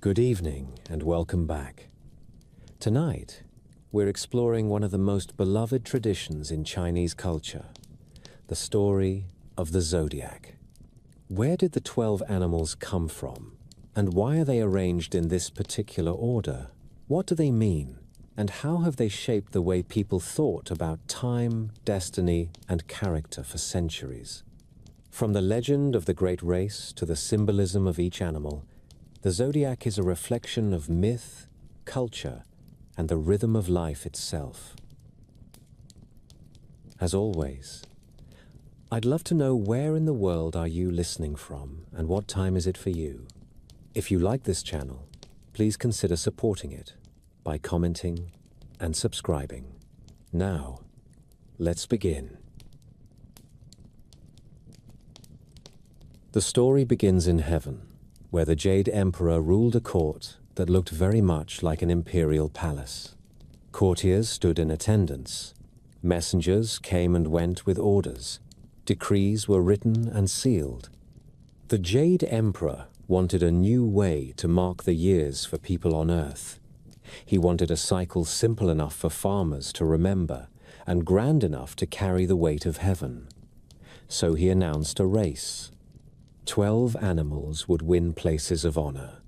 Good evening and welcome back. Tonight, we're exploring one of the most beloved traditions in Chinese culture, the story of the Zodiac. Where did the 12 animals come from? And why are they arranged in this particular order? What do they mean? And how have they shaped the way people thought about time, destiny, and character for centuries? From the legend of the great race to the symbolism of each animal, the Zodiac is a reflection of myth, culture, and the rhythm of life itself. As always, I'd love to know where in the world are you listening from and what time is it for you? If you like this channel, please consider supporting it by commenting and subscribing. Now, let's begin. The story begins in heaven, where the Jade Emperor ruled a court that looked very much like an imperial palace. Courtiers stood in attendance. Messengers came and went with orders. Decrees were written and sealed. The Jade Emperor wanted a new way to mark the years for people on Earth. He wanted a cycle simple enough for farmers to remember and grand enough to carry the weight of heaven. So he announced a race. 12 animals would win places of honor.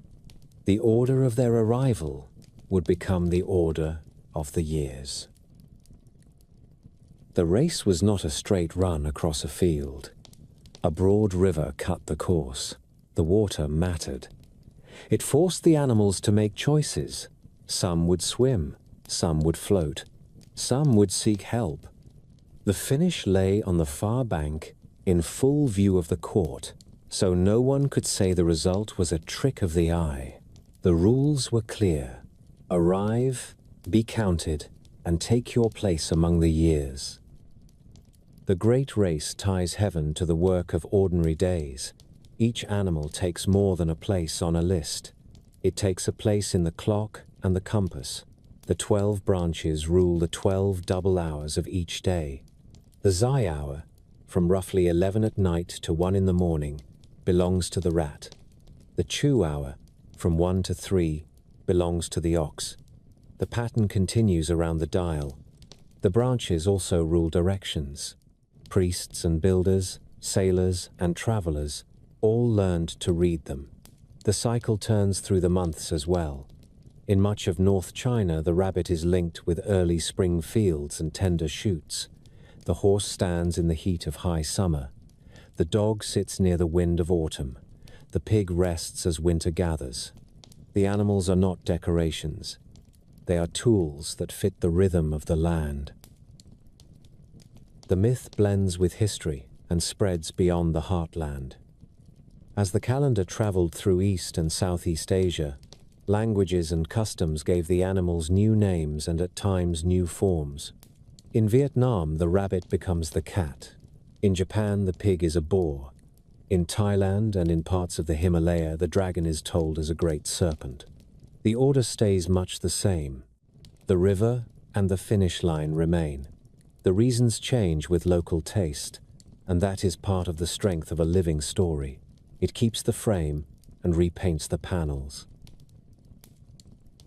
The order of their arrival would become the order of the years. The race was not a straight run across a field. A broad river cut the course. The water mattered. It forced the animals to make choices. Some would swim, some would float, some would seek help. The finish lay on the far bank in full view of the court, so no one could say the result was a trick of the eye. The rules were clear. Arrive, be counted, and take your place among the years. The great race ties heaven to the work of ordinary days. Each animal takes more than a place on a list. It takes a place in the clock and the compass. The 12 branches rule the 12 double hours of each day. The Zai hour, from roughly 11 at night to 1 in the morning, belongs to the rat. The Chu hour, from 1 to 3, belongs to the ox. The pattern continues around the dial. The branches also rule directions. Priests and builders, sailors and travelers all learned to read them. The cycle turns through the months as well. In much of North China, the rabbit is linked with early spring fields and tender shoots. The horse stands in the heat of high summer. The dog sits near the wind of autumn. The pig rests as winter gathers. The animals are not decorations. They are tools that fit the rhythm of the land. The myth blends with history and spreads beyond the heartland. As the calendar traveled through East and Southeast Asia, languages and customs gave the animals new names and at times new forms. In Vietnam, the rabbit becomes the cat. In Japan, the pig is a boar. In Thailand and in parts of the Himalaya, the dragon is told as a great serpent. The order stays much the same. The river and the finish line remain. The reasons change with local taste, and that is part of the strength of a living story. It keeps the frame and repaints the panels.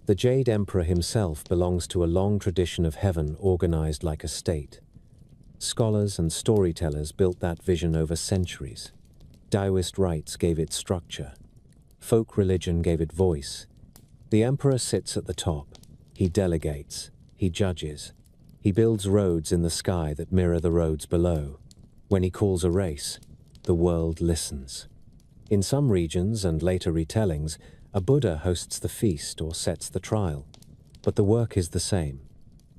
The Jade Emperor himself belongs to a long tradition of heaven organized like a state. Scholars and storytellers built that vision over centuries. Taoist rites gave it structure. Folk religion gave it voice. The emperor sits at the top. He delegates. He judges. He builds roads in the sky that mirror the roads below. When he calls a race, the world listens. In some regions and later retellings, a Buddha hosts the feast or sets the trial. But the work is the same.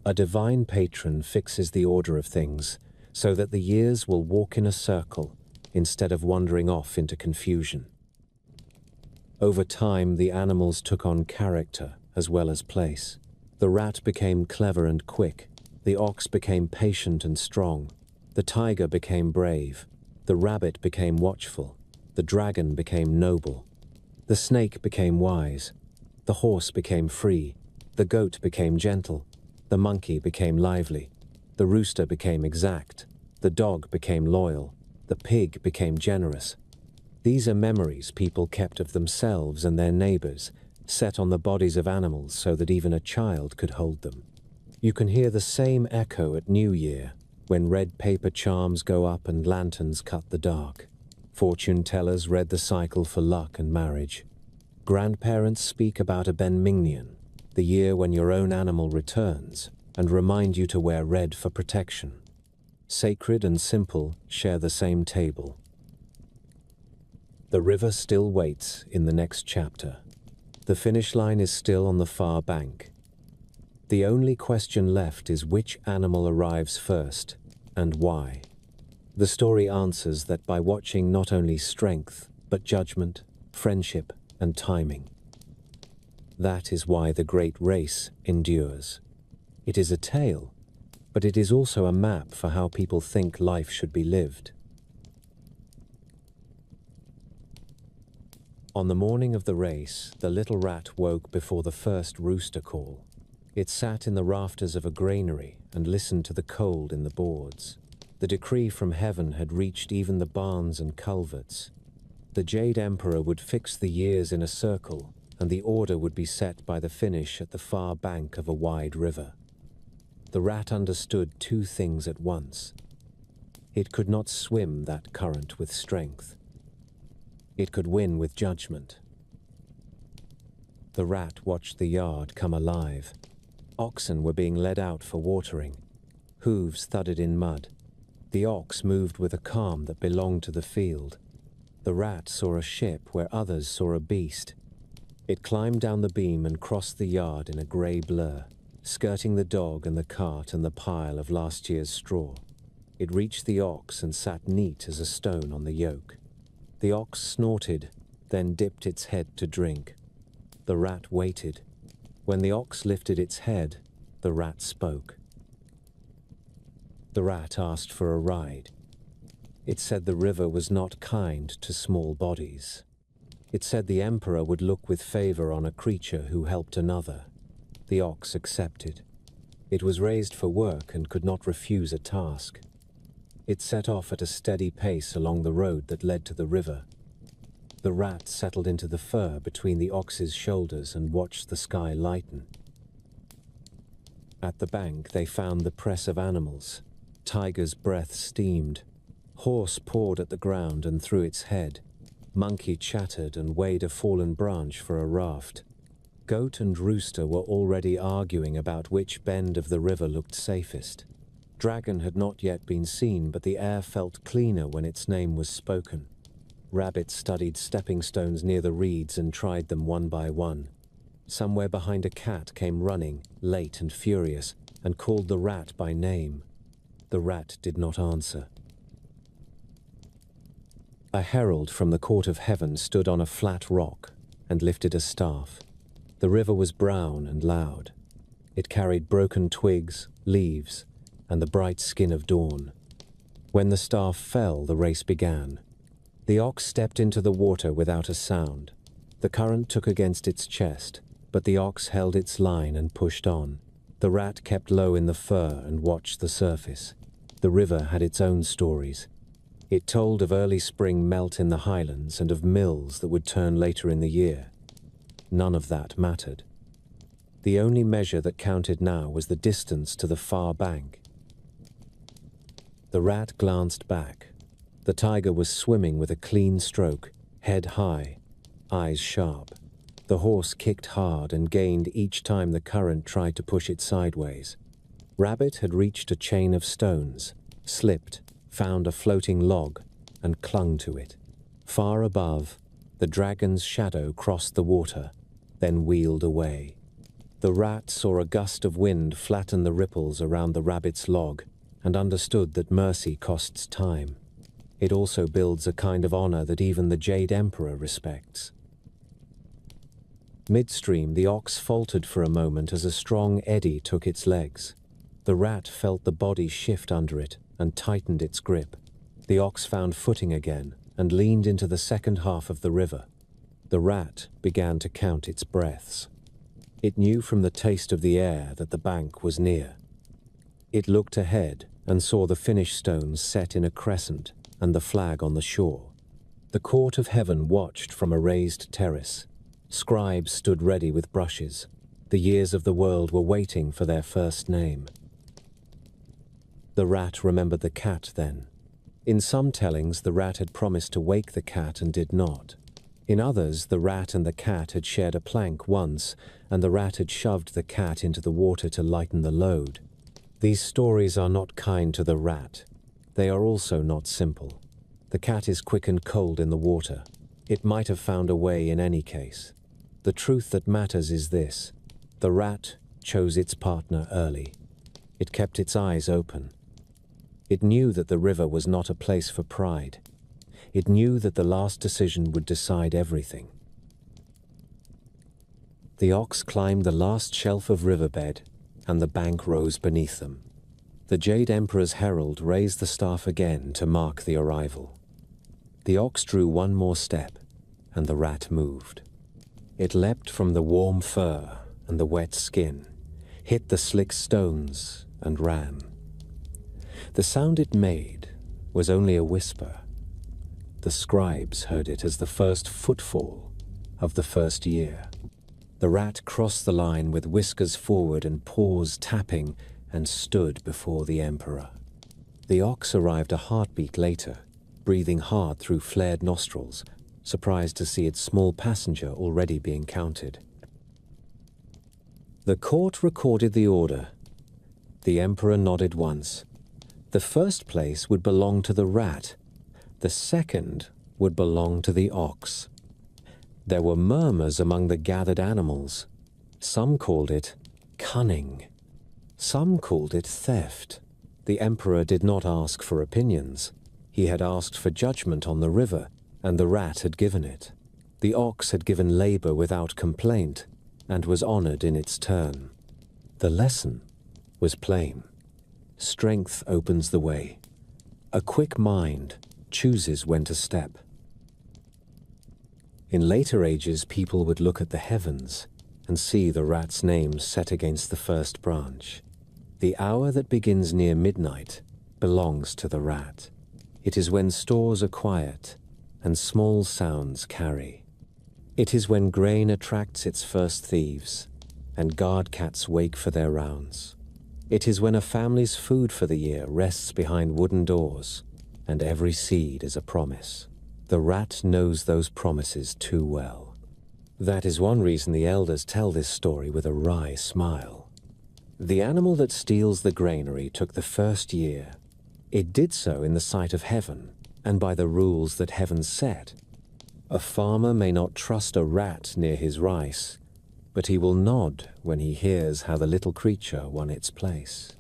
A divine patron fixes the order of things so that the years will walk in a circle instead of wandering off into confusion. Over time, the animals took on character as well as place. The rat became clever and quick. The ox became patient and strong. The tiger became brave. The rabbit became watchful. The dragon became noble. The snake became wise. The horse became free. The goat became gentle. The monkey became lively. The rooster became exact. The dog became loyal. The pig became generous. These are memories people kept of themselves and their neighbors, set on the bodies of animals so that even a child could hold them. You can hear the same echo at New Year, when red paper charms go up and lanterns cut the dark. Fortune tellers read the cycle for luck and marriage. Grandparents speak about a Ben Mingnian, the year when your own animal returns, and remind you to wear red for protection. Sacred and simple share the same table. The river still waits in the next chapter. The finish line is still on the far bank. The only question left is which animal arrives first, and why. The story answers that by watching not only strength, but judgment, friendship, and timing. That is why the great race endures. It is a tale, but it is also a map for how people think life should be lived. On the morning of the race, the little rat woke before the first rooster call. It sat in the rafters of a granary and listened to the cold in the boards. The decree from heaven had reached even the barns and culverts. The Jade Emperor would fix the years in a circle, and the order would be set by the finish at the far bank of a wide river. The rat understood two things at once. It could not swim that current with strength. It could win with judgment. The rat watched the yard come alive. Oxen were being led out for watering. Hooves thudded in mud. The ox moved with a calm that belonged to the field. The rat saw a ship where others saw a beast. It climbed down the beam and crossed the yard in a grey blur, skirting the dog and the cart and the pile of last year's straw. It reached the ox and sat neat as a stone on the yoke. The ox snorted, then dipped its head to drink. The rat waited. When the ox lifted its head, the rat spoke. The rat asked for a ride. It said the river was not kind to small bodies. It said the emperor would look with favor on a creature who helped another. The ox accepted. It was raised for work and could not refuse a task. It set off at a steady pace along the road that led to the river. The rat settled into the fur between the ox's shoulders and watched the sky lighten. At the bank they found the press of animals. Tiger's breath steamed. Horse pawed at the ground and threw its head. Monkey chattered and weighed a fallen branch for a raft. Goat and rooster were already arguing about which bend of the river looked safest. Dragon had not yet been seen, but the air felt cleaner when its name was spoken. Rabbit studied stepping stones near the reeds and tried them one by one. Somewhere behind a cat came running, late and furious, and called the rat by name. The rat did not answer. A herald from the court of heaven stood on a flat rock and lifted a staff. The river was brown and loud. It carried broken twigs, leaves, and the bright skin of dawn. When the staff fell, the race began. The ox stepped into the water without a sound. The current took against its chest, but the ox held its line and pushed on. The rat kept low in the fur and watched the surface. The river had its own stories. It told of early spring melt in the highlands and of mills that would turn later in the year. None of that mattered. The only measure that counted now was the distance to the far bank. The rat glanced back. The tiger was swimming with a clean stroke, head high, eyes sharp. The horse kicked hard and gained each time the current tried to push it sideways. Rabbit had reached a chain of stones, slipped, found a floating log, and clung to it. Far above, the dragon's shadow crossed the water, then wheeled away. The rat saw a gust of wind flatten the ripples around the rabbit's log, and understood that mercy costs time. It also builds a kind of honor that even the Jade Emperor respects. Midstream, the ox faltered for a moment as a strong eddy took its legs. The rat felt the body shift under it and tightened its grip. The ox found footing again and leaned into the second half of the river. The rat began to count its breaths. It knew from the taste of the air that the bank was near. It looked ahead and saw the finish stones set in a crescent and the flag on the shore. The court of heaven watched from a raised terrace. Scribes stood ready with brushes. The years of the world were waiting for their first name. The rat remembered the cat then. In some tellings, the rat had promised to wake the cat and did not. In others, the rat and the cat had shared a plank once, and the rat had shoved the cat into the water to lighten the load. These stories are not kind to the rat. They are also not simple. The cat is quick and cold in the water. It might have found a way in any case. The truth that matters is this: the rat chose its partner early. It kept its eyes open. It knew that the river was not a place for pride. It knew that the last decision would decide everything. The ox climbed the last shelf of riverbed, and the bank rose beneath them. The Jade Emperor's herald raised the staff again to mark the arrival. The ox drew one more step, and the rat moved. It leapt from the warm fur and the wet skin, hit the slick stones, and ran. The sound it made was only a whisper. The scribes heard it as the first footfall of the first year. The rat crossed the line with whiskers forward and paws tapping and stood before the emperor. The ox arrived a heartbeat later, breathing hard through flared nostrils, surprised to see its small passenger already being counted. The court recorded the order. The emperor nodded once. The first place would belong to the rat. The second would belong to the ox. There were murmurs among the gathered animals. Some called it cunning. Some called it theft. The emperor did not ask for opinions. He had asked for judgment on the river, and the rat had given it. The ox had given labor without complaint, and was honored in its turn. The lesson was plain. Strength opens the way. A quick mind chooses when to step. In later ages, people would look at the heavens and see the rat's name set against the first branch. The hour that begins near midnight belongs to the rat. It is when stores are quiet and small sounds carry. It is when grain attracts its first thieves and guard cats wake for their rounds. It is when a family's food for the year rests behind wooden doors, and every seed is a promise. The rat knows those promises too well. That is one reason the elders tell this story with a wry smile. The animal that steals the granary took the first year. It did so in the sight of heaven, and by the rules that heaven set. A farmer may not trust a rat near his rice, but he will nod when he hears how the little creature won its place.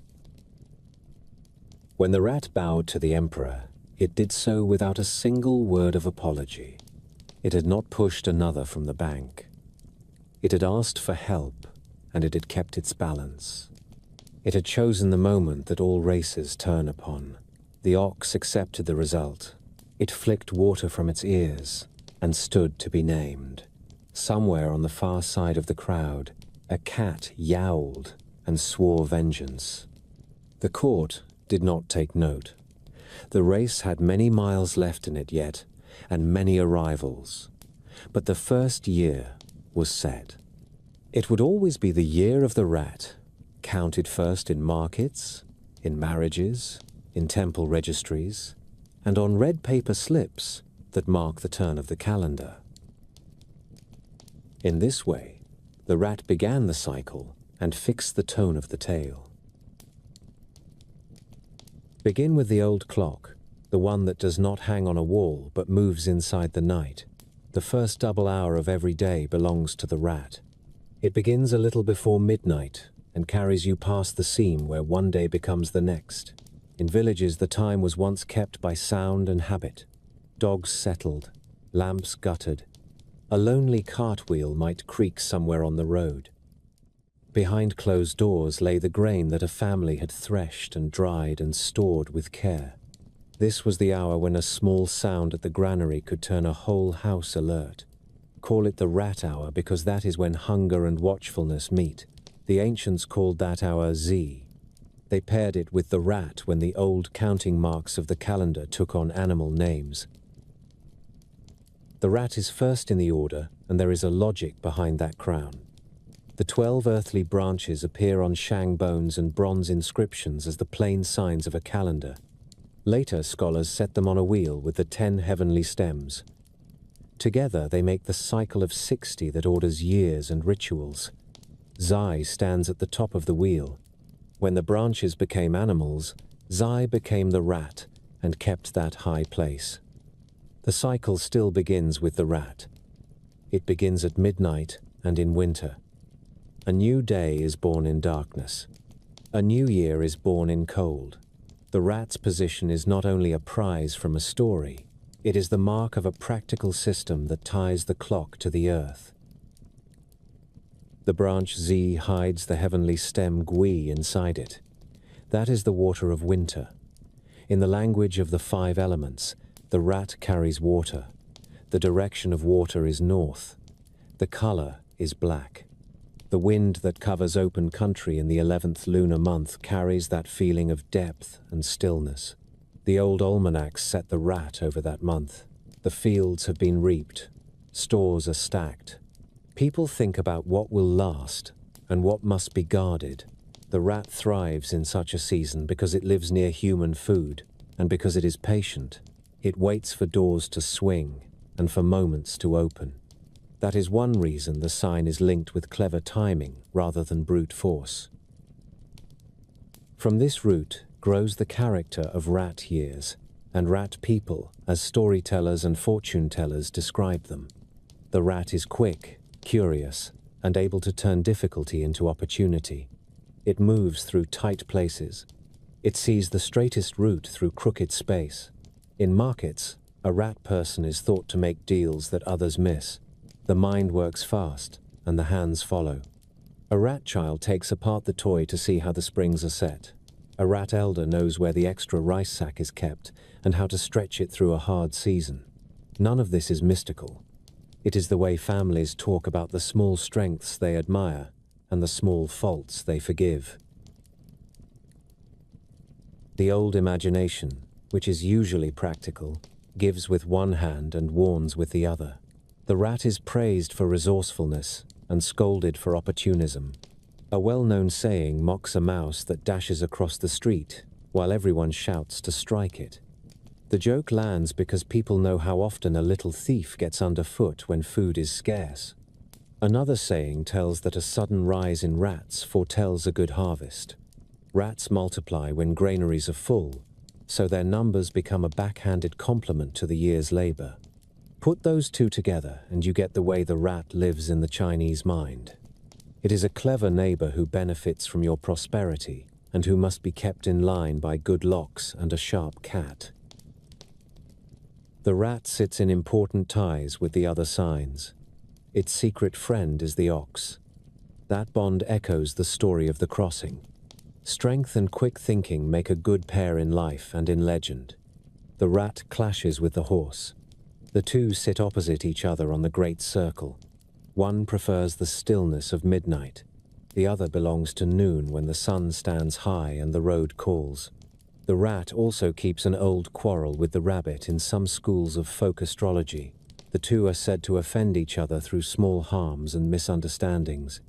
When the rat bowed to the emperor, it did so without a single word of apology. It had not pushed another from the bank. It had asked for help, and it had kept its balance. It had chosen the moment that all races turn upon. The ox accepted the result. It flicked water from its ears and stood to be named. Somewhere on the far side of the crowd, a cat yowled and swore vengeance. The court did not take note. The race had many miles left in it yet, and many arrivals. But the first year was set. It would always be the year of the rat, counted first in markets, in marriages, in temple registries, and on red paper slips that mark the turn of the calendar. In this way, the rat began the cycle and fixed the tone of the tale. Begin with the old clock, the one that does not hang on a wall but moves inside the night. The first double hour of every day belongs to the rat. It begins a little before midnight and carries you past the seam where one day becomes the next. In villages, the time was once kept by sound and habit. Dogs settled, lamps guttered. A lonely cartwheel might creak somewhere on the road. Behind closed doors lay the grain that a family had threshed and dried and stored with care. This was the hour when a small sound at the granary could turn a whole house alert. Call it the rat hour because that is when hunger and watchfulness meet. The ancients called that hour Z. They paired it with the rat when the old counting marks of the calendar took on animal names. The rat is first in the order, and there is a logic behind that crown. The 12 earthly branches appear on Shang bones and bronze inscriptions as the plain signs of a calendar. Later, scholars set them on a wheel with the 10 heavenly stems. Together, they make the cycle of 60 that orders years and rituals. Zai stands at the top of the wheel. When the branches became animals, Zai became the rat and kept that high place. The cycle still begins with the rat. It begins at midnight and in winter. A new day is born in darkness. A new year is born in cold. The rat's position is not only a prize from a story, it is the mark of a practical system that ties the clock to the earth. The branch Z hides the heavenly stem Gui inside it. That is the water of winter. In the language of the 5 elements, the rat carries water. The direction of water is north. The color is black. The wind that covers open country in the 11th lunar month carries that feeling of depth and stillness. The old almanacs set the rat over that month. The fields have been reaped. Stores are stacked. People think about what will last and what must be guarded. The rat thrives in such a season because it lives near human food, and because it is patient. It waits for doors to swing and for moments to open. That is one reason the sign is linked with clever timing rather than brute force. From this root grows the character of rat years, and rat people as storytellers and fortune tellers describe them. The rat is quick, curious, and able to turn difficulty into opportunity. It moves through tight places. It sees the straightest route through crooked space. In markets, a rat person is thought to make deals that others miss. The mind works fast, and the hands follow. A rat child takes apart the toy to see how the springs are set. A rat elder knows where the extra rice sack is kept and how to stretch it through a hard season. None of this is mystical. It is the way families talk about the small strengths they admire and the small faults they forgive. The old imagination, which is usually practical, gives with one hand and warns with the other. The rat is praised for resourcefulness and scolded for opportunism. A well-known saying mocks a mouse that dashes across the street while everyone shouts to strike it. The joke lands because people know how often a little thief gets underfoot when food is scarce. Another saying tells that a sudden rise in rats foretells a good harvest. Rats multiply when granaries are full, so their numbers become a backhanded compliment to the year's labor. Put those two together and you get the way the rat lives in the Chinese mind. It is a clever neighbor who benefits from your prosperity and who must be kept in line by good locks and a sharp cat. The rat sits in important ties with the other signs. Its secret friend is the ox. That bond echoes the story of the crossing. Strength and quick thinking make a good pair in life and in legend. The rat clashes with the horse. The two sit opposite each other on the great circle. One prefers the stillness of midnight. The other belongs to noon when the sun stands high and the road calls. The rat also keeps an old quarrel with the rabbit in some schools of folk astrology. The two are said to offend each other through small harms and misunderstandings.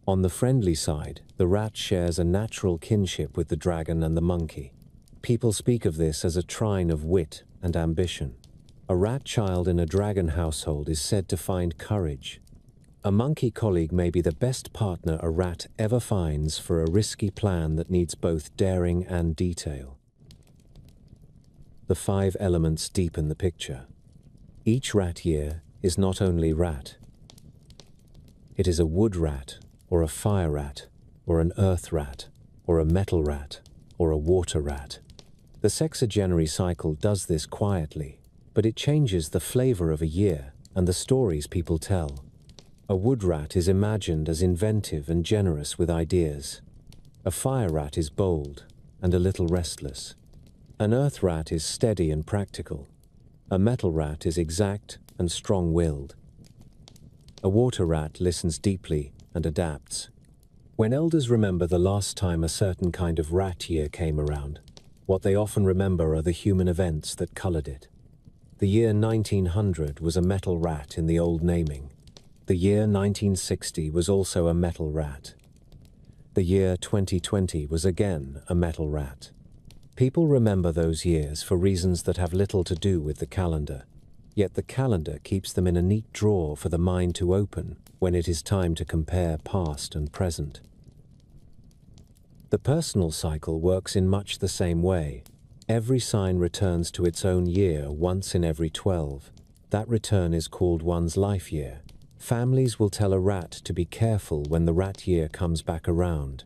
On the friendly side, the rat shares a natural kinship with the dragon and the monkey. People speak of this as a trine of wit and ambition. A rat child in a dragon household is said to find courage. A monkey colleague may be the best partner a rat ever finds for a risky plan that needs both daring and detail. The 5 elements deepen the picture. Each rat year is not only rat. It is a wood rat, or a fire rat, or an earth rat, or a metal rat, or a water rat. The sexagenary cycle does this quietly, but it changes the flavor of a year and the stories people tell. A wood rat is imagined as inventive and generous with ideas. A fire rat is bold and a little restless. An earth rat is steady and practical. A metal rat is exact and strong-willed. A water rat listens deeply and adapts. When elders remember the last time a certain kind of rat year came around, what they often remember are the human events that colored it. The year 1900 was a metal rat in the old naming. The year 1960 was also a metal rat. The year 2020 was again a metal rat. People remember those years for reasons that have little to do with the calendar. Yet the calendar keeps them in a neat drawer for the mind to open when it is time to compare past and present. The personal cycle works in much the same way. Every sign returns to its own year once in every 12. That return is called one's life year. Families will tell a rat to be careful when the rat year comes back around.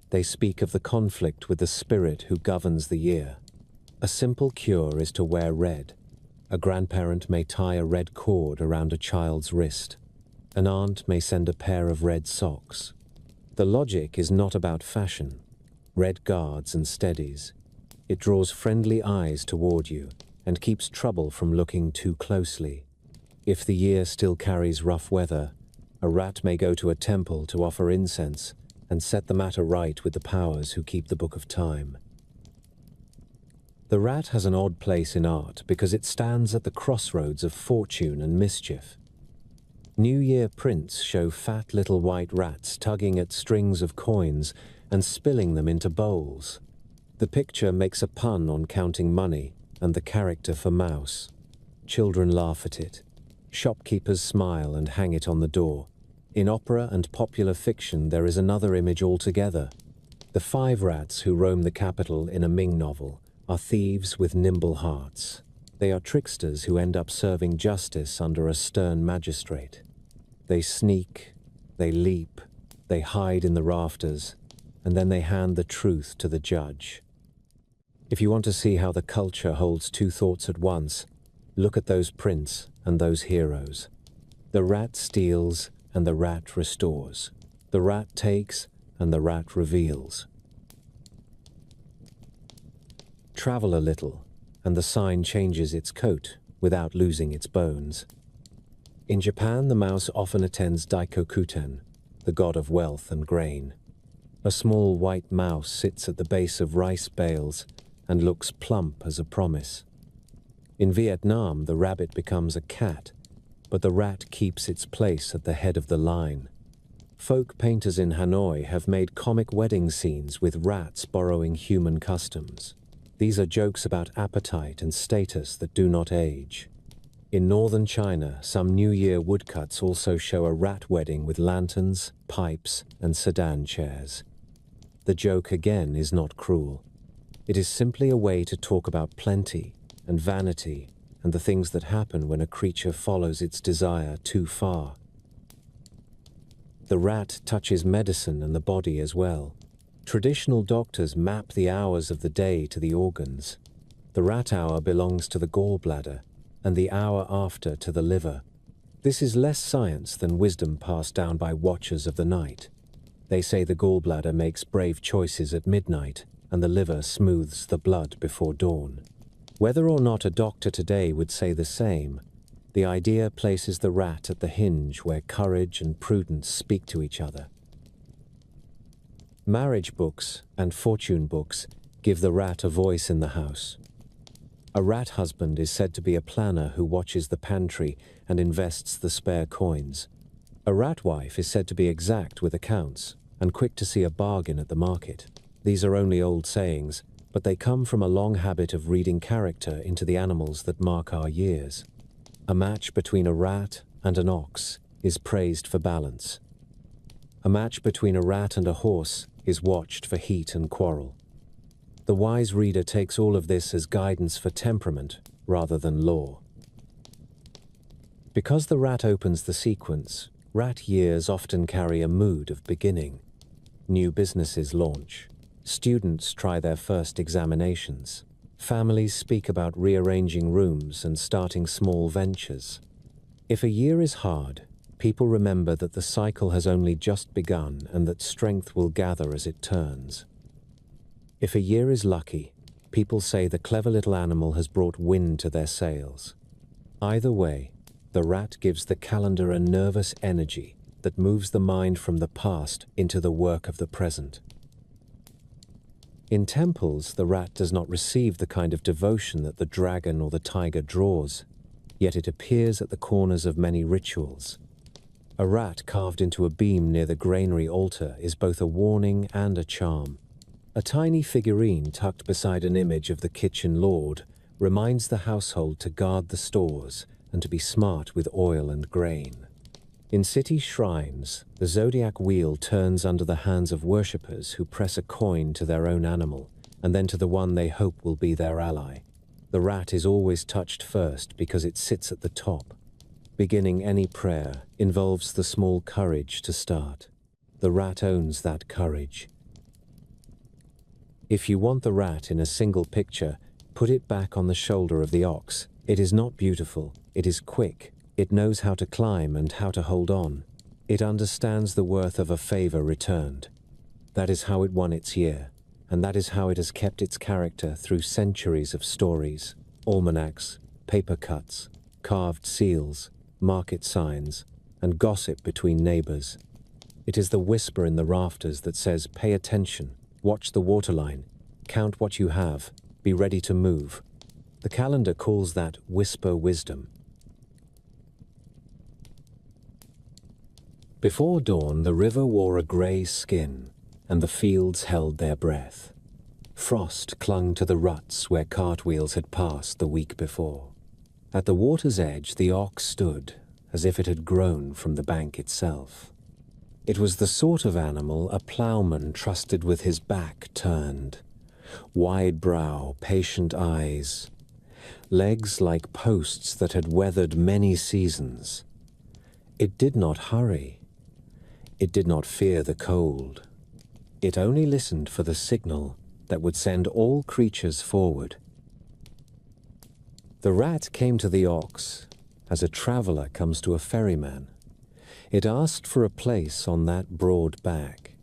They speak of the conflict with the spirit who governs the year. A simple cure is to wear red. A grandparent may tie a red cord around a child's wrist. An aunt may send a pair of red socks. The logic is not about fashion. Red guards and steadies. It draws friendly eyes toward you and keeps trouble from looking too closely. If the year still carries rough weather, a rat may go to a temple to offer incense and set the matter right with the powers who keep the book of time. The rat has an odd place in art because it stands at the crossroads of fortune and mischief. New Year prints show fat little white rats tugging at strings of coins and spilling them into bowls. The picture makes a pun on counting money and the character for mouse. Children laugh at it. Shopkeepers smile and hang it on the door. In opera and popular fiction there is another image altogether. The 5 rats who roam the capital in a Ming novel are thieves with nimble hearts. They are tricksters who end up serving justice under a stern magistrate. They sneak, they leap, they hide in the rafters, and then they hand the truth to the judge. If you want to see how the culture holds 2 thoughts at once, look at those prints and those heroes. The rat steals and the rat restores. The rat takes and the rat reveals. Travel a little, and the sign changes its coat without losing its bones. In Japan, the mouse often attends Daikokuten, the god of wealth and grain. A small white mouse sits at the base of rice bales and looks plump as a promise. In Vietnam, the rabbit becomes a cat, but the rat keeps its place at the head of the line. Folk painters in Hanoi have made comic wedding scenes with rats borrowing human customs. These are jokes about appetite and status that do not age. In northern China, some New Year woodcuts also show a rat wedding with lanterns, pipes, and sedan chairs. The joke again is not cruel. It is simply a way to talk about plenty and vanity and the things that happen when a creature follows its desire too far. The rat touches medicine and the body as well. Traditional doctors map the hours of the day to the organs. The rat hour belongs to the gallbladder, and the hour after to the liver. This is less science than wisdom passed down by watchers of the night. They say the gallbladder makes brave choices at midnight, and the liver smooths the blood before dawn. Whether or not a doctor today would say the same, the idea places the rat at the hinge where courage and prudence speak to each other. Marriage books and fortune books give the rat a voice in the house. A rat husband is said to be a planner who watches the pantry and invests the spare coins. A rat wife is said to be exact with accounts and quick to see a bargain at the market. These are only old sayings, but they come from a long habit of reading character into the animals that mark our years. A match between a rat and an ox is praised for balance. A match between a rat and a horse is watched for heat and quarrel. The wise reader takes all of this as guidance for temperament rather than law. Because the rat opens the sequence, rat years often carry a mood of beginning. New businesses launch. Students try their first examinations. Families speak about rearranging rooms and starting small ventures. If a year is hard, people remember that the cycle has only just begun and that strength will gather as it turns. If a year is lucky, people say the clever little animal has brought wind to their sails. Either way, the rat gives the calendar a nervous energy that moves the mind from the past into the work of the present. In temples, the rat does not receive the kind of devotion that the dragon or the tiger draws. yet it appears at the corners of many rituals. A rat carved into a beam near the granary altar is both a warning and a charm. A tiny figurine tucked beside an image of the kitchen lord reminds the household to guard the stores and to be smart with oil and grain. In city shrines, the zodiac wheel turns under the hands of worshippers who press a coin to their own animal and then to the one they hope will be their ally. The rat is always touched first because it sits at the top. Beginning any prayer involves the small courage to start. The rat owns that courage. If you want the rat in a single picture, put it back on the shoulder of the ox. It is not beautiful, it is quick. It knows how to climb and how to hold on. It understands the worth of a favor returned. That is how it won its year, and that is how it has kept its character through centuries of stories, almanacs, paper cuts, carved seals, market signs, and gossip between neighbors. It is the whisper in the rafters that says, "Pay attention, watch the waterline, count what you have, be ready to move." The calendar calls that whisper wisdom. Before dawn, the river wore a grey skin, and the fields held their breath. Frost clung to the ruts where cartwheels had passed the week before. At the water's edge, the ox stood, as if it had grown from the bank itself. It was the sort of animal a ploughman trusted with his back turned. Wide brow, patient eyes, legs like posts that had weathered many seasons. It did not hurry. It did not fear the cold. It only listened for the signal that would send all creatures forward. The rat came to the ox as a traveler comes to a ferryman. It asked for a place on that broad back.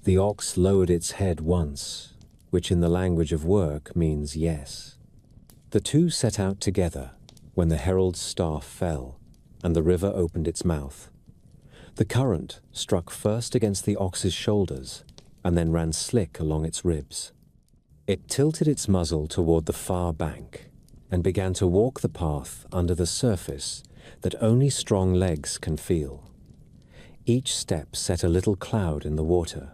The ox lowered its head once, which in the language of work means yes. The two set out together when the herald's staff fell and the river opened its mouth. The current struck first against the ox's shoulders and then ran slick along its ribs. It tilted its muzzle toward the far bank and began to walk the path under the surface that only strong legs can feel. Each step set a little cloud in the water.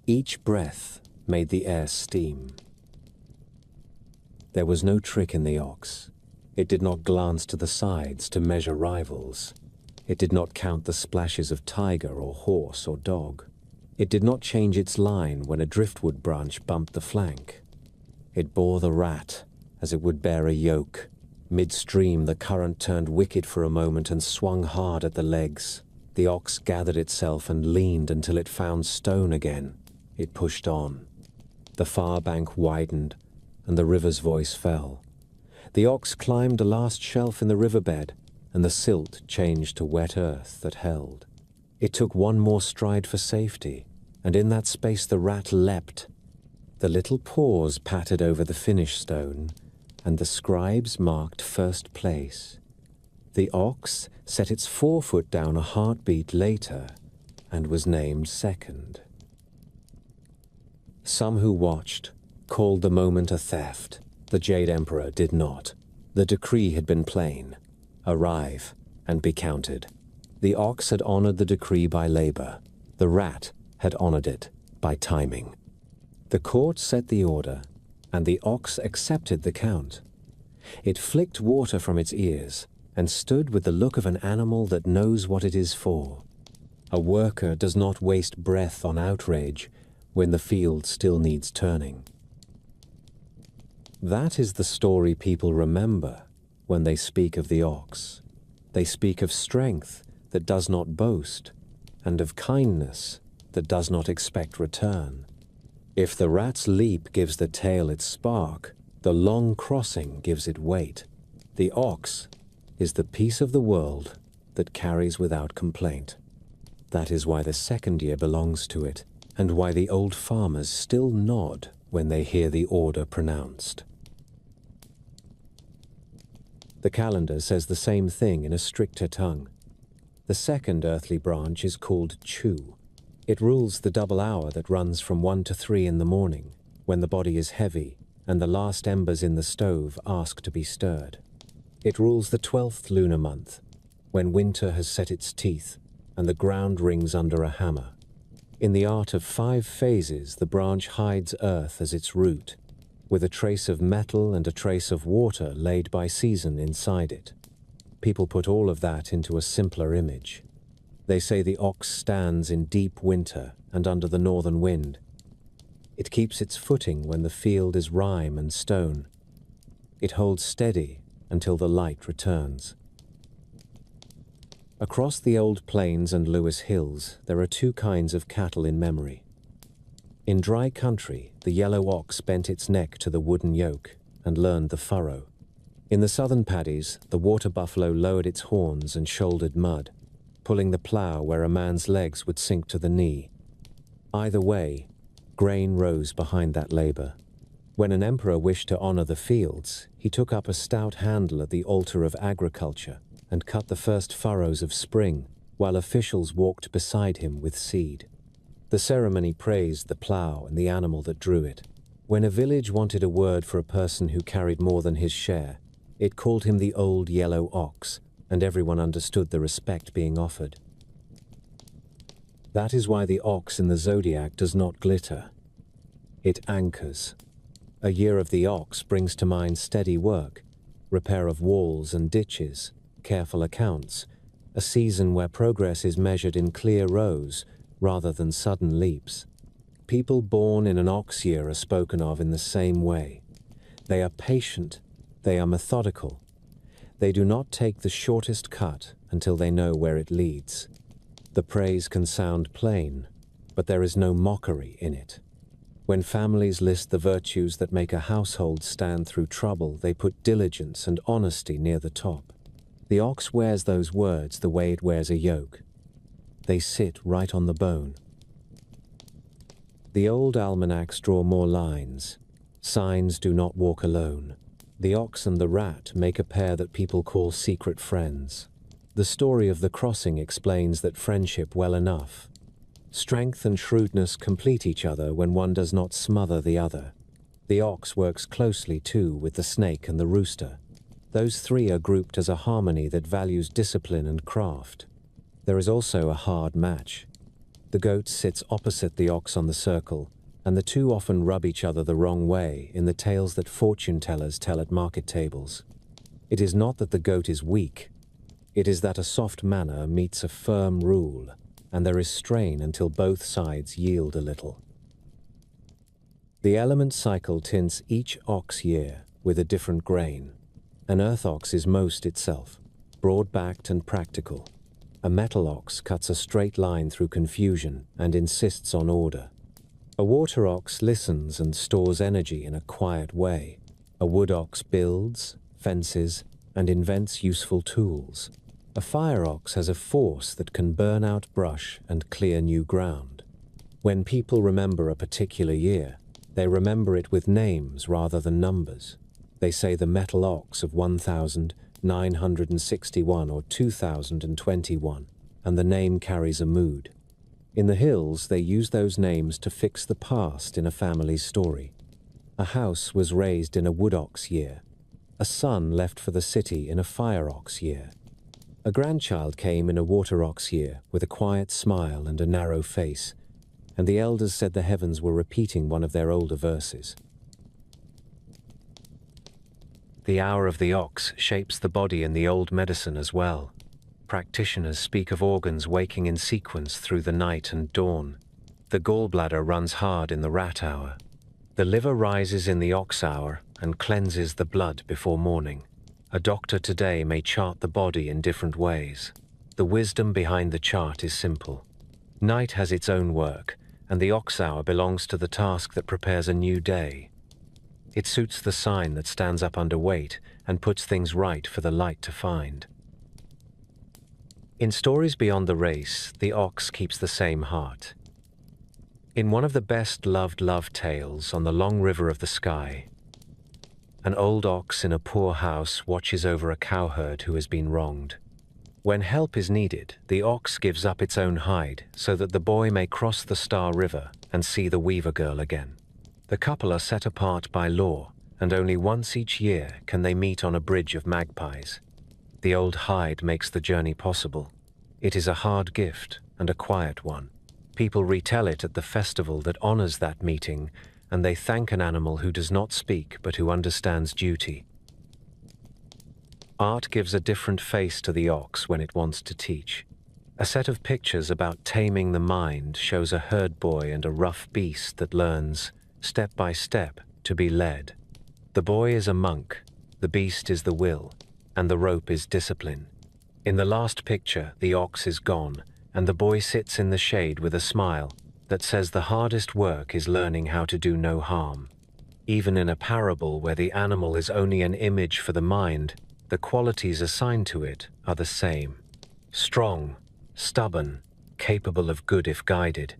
Each breath made the air steam. There was no trick in the ox. It did not glance to the sides to measure rivals. It did not count the splashes of tiger or horse or dog. It did not change its line when a driftwood branch bumped the flank. It bore the rat as it would bear a yoke. Midstream, the current turned wicked for a moment and swung hard at the legs. The ox gathered itself and leaned until it found stone again. It pushed on. The far bank widened, and the river's voice fell. The ox climbed the last shelf in the riverbed, and the silt changed to wet earth that held. It took one more stride for safety, and in that space the rat leapt. The little paws pattered over the finish stone, and the scribes marked first place. The ox set its forefoot down a heartbeat later, and was named second. Some who watched called the moment a theft. The Jade Emperor did not. The decree had been plain. Arrive and be counted. The ox had honored the decree by labor. The rat had honored it by timing. The court set the order, and the ox accepted the count. It flicked water from its ears and stood with the look of an animal that knows what it is for. A worker does not waste breath on outrage when the field still needs turning. That is the story people remember when they speak of the ox. They speak of strength that does not boast, and of kindness that does not expect return. If the rat's leap gives the tail its spark, the long crossing gives it weight. The ox is the piece of the world that carries without complaint. That is why the second year belongs to it, and why the old farmers still nod when they hear the order pronounced. The calendar says the same thing in a stricter tongue. The second earthly branch is called Chu. It rules the double hour that runs from 1 to 3 in the morning, when the body is heavy and the last embers in the stove ask to be stirred. It rules the 12th lunar month, when winter has set its teeth and the ground rings under a hammer. In the art of 5 phases, the branch hides earth as its root, with a trace of metal and a trace of water laid by season inside it. People put all of that into a simpler image. They say the ox stands in deep winter and under the northern wind. It keeps its footing when the field is rime and stone. It holds steady until the light returns. Across the old plains and Lewis Hills, there are 2 kinds of cattle in memory. In dry country, the yellow ox bent its neck to the wooden yoke and learned the furrow. In the southern paddies, the water buffalo lowered its horns and shouldered mud, pulling the plow where a man's legs would sink to the knee. Either way, grain rose behind that labor. When an emperor wished to honor the fields, he took up a stout handle at the altar of agriculture and cut the first furrows of spring, while officials walked beside him with seed. The ceremony praised the plow and the animal that drew it. When a village wanted a word for a person who carried more than his share, it called him the old yellow ox, and everyone understood the respect being offered. That is why the ox in the Zodiac does not glitter. It anchors. A year of the ox brings to mind steady work, repair of walls and ditches, careful accounts, a season where progress is measured in clear rows rather than sudden leaps. People born in an ox year are spoken of in the same way. They are patient, they are methodical. They do not take the shortest cut until they know where it leads. The praise can sound plain, but there is no mockery in it. When families list the virtues that make a household stand through trouble, they put diligence and honesty near the top. The ox wears those words the way it wears a yoke. They sit right on the bone. The old almanacs draw more lines. Signs do not walk alone. The ox and the rat make a pair that people call secret friends. The story of the crossing explains that friendship well enough. Strength and shrewdness complete each other when one does not smother the other. The ox works closely, too, with the snake and the rooster. Those 3 are grouped as a harmony that values discipline and craft. There is also a hard match. The goat sits opposite the ox on the circle, and the 2 often rub each other the wrong way in the tales that fortune-tellers tell at market tables. It is not that the goat is weak. It is that a soft manner meets a firm rule, and there is strain until both sides yield a little. The element cycle tints each ox year with a different grain. An earth ox is most itself, broad-backed and practical. A metal ox cuts a straight line through confusion and insists on order. A water ox listens and stores energy in a quiet way. A wood ox builds, fences, and invents useful tools. A fire ox has a force that can burn out brush and clear new ground. When people remember a particular year, they remember it with names rather than numbers. They say the metal ox of 1961 or 2021, and the name carries a mood. In the hills, they use those names to fix the past in a family's story. A house was raised in a wood ox year. A son left for the city in a fire ox year. A grandchild came in a water ox year with a quiet smile and a narrow face, and the elders said the heavens were repeating one of their older verses. The hour of the ox shapes the body in the old medicine as well. Practitioners speak of organs waking in sequence through the night and dawn. The gallbladder runs hard in the rat hour. The liver rises in the ox hour and cleanses the blood before morning. A doctor today may chart the body in different ways. The wisdom behind the chart is simple. Night has its own work, and the ox hour belongs to the task that prepares a new day. It suits the sign that stands up under weight and puts things right for the light to find. In stories beyond the race, the ox keeps the same heart. In one of the best-loved love tales, On the Long River of the Sky, an old ox in a poor house watches over a cowherd who has been wronged. When help is needed, the ox gives up its own hide so that the boy may cross the Star River and see the weaver girl again. The couple are set apart by law, and only once each year can they meet on a bridge of magpies. The old hide makes the journey possible. It is a hard gift and a quiet one. People retell it at the festival that honors that meeting, and they thank an animal who does not speak but who understands duty. Art gives a different face to the ox when it wants to teach. A set of pictures about taming the mind shows a herd boy and a rough beast that learns, step by step, to be led. The boy is a monk, the beast is the will, and the rope is discipline. In the last picture, the ox is gone, and the boy sits in the shade with a smile that says the hardest work is learning how to do no harm. Even in a parable where the animal is only an image for the mind, the qualities assigned to it are the same. Strong, stubborn, capable of good if guided,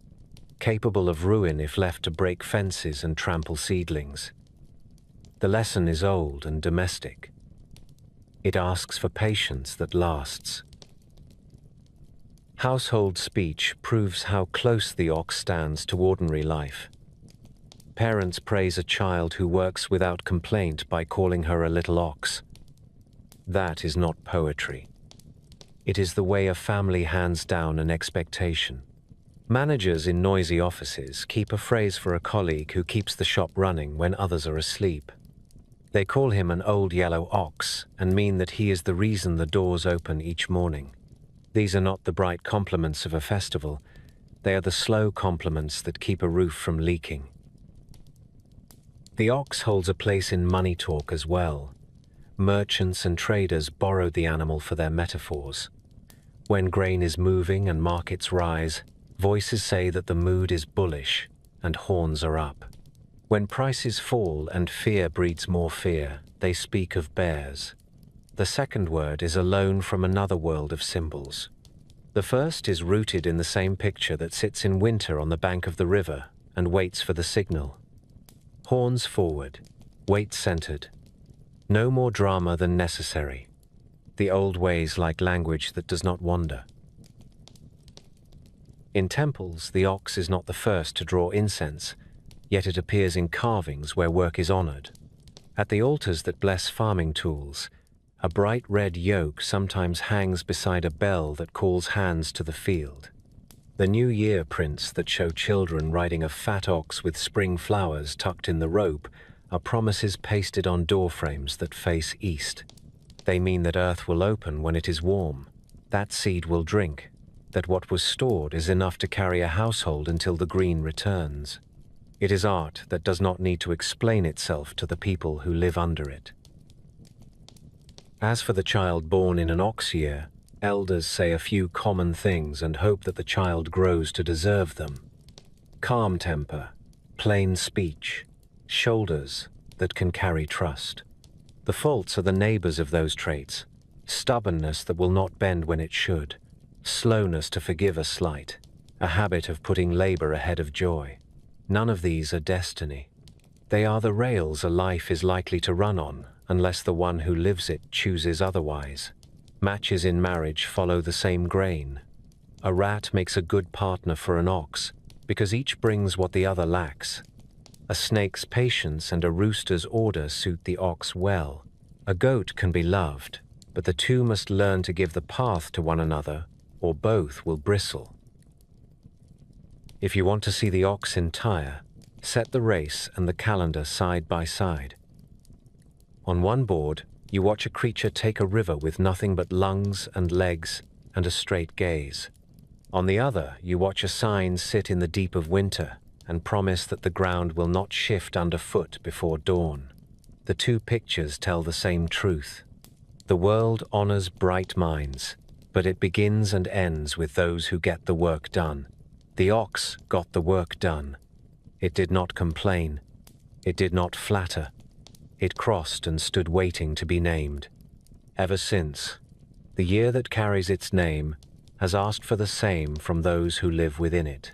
capable of ruin if left to break fences and trample seedlings. The lesson is old and domestic. It asks for patience that lasts. Household speech proves how close the ox stands to ordinary life. Parents praise a child who works without complaint by calling her a little ox. That is not poetry. It is the way a family hands down an expectation. Managers in noisy offices keep a phrase for a colleague who keeps the shop running when others are asleep. They call him an old yellow ox and mean that he is the reason the doors open each morning. These are not the bright compliments of a festival. They are the slow compliments that keep a roof from leaking. The ox holds a place in money talk as well. Merchants and traders borrowed the animal for their metaphors. When grain is moving and markets rise, voices say that the mood is bullish and horns are up. When prices fall and fear breeds more fear, they speak of bears. The second word is a loan from another world of symbols. The first is rooted in the same picture that sits in winter on the bank of the river and waits for the signal. Horns forward, weight centered. No more drama than necessary. The old ways like language that does not wander. In temples, the ox is not the first to draw incense, yet it appears in carvings where work is honored. At the altars that bless farming tools, a bright red yoke sometimes hangs beside a bell that calls hands to the field. The New Year prints that show children riding a fat ox with spring flowers tucked in the rope are promises pasted on doorframes that face east. They mean that earth will open when it is warm, that seed will drink, that what was stored is enough to carry a household until the green returns. It is art that does not need to explain itself to the people who live under it. As for the child born in an ox year, elders say a few common things and hope that the child grows to deserve them. Calm temper, plain speech, shoulders that can carry trust. The faults are the neighbors of those traits: stubbornness that will not bend when it should, slowness to forgive a slight, a habit of putting labor ahead of joy. None of these are destiny. They are the rails a life is likely to run on, unless the one who lives it chooses otherwise. Matches in marriage follow the same grain. A rat makes a good partner for an ox, because each brings what the other lacks. A snake's patience and a rooster's order suit the ox well. A goat can be loved, but the two must learn to give the path to one another, or both will bristle. If you want to see the ox entire, set the race and the calendar side by side. On one board, you watch a creature take a river with nothing but lungs and legs and a straight gaze. On the other, you watch a sign sit in the deep of winter and promise that the ground will not shift underfoot before dawn. The two pictures tell the same truth. The world honors bright minds, but it begins and ends with those who get the work done. The ox got the work done. It did not complain. It did not flatter. It crossed and stood waiting to be named. Ever since, the year that carries its name has asked for the same from those who live within it.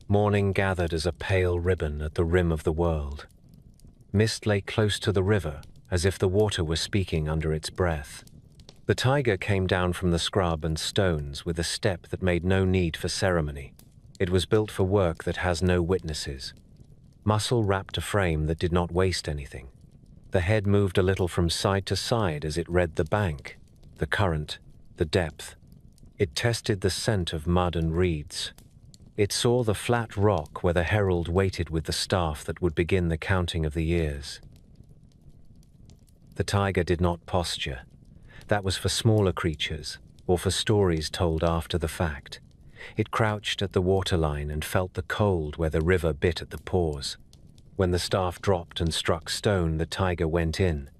Morning gathered as a pale ribbon at the rim of the world. Mist lay close to the river, as if the water were speaking under its breath. The tiger came down from the scrub and stones with a step that made no need for ceremony. It was built for work that has no witnesses. Muscle wrapped a frame that did not waste anything. The head moved a little from side to side as it read the bank, the current, the depth. It tested the scent of mud and reeds. It saw the flat rock where the herald waited with the staff that would begin the counting of the years. The tiger did not posture. That was for smaller creatures, or for stories told after the fact. It crouched at the waterline and felt the cold where the river bit at the paws. When the staff dropped and struck stone, the tiger went in.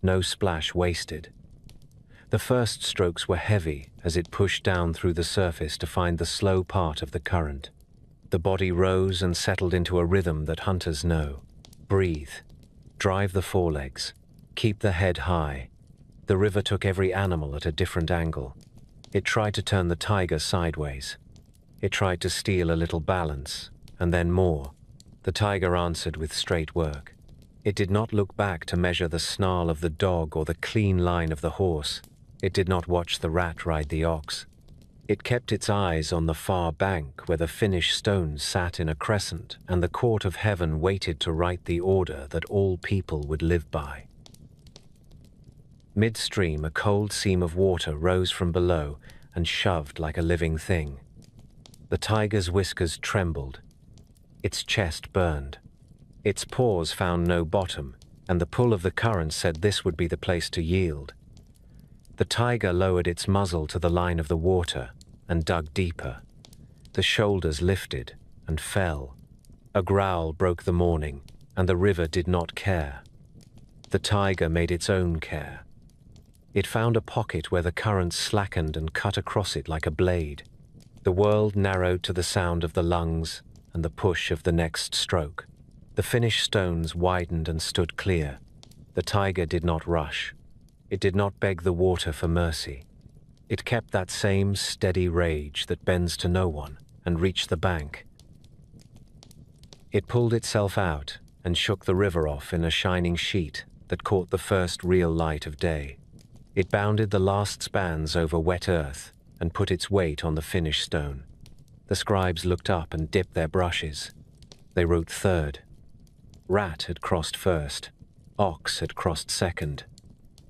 No splash wasted. The first strokes were heavy as it pushed down through the surface to find the slow part of the current. The body rose and settled into a rhythm that hunters know. Breathe. Drive the forelegs. Keep the head high. The river took every animal at a different angle. It tried to turn the tiger sideways. It tried to steal a little balance, and then more. The tiger answered with straight work. It did not look back to measure the snarl of the dog or the clean line of the horse. It did not watch the rat ride the ox. It kept its eyes on the far bank where the finished stones sat in a crescent and the court of heaven waited to write the order that all people would live by. Midstream, a cold seam of water rose from below and shoved like a living thing. The tiger's whiskers trembled. Its chest burned. Its paws found no bottom, and the pull of the current said this would be the place to yield. The tiger lowered its muzzle to the line of the water and dug deeper. The shoulders lifted and fell. A growl broke the morning, and the river did not care. The tiger made its own care. It found a pocket where the current slackened and cut across it like a blade. The world narrowed to the sound of the lungs and the push of the next stroke. The finished stones widened and stood clear. The tiger did not rush. It did not beg the water for mercy. It kept that same steady rage that bends to no one and reached the bank. It pulled itself out and shook the river off in a shining sheet that caught the first real light of day. It bounded the last spans over wet earth and put its weight on the finished stone. The scribes looked up and dipped their brushes. They wrote third. Rat had crossed first. Ox had crossed second.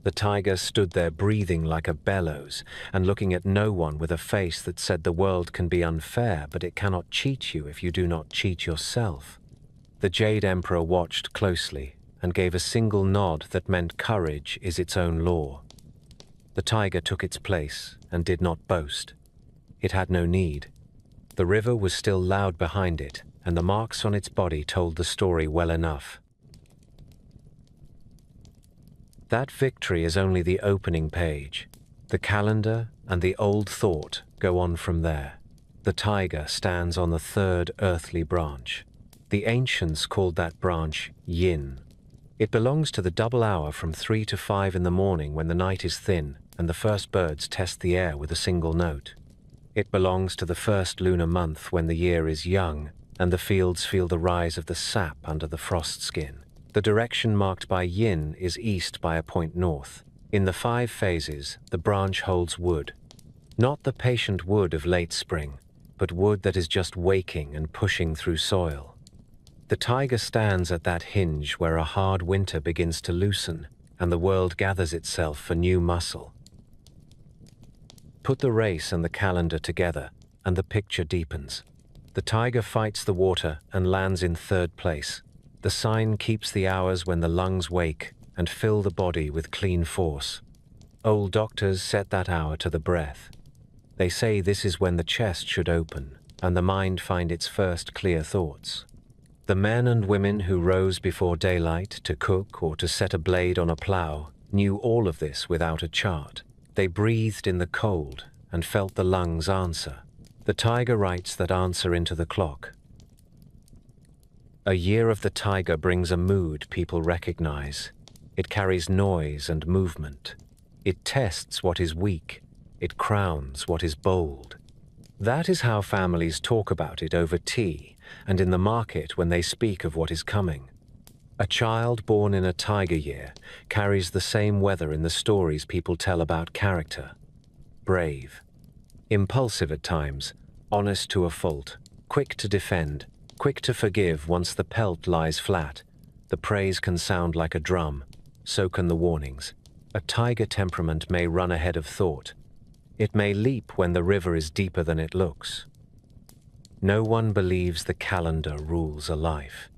The tiger stood there breathing like a bellows and looking at no one with a face that said the world can be unfair, but it cannot cheat you if you do not cheat yourself. The Jade Emperor watched closely and gave a single nod that meant courage is its own law. The tiger took its place and did not boast. It had no need. The river was still loud behind it, and the marks on its body told the story well enough. That victory is only the opening page. The calendar and the old thought go on from there. The tiger stands on the third earthly branch. The ancients called that branch Yin. It belongs to the double hour from 3 to 5 in the morning when the night is thin and the first birds test the air with a single note. It belongs to the first lunar month when the year is young and the fields feel the rise of the sap under the frost skin. The direction marked by yin is east by a point north. In the 5 phases, the branch holds wood. Not the patient wood of late spring, but wood that is just waking and pushing through soil. The tiger stands at that hinge where a hard winter begins to loosen and the world gathers itself for new muscle. Put the race and the calendar together, and the picture deepens. The tiger fights the water and lands in 3rd place. The sign keeps the hours when the lungs wake and fill the body with clean force. Old doctors set that hour to the breath. They say this is when the chest should open and the mind find its first clear thoughts. The men and women who rose before daylight to cook or to set a blade on a plow knew all of this without a chart. They breathed in the cold and felt the lungs answer. The tiger writes that answer into the clock. A year of the tiger brings a mood people recognize. It carries noise and movement. It tests what is weak. It crowns what is bold. That is how families talk about it over tea and in the market when they speak of what is coming. A child born in a tiger year carries the same weather in the stories people tell about character. Brave. Impulsive at times, honest to a fault, Quick to defend, quick to forgive once the pelt lies flat. The praise can sound like a drum, so can the warnings. A tiger temperament may run ahead of thought. It may leap when the river is deeper than it looks. No one believes the calendar rules a life.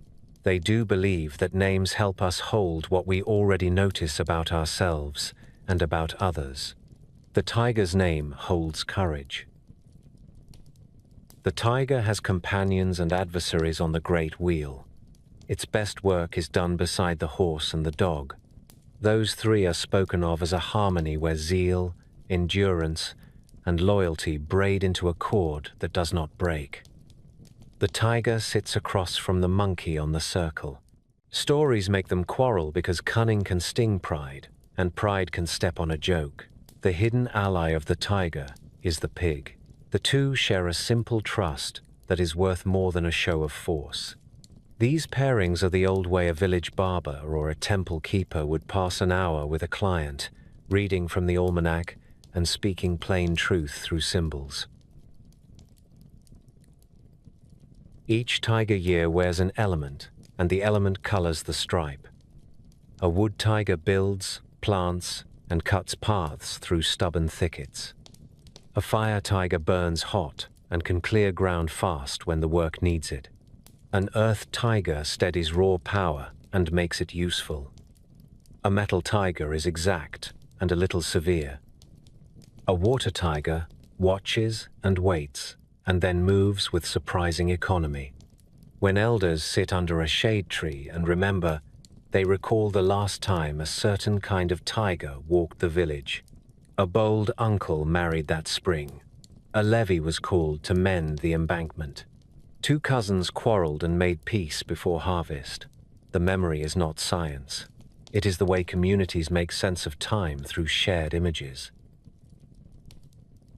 They do believe that names help us hold what we already notice about ourselves and about others. The tiger's name holds courage. The tiger has companions and adversaries on the great wheel. Its best work is done beside the horse and the dog. Those three are spoken of as a harmony where zeal, endurance, and loyalty braid into a cord that does not break. The tiger sits across from the monkey on the circle. Stories make them quarrel because cunning can sting pride, and pride can step on a joke. The hidden ally of the tiger is the pig. The two share a simple trust that is worth more than a show of force. These pairings are the old way a village barber or a temple keeper would pass an hour with a client, reading from the almanac and speaking plain truth through symbols. Each tiger year wears an element, and the element colors the stripe. A wood tiger builds, plants, and cuts paths through stubborn thickets. A fire tiger burns hot and can clear ground fast when the work needs it. An earth tiger steadies raw power and makes it useful. A metal tiger is exact and a little severe. A water tiger watches and waits, and then moves with surprising economy. When elders sit under a shade tree and remember, they recall the last time a certain kind of tiger walked the village. A bold uncle married that spring. A levee was called to mend the embankment. Two cousins quarreled and made peace before harvest. The memory is not science. It is the way communities make sense of time through shared images.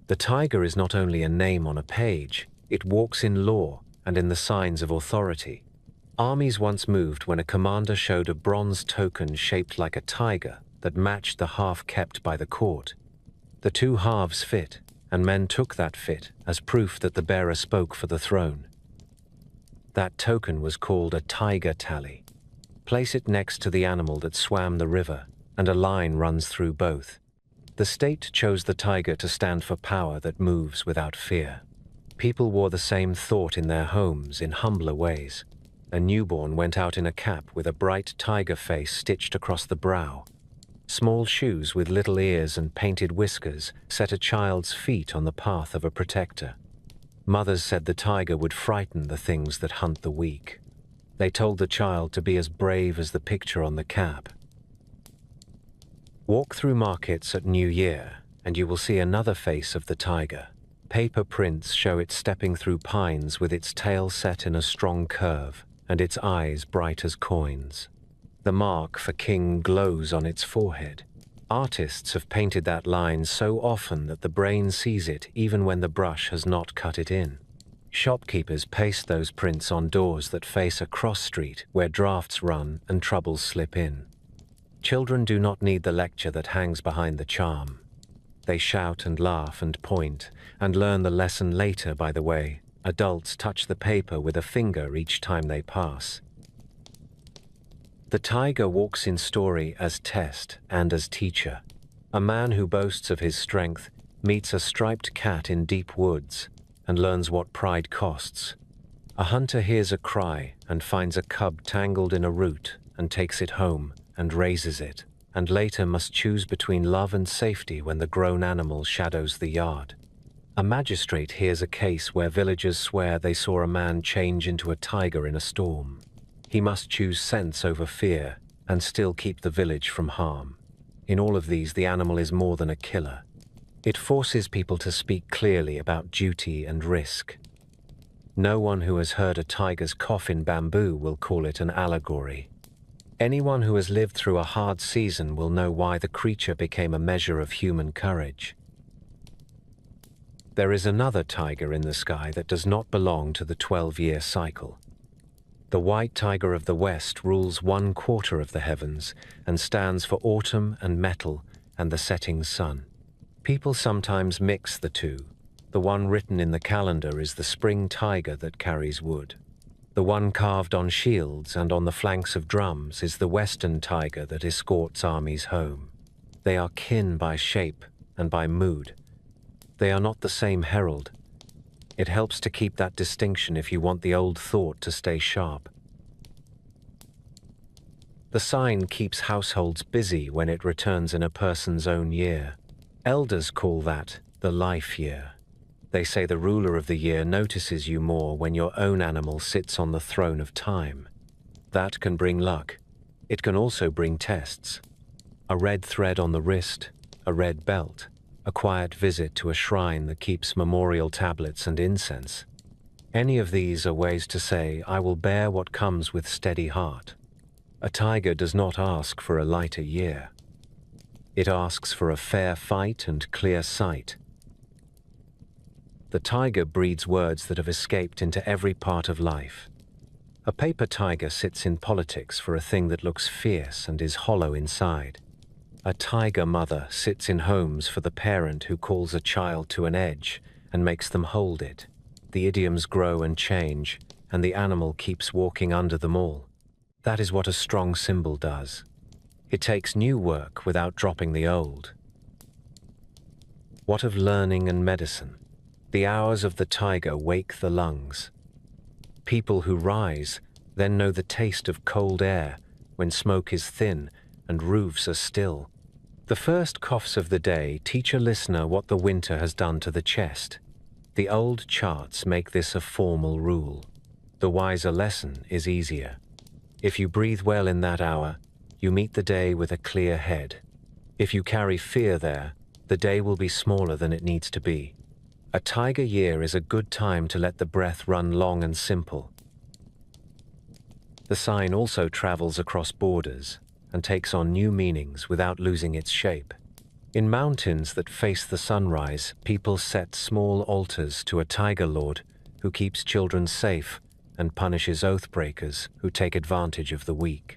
The tiger is not only a name on a page, it walks in law and in the signs of authority. Armies once moved when a commander showed a bronze token shaped like a tiger that matched the half kept by the court. The two halves fit, and men took that fit as proof that the bearer spoke for the throne. That token was called a tiger tally. Place it next to the animal that swam the river, and a line runs through both. The state chose the tiger to stand for power that moves without fear. People wore the same thought in their homes in humbler ways. A newborn went out in a cap with a bright tiger face stitched across the brow. Small shoes with little ears and painted whiskers set a child's feet on the path of a protector. Mothers said the tiger would frighten the things that hunt the weak. They told the child to be as brave as the picture on the cap. Walk through markets at New Year, and you will see another face of the tiger. Paper prints show it stepping through pines with its tail set in a strong curve, and its eyes bright as coins. The mark for king glows on its forehead. Artists have painted that line so often that the brain sees it even when the brush has not cut it in. Shopkeepers paste those prints on doors that face a cross street where drafts run and troubles slip in. Children do not need the lecture that hangs behind the charm. They shout and laugh and point, and learn the lesson later by the way. Adults touch the paper with a finger each time they pass. The tiger walks in story as test and as teacher. A man who boasts of his strength meets a striped cat in deep woods and learns what pride costs. A hunter hears a cry and finds a cub tangled in a root and takes it home and raises it, and later must choose between love and safety when the grown animal shadows the yard. A magistrate hears a case where villagers swear they saw a man change into a tiger in a storm. He must choose sense over fear and still keep the village from harm. In all of these, the animal is more than a killer. It forces people to speak clearly about duty and risk. No one who has heard a tiger's cough in bamboo will call it an allegory. Anyone who has lived through a hard season will know why the creature became a measure of human courage. There is another tiger in the sky that does not belong to the 12-year cycle. The white tiger of the west rules 1/4 of the heavens and stands for autumn and metal and the setting sun. People sometimes mix the two. The one written in the calendar is the spring tiger that carries wood. The one carved on shields and on the flanks of drums is the western tiger that escorts armies home. They are kin by shape and by mood. They are not the same herald. It helps to keep that distinction if you want the old thought to stay sharp. The sign keeps households busy when it returns in a person's own year. Elders call that the life year. They say the ruler of the year notices you more when your own animal sits on the throne of time. That can bring luck. It can also bring tests. A red thread on the wrist, a red belt, a quiet visit to a shrine that keeps memorial tablets and incense. Any of these are ways to say, I will bear what comes with steady heart. A tiger does not ask for a lighter year. It asks for a fair fight and clear sight. The tiger breeds words that have escaped into every part of life. A paper tiger sits in politics for a thing that looks fierce and is hollow inside. A tiger mother sits in homes for the parent who calls a child to an edge and makes them hold it. The idioms grow and change, and the animal keeps walking under them all. That is what a strong symbol does. It takes new work without dropping the old. What of learning and medicine? The hours of the tiger wake the lungs. People who rise then know the taste of cold air when smoke is thin and roofs are still. The first coughs of the day teach a listener what the winter has done to the chest. The old charts make this a formal rule. The wiser lesson is easier. If you breathe well in that hour, you meet the day with a clear head. If you carry fear there, the day will be smaller than it needs to be. A tiger year is a good time to let the breath run long and simple. The sign also travels across borders and takes on new meanings without losing its shape. In mountains that face the sunrise, people set small altars to a tiger lord who keeps children safe and punishes oath-breakers who take advantage of the weak.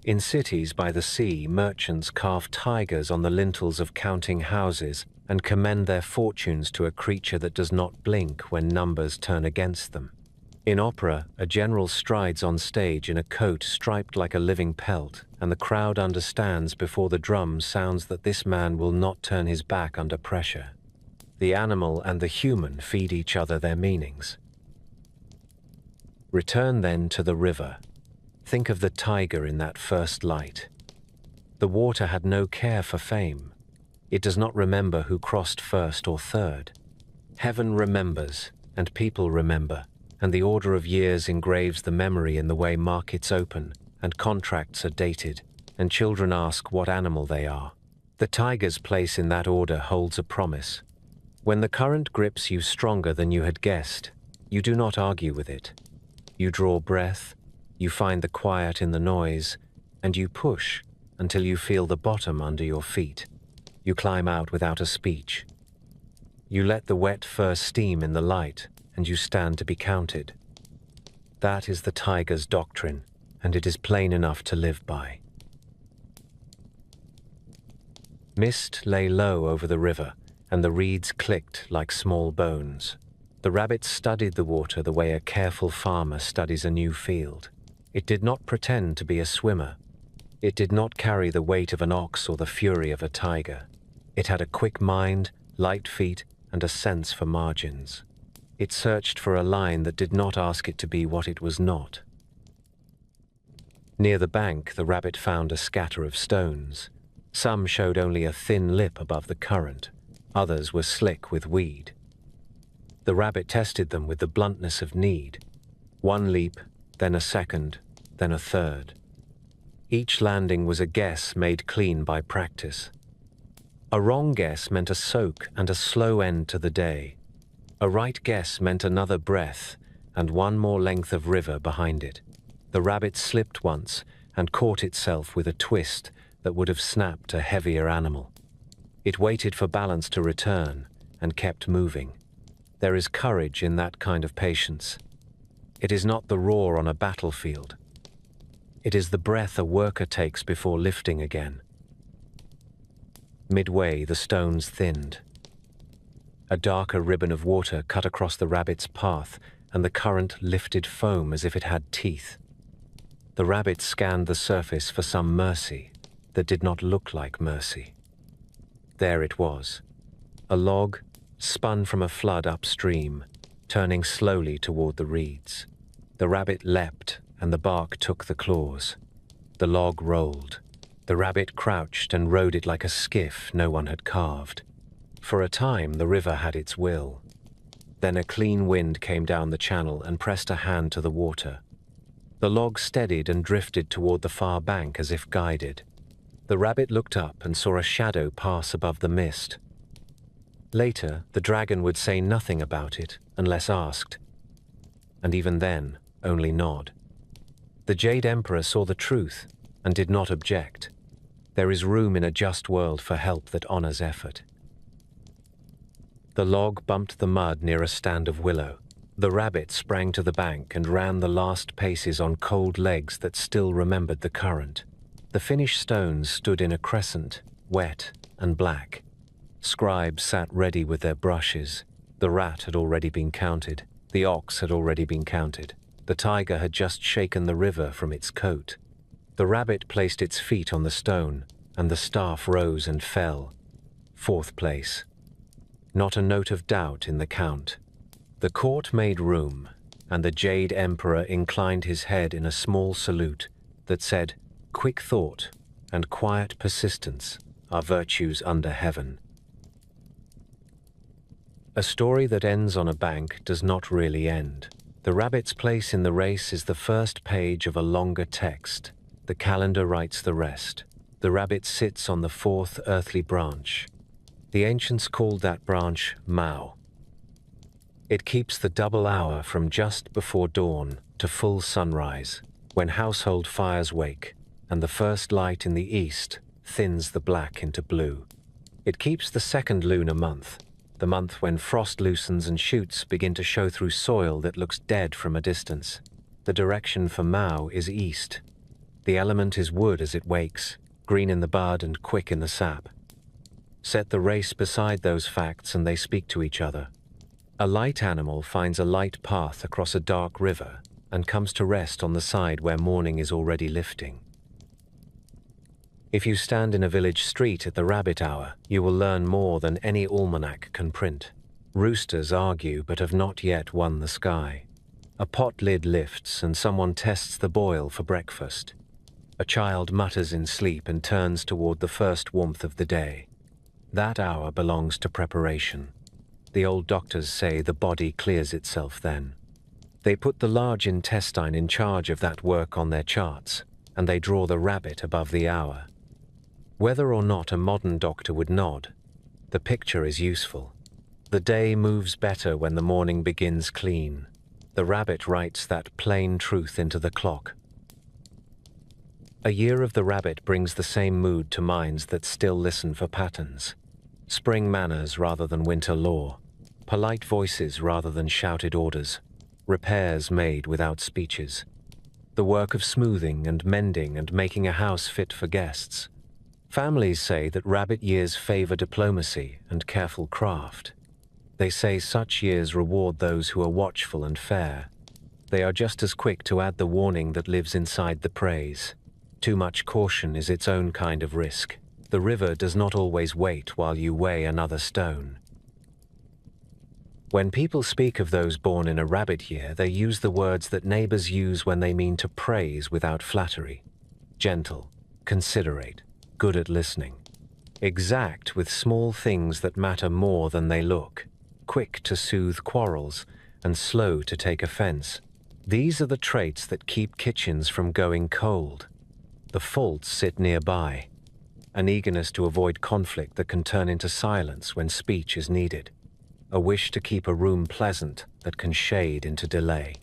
In cities by the sea, merchants carve tigers on the lintels of counting houses and commend their fortunes to a creature that does not blink when numbers turn against them. In opera, a general strides on stage in a coat striped like a living pelt, and the crowd understands before the drum sounds that this man will not turn his back under pressure. The animal and the human feed each other their meanings. Return then to the river. Think of the tiger in that first light. The water had no care for fame. It does not remember who crossed first or third. Heaven remembers, and people remember, and the order of years engraves the memory in the way markets open, and contracts are dated, and children ask what animal they are. The tiger's place in that order holds a promise. When the current grips you stronger than you had guessed, you do not argue with it. You draw breath, you find the quiet in the noise, and you push until you feel the bottom under your feet. You climb out without a speech. You let the wet fur steam in the light, and you stand to be counted. That is the tiger's doctrine, and it is plain enough to live by. Mist lay low over the river, and the reeds clicked like small bones. The rabbit studied the water the way a careful farmer studies a new field. It did not pretend to be a swimmer. It did not carry the weight of an ox or the fury of a tiger. It had a quick mind, light feet, and a sense for margins. It searched for a line that did not ask it to be what it was not. Near the bank, the rabbit found a scatter of stones. Some showed only a thin lip above the current. Others were slick with weed. The rabbit tested them with the bluntness of need. One leap, then a second, then a third. Each landing was a guess made clean by practice. A wrong guess meant a soak and a slow end to the day. A right guess meant another breath and one more length of river behind it. The rabbit slipped once and caught itself with a twist that would have snapped a heavier animal. It waited for balance to return and kept moving. There is courage in that kind of patience. It is not the roar on a battlefield. It is the breath a worker takes before lifting again. Midway, the stones thinned. A darker ribbon of water cut across the rabbit's path, and the current lifted foam as if it had teeth. The rabbit scanned the surface for some mercy that did not look like mercy. There it was, a log spun from a flood upstream, turning slowly toward the reeds. The rabbit leapt, and the bark took the claws. The log rolled. The rabbit crouched and rode it like a skiff no one had carved. For a time, the river had its will. Then a clean wind came down the channel and pressed a hand to the water. The log steadied and drifted toward the far bank as if guided. The rabbit looked up and saw a shadow pass above the mist. Later, the dragon would say nothing about it unless asked, and even then, only nod. The Jade Emperor saw the truth and did not object. There is room in a just world for help that honors effort. The log bumped the mud near a stand of willow. The rabbit sprang to the bank and ran the last paces on cold legs that still remembered the current. The finished stones stood in a crescent, wet and black. Scribes sat ready with their brushes. The rat had already been counted. The ox had already been counted. The tiger had just shaken the river from its coat. The rabbit placed its feet on the stone, and the staff rose and fell. 4th place. Not a note of doubt in the count. The court made room, and the Jade Emperor inclined his head in a small salute that said, "Quick thought and quiet persistence are virtues under heaven." A story that ends on a bank does not really end. The rabbit's place in the race is the first page of a longer text. The calendar writes the rest. The rabbit sits on the 4th earthly branch. The ancients called that branch Mao. It keeps the double hour from just before dawn to full sunrise, when household fires wake, and the first light in the east thins the black into blue. It keeps the 2nd lunar month, the month when frost loosens and shoots begin to show through soil that looks dead from a distance. The direction for Mao is east. The element is wood as it wakes, green in the bud and quick in the sap. Set the race beside those facts and they speak to each other. A light animal finds a light path across a dark river and comes to rest on the side where morning is already lifting. If you stand in a village street at the rabbit hour, you will learn more than any almanac can print. Roosters argue but have not yet won the sky. A pot lid lifts and someone tests the boil for breakfast. A child mutters in sleep and turns toward the first warmth of the day. That hour belongs to preparation. The old doctors say the body clears itself then. They put the large intestine in charge of that work on their charts, and they draw the rabbit above the hour. Whether or not a modern doctor would nod, the picture is useful. The day moves better when the morning begins clean. The rabbit writes that plain truth into the clock. A year of the rabbit brings the same mood to minds that still listen for patterns. Spring manners rather than winter law. Polite voices rather than shouted orders. Repairs made without speeches. The work of smoothing and mending and making a house fit for guests. Families say that rabbit years favor diplomacy and careful craft. They say such years reward those who are watchful and fair. They are just as quick to add the warning that lives inside the praise. Too much caution is its own kind of risk. The river does not always wait while you weigh another stone. When people speak of those born in a rabbit year, they use the words that neighbors use when they mean to praise without flattery. Gentle, considerate, good at listening. Exact with small things that matter more than they look. Quick to soothe quarrels and slow to take offense. These are the traits that keep kitchens from going cold. The faults sit nearby. An eagerness to avoid conflict that can turn into silence when speech is needed. A wish to keep a room pleasant that can shade into delay.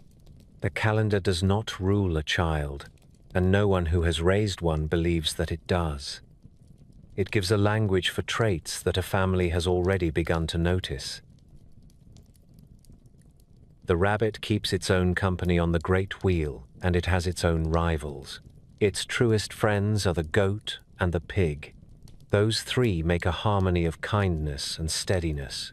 The calendar does not rule a child, and no one who has raised one believes that it does. It gives a language for traits that a family has already begun to notice. The rabbit keeps its own company on the great wheel, and it has its own rivals. Its truest friends are the goat and the pig. Those three make a harmony of kindness and steadiness.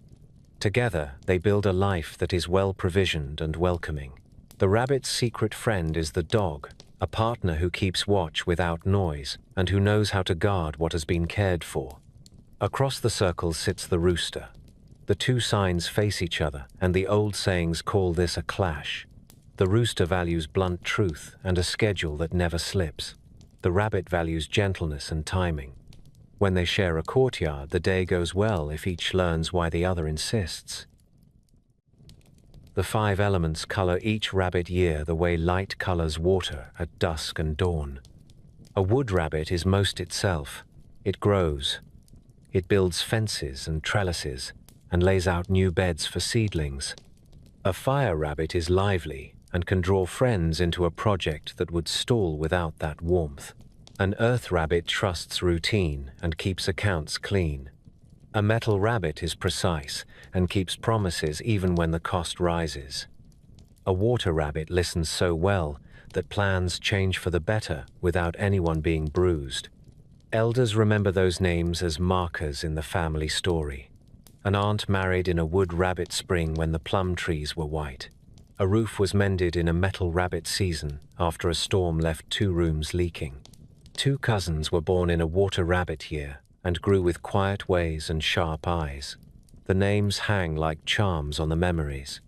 Together, they build a life that is well provisioned and welcoming. The rabbit's secret friend is the dog, a partner who keeps watch without noise and who knows how to guard what has been cared for. Across the circle sits the rooster. The two signs face each other, and the old sayings call this a clash. The rooster values blunt truth and a schedule that never slips. The rabbit values gentleness and timing. When they share a courtyard, the day goes well if each learns why the other insists. The 5 elements color each rabbit year the way light colors water at dusk and dawn. A wood rabbit is most itself. It grows. It builds fences and trellises and lays out new beds for seedlings. A fire rabbit is lively and can draw friends into a project that would stall without that warmth. An earth rabbit trusts routine and keeps accounts clean. A metal rabbit is precise and keeps promises even when the cost rises. A water rabbit listens so well that plans change for the better without anyone being bruised. Elders remember those names as markers in the family story. An aunt married in a wood rabbit spring when the plum trees were white. A roof was mended in a metal rabbit season after a storm left 2 rooms leaking. 2 cousins were born in a water rabbit year and grew with quiet ways and sharp eyes. The names hang like charms on the memories.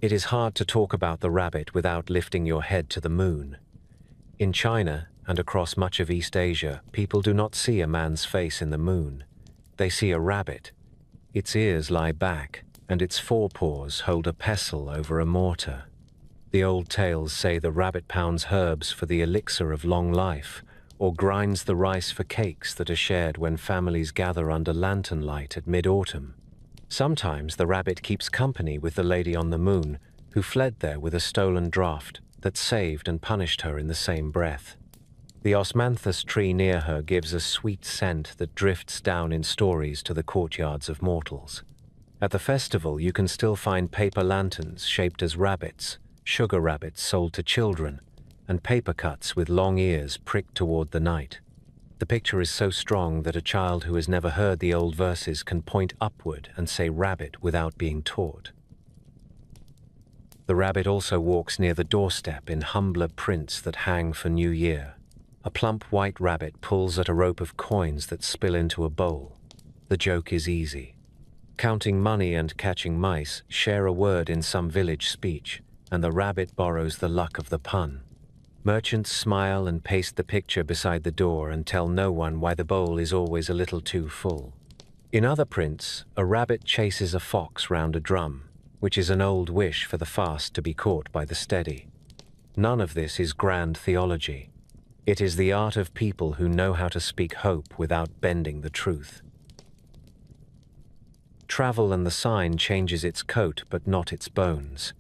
It is hard to talk about the rabbit without lifting your head to the moon. In China and across much of East Asia, people do not see a man's face in the moon. They see a rabbit. Its ears lie back, and its forepaws hold a pestle over a mortar. The old tales say the rabbit pounds herbs for the elixir of long life, or grinds the rice for cakes that are shared when families gather under lantern light at mid-autumn. Sometimes the rabbit keeps company with the lady on the moon, who fled there with a stolen draught that saved and punished her in the same breath. The osmanthus tree near her gives a sweet scent that drifts down in stories to the courtyards of mortals. At the festival, you can still find paper lanterns shaped as rabbits, sugar rabbits sold to children, and paper cuts with long ears pricked toward the night. The picture is so strong that a child who has never heard the old verses can point upward and say rabbit without being taught. The rabbit also walks near the doorstep in humbler prints that hang for New Year. A plump white rabbit pulls at a rope of coins that spill into a bowl. The joke is easy. Counting money and catching mice share a word in some village speech, and the rabbit borrows the luck of the pun. Merchants smile and paste the picture beside the door and tell no one why the bowl is always a little too full. In other prints, a rabbit chases a fox round a drum, which is an old wish for the fast to be caught by the steady. None of this is grand theology. It is the art of people who know how to speak hope without bending the truth. Travel and the sign changes its coat but not its bones.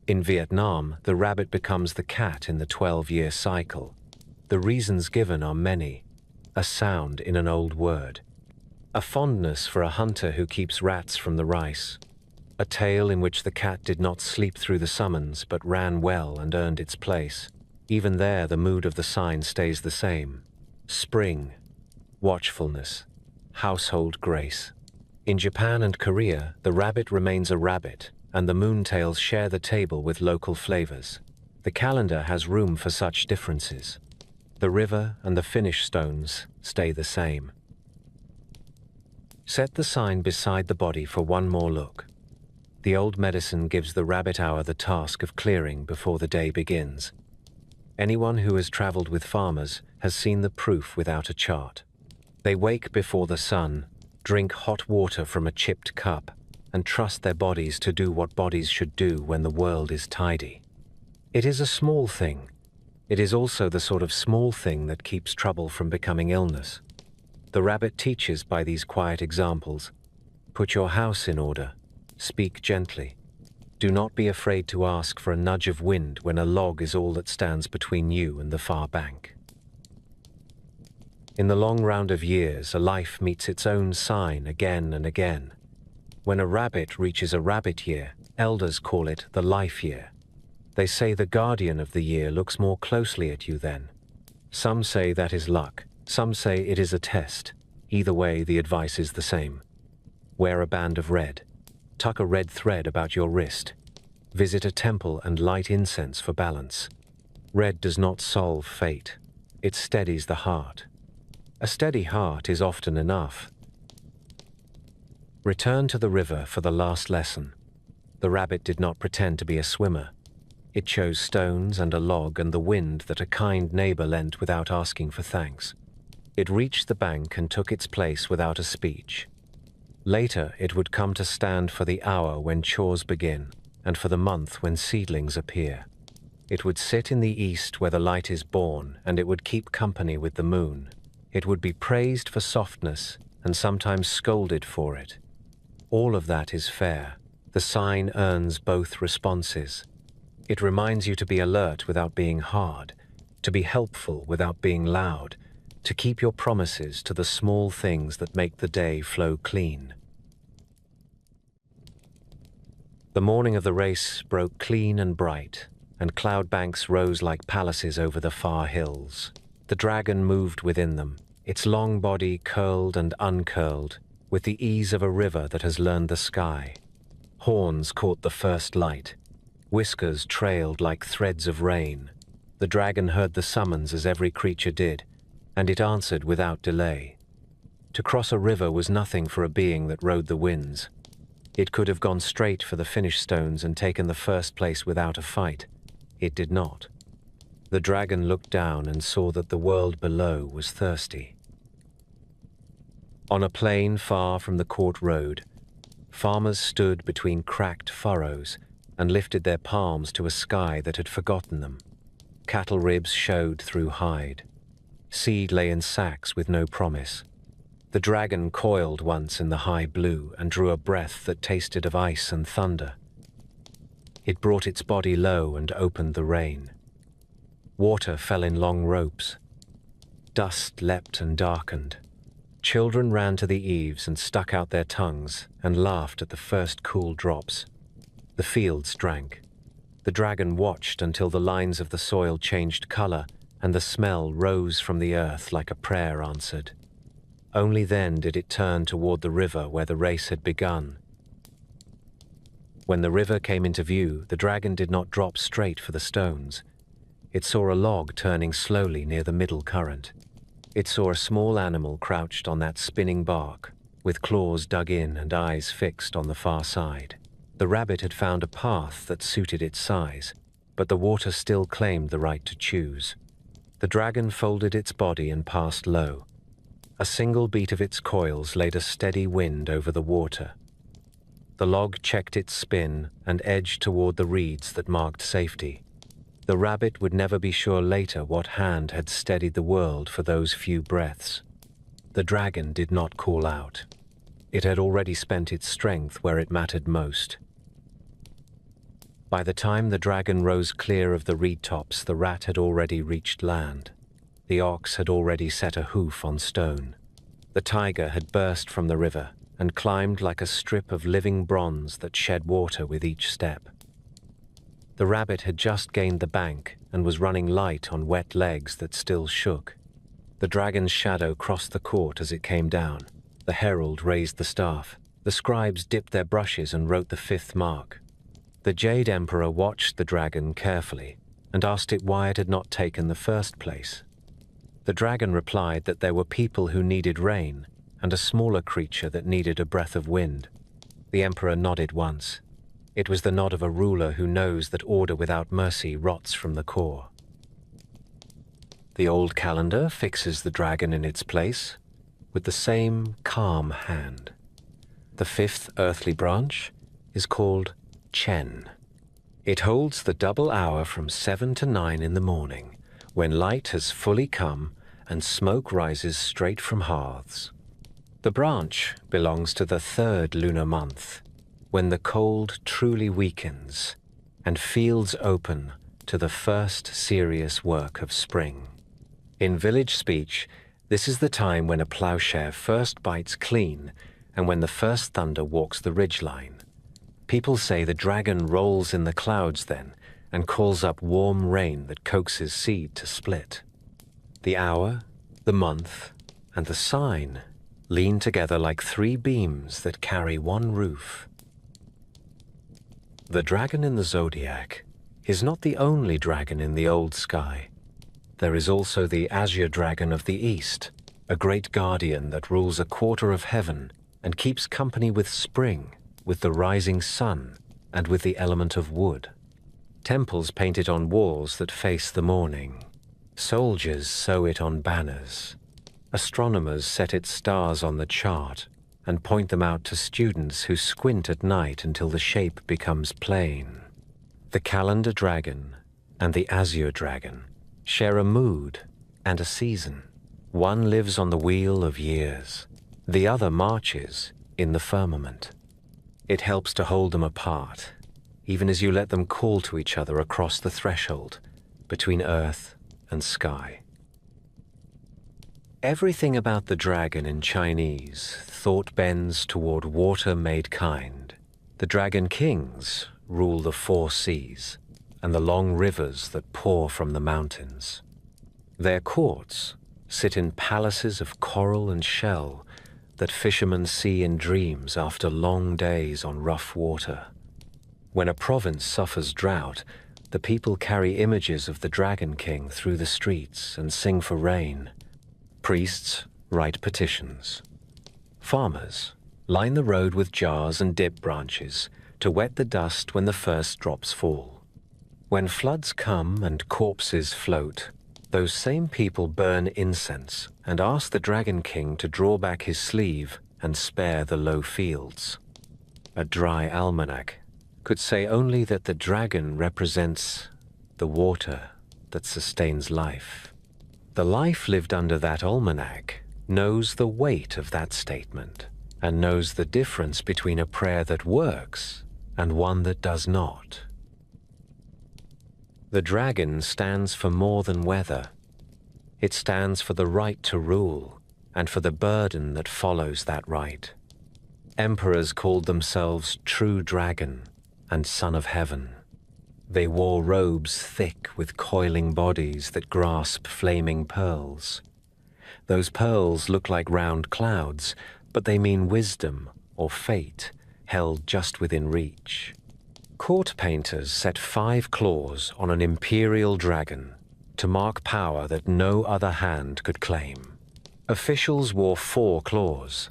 In Vietnam, the rabbit becomes the cat in the 12-year cycle. The reasons given are many. A sound in an old word. A fondness for a hunter who keeps rats from the rice. A tale in which the cat did not sleep through the summons but ran well and earned its place. Even there, the mood of the sign stays the same. Spring, watchfulness, household grace. In Japan and Korea, the rabbit remains a rabbit, and the moontails share the table with local flavors. The calendar has room for such differences. The river and the finish stones stay the same. Set the sign beside the body for one more look. The old medicine gives the rabbit hour the task of clearing before the day begins. Anyone who has traveled with farmers has seen the proof without a chart. They wake before the sun, drink hot water from a chipped cup, and trust their bodies to do what bodies should do when the world is tidy. It is a small thing. It is also the sort of small thing that keeps trouble from becoming illness. The rabbit teaches by these quiet examples. Put your house in order. Speak gently. Do not be afraid to ask for a nudge of wind when a log is all that stands between you and the far bank. In the long round of years, a life meets its own sign again and again. When a rabbit reaches a rabbit year, elders call it the life year. They say the guardian of the year looks more closely at you then. Some say that is luck. Some say it is a test. Either way, the advice is the same. Wear a band of red. Tuck a red thread about your wrist. Visit a temple and light incense for balance. Red does not solve fate. It steadies the heart. A steady heart is often enough. Return to the river for the last lesson. The rabbit did not pretend to be a swimmer. It chose stones and a log and the wind that a kind neighbor lent without asking for thanks. It reached the bank and took its place without a speech. Later, it would come to stand for the hour when chores begin, and for the month when seedlings appear. It would sit in the east where the light is born, and it would keep company with the moon. It would be praised for softness, and sometimes scolded for it. All of that is fair. The sign earns both responses. It reminds you to be alert without being hard, to be helpful without being loud, to keep your promises to the small things that make the day flow clean. The morning of the race broke clean and bright, and cloud banks rose like palaces over the far hills. The dragon moved within them, its long body curled and uncurled, with the ease of a river that has learned the sky. Horns caught the first light. Whiskers trailed like threads of rain. The dragon heard the summons as every creature did, and it answered without delay. To cross a river was nothing for a being that rode the winds. It could have gone straight for the finish stones and taken the first place without a fight. It did not. The dragon looked down and saw that the world below was thirsty. On a plain far from the court road, farmers stood between cracked furrows and lifted their palms to a sky that had forgotten them. Cattle ribs showed through hide. Seed lay in sacks with no promise. The dragon coiled once in the high blue and drew a breath that tasted of ice and thunder. It brought its body low and opened the rain. Water fell in long ropes. Dust leapt and darkened. Children ran to the eaves and stuck out their tongues and laughed at the first cool drops. The fields drank. The dragon watched until the lines of the soil changed color and the smell rose from the earth like a prayer answered. Only then did it turn toward the river where the race had begun. When the river came into view, the dragon did not drop straight for the stones. It saw a log turning slowly near the middle current. It saw a small animal crouched on that spinning bark, with claws dug in and eyes fixed on the far side. The rabbit had found a path that suited its size, but the water still claimed the right to choose. The dragon folded its body and passed low. A single beat of its coils laid a steady wind over the water. The log checked its spin and edged toward the reeds that marked safety. The rabbit would never be sure later what hand had steadied the world for those few breaths. The dragon did not call out. It had already spent its strength where it mattered most. By the time the dragon rose clear of the reed tops, the rat had already reached land. The ox had already set a hoof on stone. The tiger had burst from the river and climbed like a strip of living bronze that shed water with each step. The rabbit had just gained the bank and was running light on wet legs that still shook. The dragon's shadow crossed the court as it came down. The herald raised the staff. The scribes dipped their brushes and wrote the 5th mark. The Jade Emperor watched the dragon carefully and asked it why it had not taken the first place. The dragon replied that there were people who needed rain and a smaller creature that needed a breath of wind. The emperor nodded once. It was the nod of a ruler who knows that order without mercy rots from the core. The old calendar fixes the dragon in its place with the same calm hand. The 5th earthly branch is called Chen. It holds the double hour from 7 to 9 in the morning, when light has fully come and smoke rises straight from hearths. The branch belongs to the 3rd lunar month, when the cold truly weakens and fields open to the first serious work of spring. In village speech, this is the time when a plowshare first bites clean and when the first thunder walks the ridgeline. People say the dragon rolls in the clouds then and calls up warm rain that coaxes seed to split. The hour, the month, and the sign lean together like three beams that carry one roof. The dragon in the Zodiac is not the only dragon in the old sky. There is also the azure dragon of the east, a great guardian that rules a quarter of heaven and keeps company with spring, with the rising sun, and with the element of wood. Temples paint it on walls that face the morning. Soldiers sew it on banners. Astronomers set its stars on the chart and point them out to students who squint at night until the shape becomes plain. The calendar dragon and the azure dragon share a mood and a season. One lives on the wheel of years. The other marches in the firmament. It helps to hold them apart, even as you let them call to each other across the threshold between earth and sky. Everything about the dragon in Chinese thought bends toward water made kind. The dragon kings rule the four seas and the long rivers that pour from the mountains. Their courts sit in palaces of coral and shell that fishermen see in dreams after long days on rough water. When a province suffers drought, the people carry images of the Dragon King through the streets and sing for rain. Priests write petitions. Farmers line the road with jars and dip branches to wet the dust when the first drops fall. When floods come and corpses float, those same people burn incense and ask the Dragon King to draw back his sleeve and spare the low fields. A dry almanac could say only that the dragon represents the water that sustains life. The life lived under that almanac knows the weight of that statement and knows the difference between a prayer that works and one that does not. The dragon stands for more than weather. It stands for the right to rule and for the burden that follows that right. Emperors called themselves True Dragon and Son of Heaven. They wore robes thick with coiling bodies that grasp flaming pearls. Those pearls look like round clouds, but they mean wisdom or fate held just within reach. Court painters set 5 claws on an imperial dragon to mark power that no other hand could claim. Officials wore 4 claws.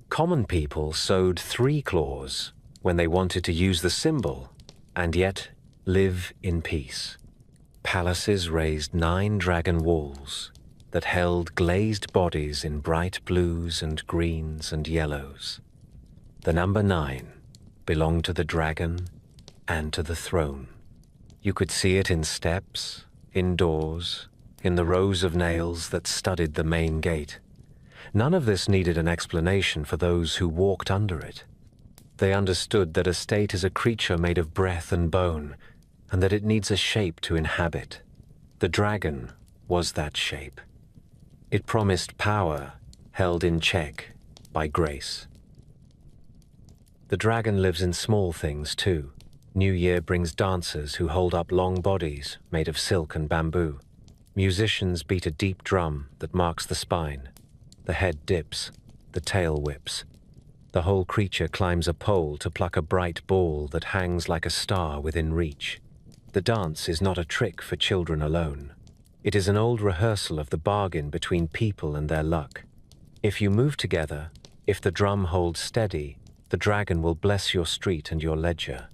Common people sewed 3 claws when they wanted to use the symbol and yet live in peace. Palaces raised 9 dragon walls that held glazed bodies in bright blues and greens and yellows. The number 9 belonged to the dragon and to the throne. You could see it in steps, indoors, in the rows of nails that studded the main gate. None of this needed an explanation for those who walked under it. They understood that a state is a creature made of breath and bone, and that it needs a shape to inhabit. The dragon was that shape. It promised power held in check by grace. The dragon lives in small things too. New Year brings dancers who hold up long bodies made of silk and bamboo. Musicians beat a deep drum that marks the spine. The head dips, the tail whips. The whole creature climbs a pole to pluck a bright ball that hangs like a star within reach. The dance is not a trick for children alone. It is an old rehearsal of the bargain between people and their luck. If you move together, if the drum holds steady, the dragon will bless your street and your ledger.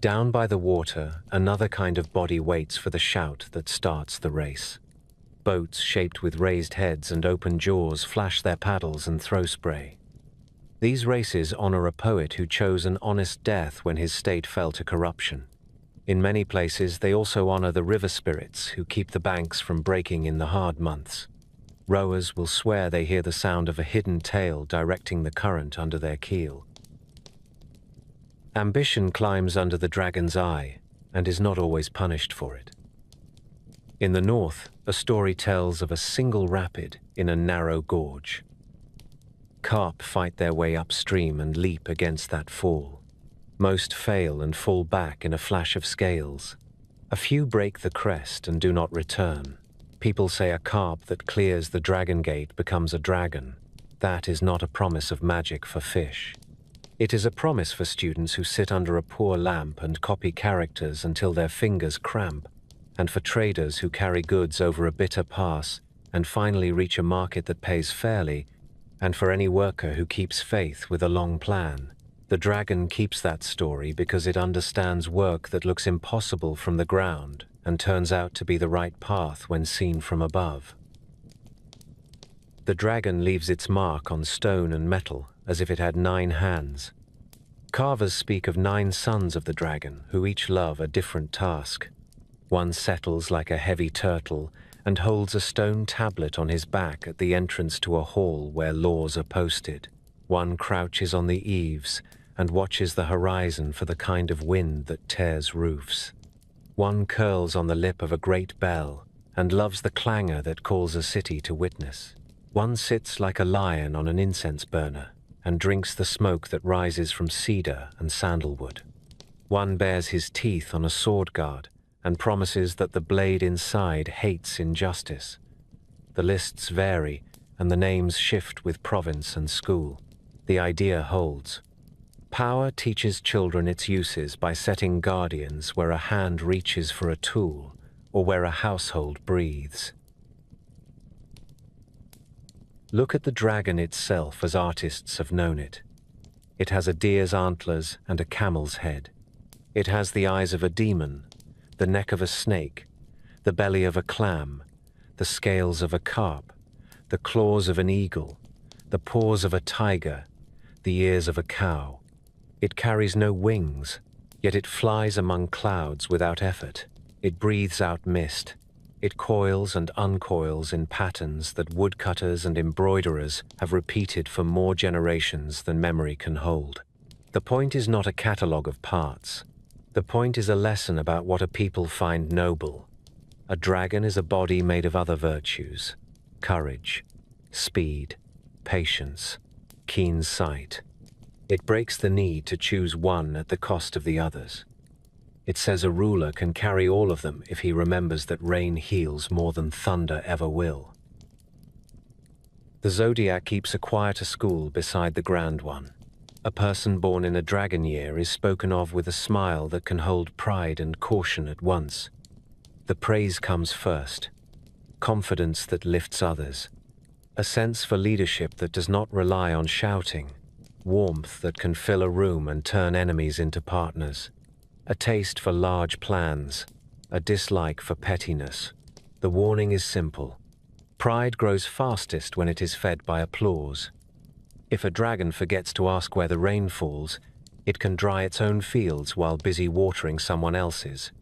Down by the water, another kind of body waits for the shout that starts the race. Boats shaped with raised heads and open jaws flash their paddles and throw spray. These races honor a poet who chose an honest death when his state fell to corruption. In many places, they also honor the river spirits who keep the banks from breaking in the hard months. Rowers will swear they hear the sound of a hidden tail directing the current under their keel. Ambition climbs under the dragon's eye and is not always punished for it. In the north, a story tells of a single rapid in a narrow gorge. Carp fight their way upstream and leap against that fall. Most fail and fall back in a flash of scales. A few break the crest and do not return. People say a carp that clears the dragon gate becomes a dragon. That is not a promise of magic for fish. It is a promise for students who sit under a poor lamp and copy characters until their fingers cramp, and for traders who carry goods over a bitter pass and finally reach a market that pays fairly, and for any worker who keeps faith with a long plan. The dragon keeps that story because it understands work that looks impossible from the ground and turns out to be the right path when seen from above. The dragon leaves its mark on stone and metal as if it had 9 hands. Carvers speak of 9 sons of the dragon who each love a different task. One settles like a heavy turtle and holds a stone tablet on his back at the entrance to a hall where laws are posted. One crouches on the eaves and watches the horizon for the kind of wind that tears roofs. One curls on the lip of a great bell and loves the clangor that calls a city to witness. One sits like a lion on an incense burner and drinks the smoke that rises from cedar and sandalwood. One bares his teeth on a sword guard and promises that the blade inside hates injustice. The lists vary and the names shift with province and school. The idea holds. Power teaches children its uses by setting guardians where a hand reaches for a tool or where a household breathes. Look at the dragon itself as artists have known it. It has a deer's antlers and a camel's head. It has the eyes of a demon, the neck of a snake, the belly of a clam, the scales of a carp, the claws of an eagle, the paws of a tiger, the ears of a cow. It carries no wings, yet it flies among clouds without effort. It breathes out mist. It coils and uncoils in patterns that woodcutters and embroiderers have repeated for more generations than memory can hold. The point is not a catalogue of parts. The point is a lesson about what a people find noble. A dragon is a body made of other virtues: courage, speed, patience, keen sight. It breaks the need to choose one at the cost of the others. It says a ruler can carry all of them if he remembers that rain heals more than thunder ever will. The Zodiac keeps a quieter school beside the grand one. A person born in a dragon year is spoken of with a smile that can hold pride and caution at once. The praise comes first, confidence that lifts others, a sense for leadership that does not rely on shouting, warmth that can fill a room and turn enemies into partners. A taste for large plans, a dislike for pettiness. The warning is simple. Pride grows fastest when it is fed by applause. If a dragon forgets to ask where the rain falls, it can dry its own fields while busy watering someone else's.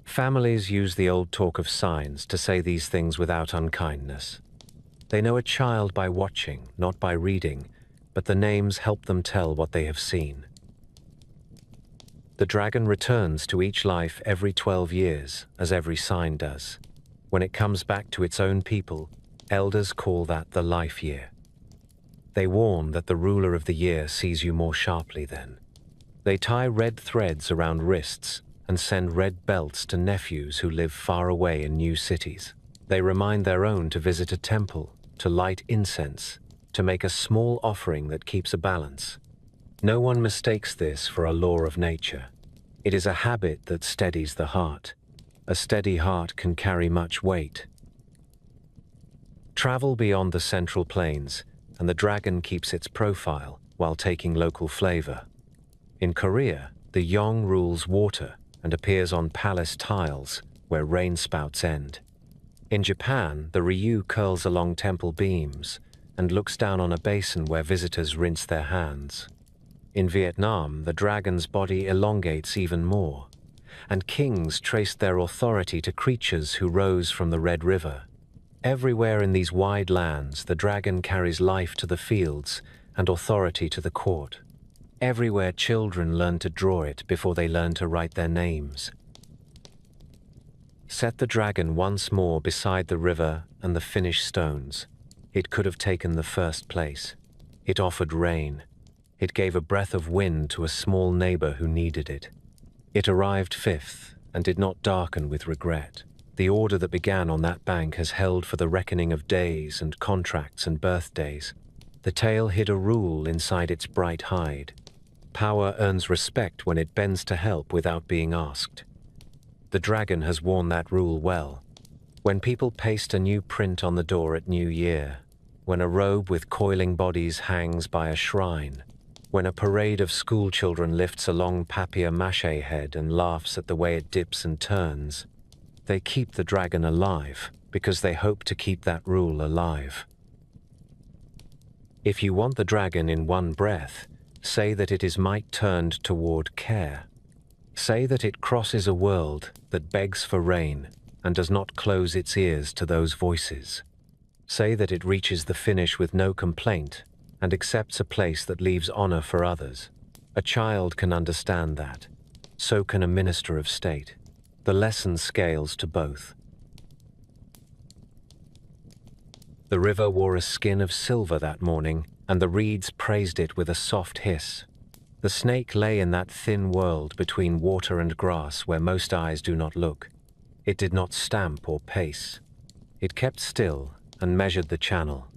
Families use the old talk of signs to say these things without unkindness. They know a child by watching, not by reading, but the names help them tell what they have seen. The dragon returns to each life every 12 years, as every sign does. When it comes back to its own people, elders call that the life year. They warn that the ruler of the year sees you more sharply then. They tie red threads around wrists and send red belts to nephews who live far away in new cities. They remind their own to visit a temple, to light incense, to make a small offering that keeps a balance. No one mistakes this for a law of nature. It is a habit that steadies the heart. A steady heart can carry much weight. Travel beyond the central plains, and the dragon keeps its profile while taking local flavor. In Korea, the Yong rules water and appears on palace tiles where rain spouts end. In Japan, the Ryu curls along temple beams and looks down on a basin where visitors rinse their hands. In Vietnam, the dragon's body elongates even more, and kings traced their authority to creatures who rose from the Red River. Everywhere in these wide lands, the dragon carries life to the fields and authority to the court. Everywhere children learn to draw it before they learn to write their names. Set the dragon once more beside the river and the finished stones. It could have taken the first place. It offered rain. It gave a breath of wind to a small neighbor who needed it. It arrived fifth and did not darken with regret. The order that began on that bank has held for the reckoning of days and contracts and birthdays. The tail hid a rule inside its bright hide. Power earns respect when it bends to help without being asked. The dragon has worn that rule well. When people paste a new print on the door at New Year, when a robe with coiling bodies hangs by a shrine, when a parade of schoolchildren lifts a long papier-mâché head and laughs at the way it dips and turns, they keep the dragon alive because they hope to keep that rule alive. If you want the dragon in one breath, say that it is might turned toward care. Say that it crosses a world that begs for rain and does not close its ears to those voices. Say that it reaches the finish with no complaint and accepts a place that leaves honor for others. A child can understand that. So can a minister of state. The lesson scales to both. The river wore a skin of silver that morning, and the reeds praised it with a soft hiss. The snake lay in that thin world between water and grass where most eyes do not look. It did not stamp or pace. It kept still and measured the channel.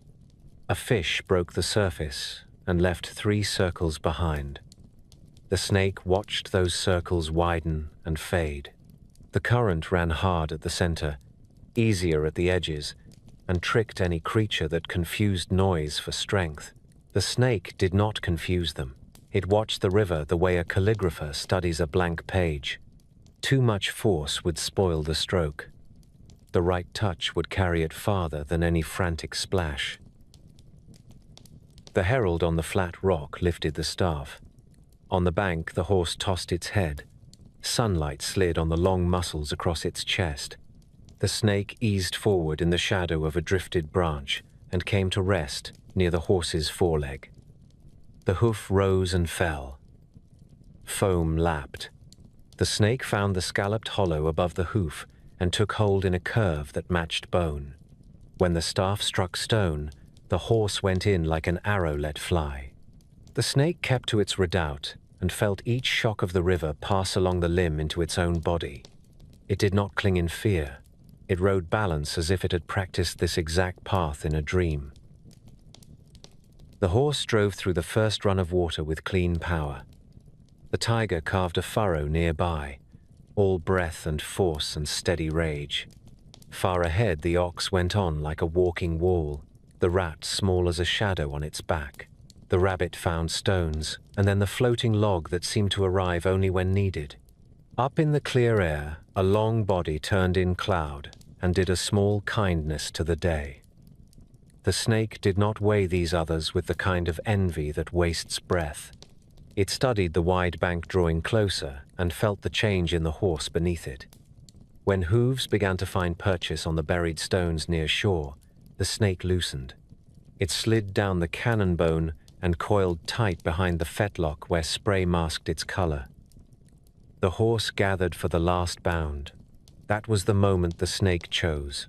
A fish broke the surface and left 3 circles behind. The snake watched those circles widen and fade. The current ran hard at the center, easier at the edges, and tricked any creature that confused noise for strength. The snake did not confuse them. It watched the river the way a calligrapher studies a blank page. Too much force would spoil the stroke. The right touch would carry it farther than any frantic splash. The herald on the flat rock lifted the staff. On the bank, the horse tossed its head. Sunlight slid on the long muscles across its chest. The snake eased forward in the shadow of a drifted branch and came to rest near the horse's foreleg. The hoof rose and fell. Foam lapped. The snake found the scalloped hollow above the hoof and took hold in a curve that matched bone. When the staff struck stone, the horse went in like an arrow let fly. The snake kept to its redoubt and felt each shock of the river pass along the limb into its own body. It did not cling in fear. It rode balance as if it had practiced this exact path in a dream. The horse drove through the first run of water with clean power. The tiger carved a furrow nearby, all breath and force and steady rage. Far ahead, the ox went on like a walking wall, the rat small as a shadow on its back. The rabbit found stones, and then the floating log that seemed to arrive only when needed. Up in the clear air, a long body turned in cloud and did a small kindness to the day. The snake did not weigh these others with the kind of envy that wastes breath. It studied the wide bank drawing closer and felt the change in the horse beneath it. When hooves began to find purchase on the buried stones near shore, the snake loosened. It slid down the cannon bone and coiled tight behind the fetlock where spray masked its color. The horse gathered for the last bound. That was the moment the snake chose.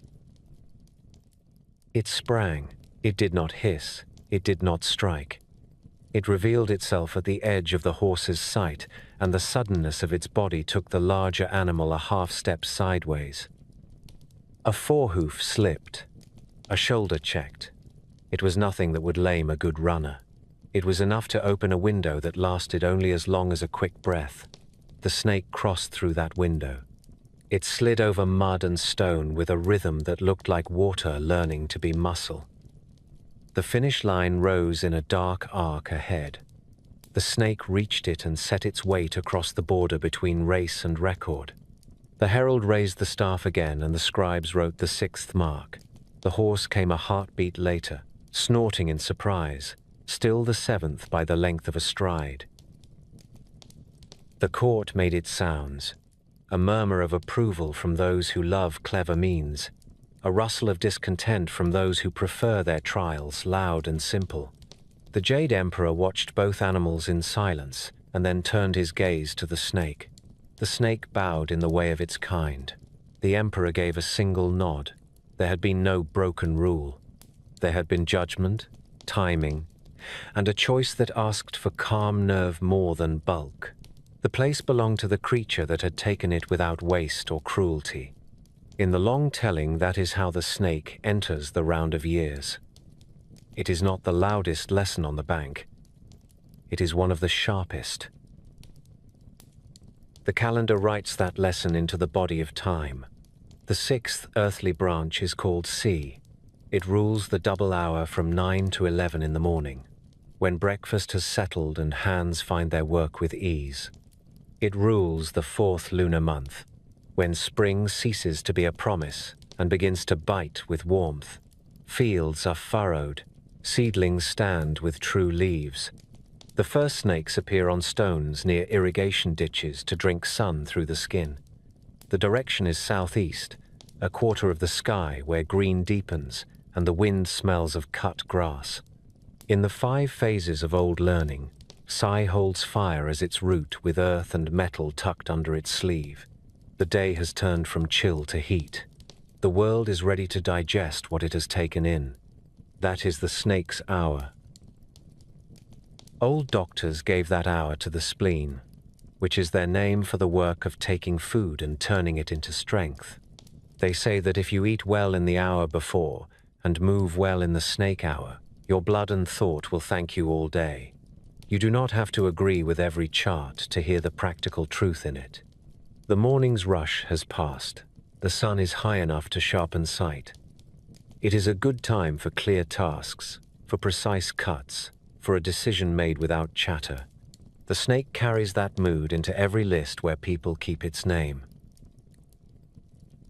It sprang. It did not hiss. It did not strike. It revealed itself at the edge of the horse's sight, and the suddenness of its body took the larger animal a half-step sideways. A forehoof slipped. A shoulder checked. It was nothing that would lame a good runner. It was enough to open a window that lasted only as long as a quick breath. The snake crossed through that window. It slid over mud and stone with a rhythm that looked like water learning to be muscle. The finish line rose in a dark arc ahead. The snake reached it and set its weight across the border between race and record. The herald raised the staff again, and the scribes wrote the 6th mark. The horse came a heartbeat later, snorting in surprise, still the 7th by the length of a stride. The court made its sounds, a murmur of approval from those who love clever means, a rustle of discontent from those who prefer their trials loud and simple. The Jade Emperor watched both animals in silence and then turned his gaze to the snake. The snake bowed in the way of its kind. The Emperor gave a single nod. There had been no broken rule. There had been judgment, timing, and a choice that asked for calm nerve more than bulk. The place belonged to the creature that had taken it without waste or cruelty. In the long telling, that is how the snake enters the round of years. It is not the loudest lesson on the bank. It is one of the sharpest. The calendar writes that lesson into the body of time. The sixth earthly branch is called sea. It rules the double hour from 9 to 11 in the morning, when breakfast has settled and hands find their work with ease. It rules the fourth lunar month, when spring ceases to be a promise and begins to bite with warmth. Fields are furrowed, seedlings stand with true leaves. The first snakes appear on stones near irrigation ditches to drink sun through the skin. The direction is southeast, a quarter of the sky where green deepens and the wind smells of cut grass. In the 5 phases of old learning, Psi holds fire as its root with earth and metal tucked under its sleeve. The day has turned from chill to heat. The world is ready to digest what it has taken in. That is the snake's hour. Old doctors gave that hour to the spleen, which is their name for the work of taking food and turning it into strength. They say that if you eat well in the hour before and move well in the snake hour, your blood and thought will thank you all day. You do not have to agree with every chart to hear the practical truth in it. The morning's rush has passed. The sun is high enough to sharpen sight. It is a good time for clear tasks, for precise cuts, for a decision made without chatter. The snake carries that mood into every list where people keep its name.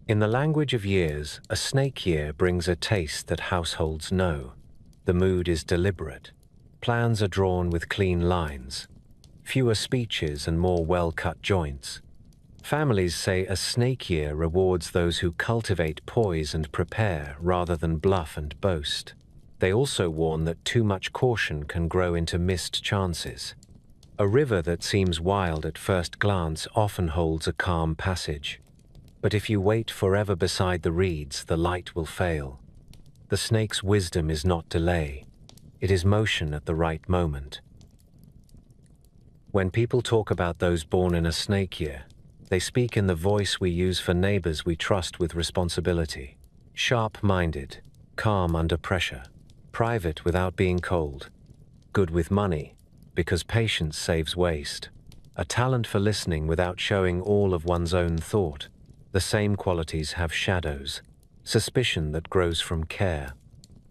In the language of years, a snake year brings a taste that households know. The mood is deliberate. Plans are drawn with clean lines. Fewer speeches and more well-cut joints. Families say a snake year rewards those who cultivate poise and prepare rather than bluff and boast. They also warn that too much caution can grow into missed chances. A river that seems wild at first glance often holds a calm passage. But if you wait forever beside the reeds, the light will fail. The snake's wisdom is not delay. It is motion at the right moment. When people talk about those born in a snake year, they speak in the voice we use for neighbors we trust with responsibility. Sharp-minded, calm under pressure, private without being cold, good with money, because patience saves waste, a talent for listening without showing all of one's own thought. The same qualities have shadows, suspicion that grows from care,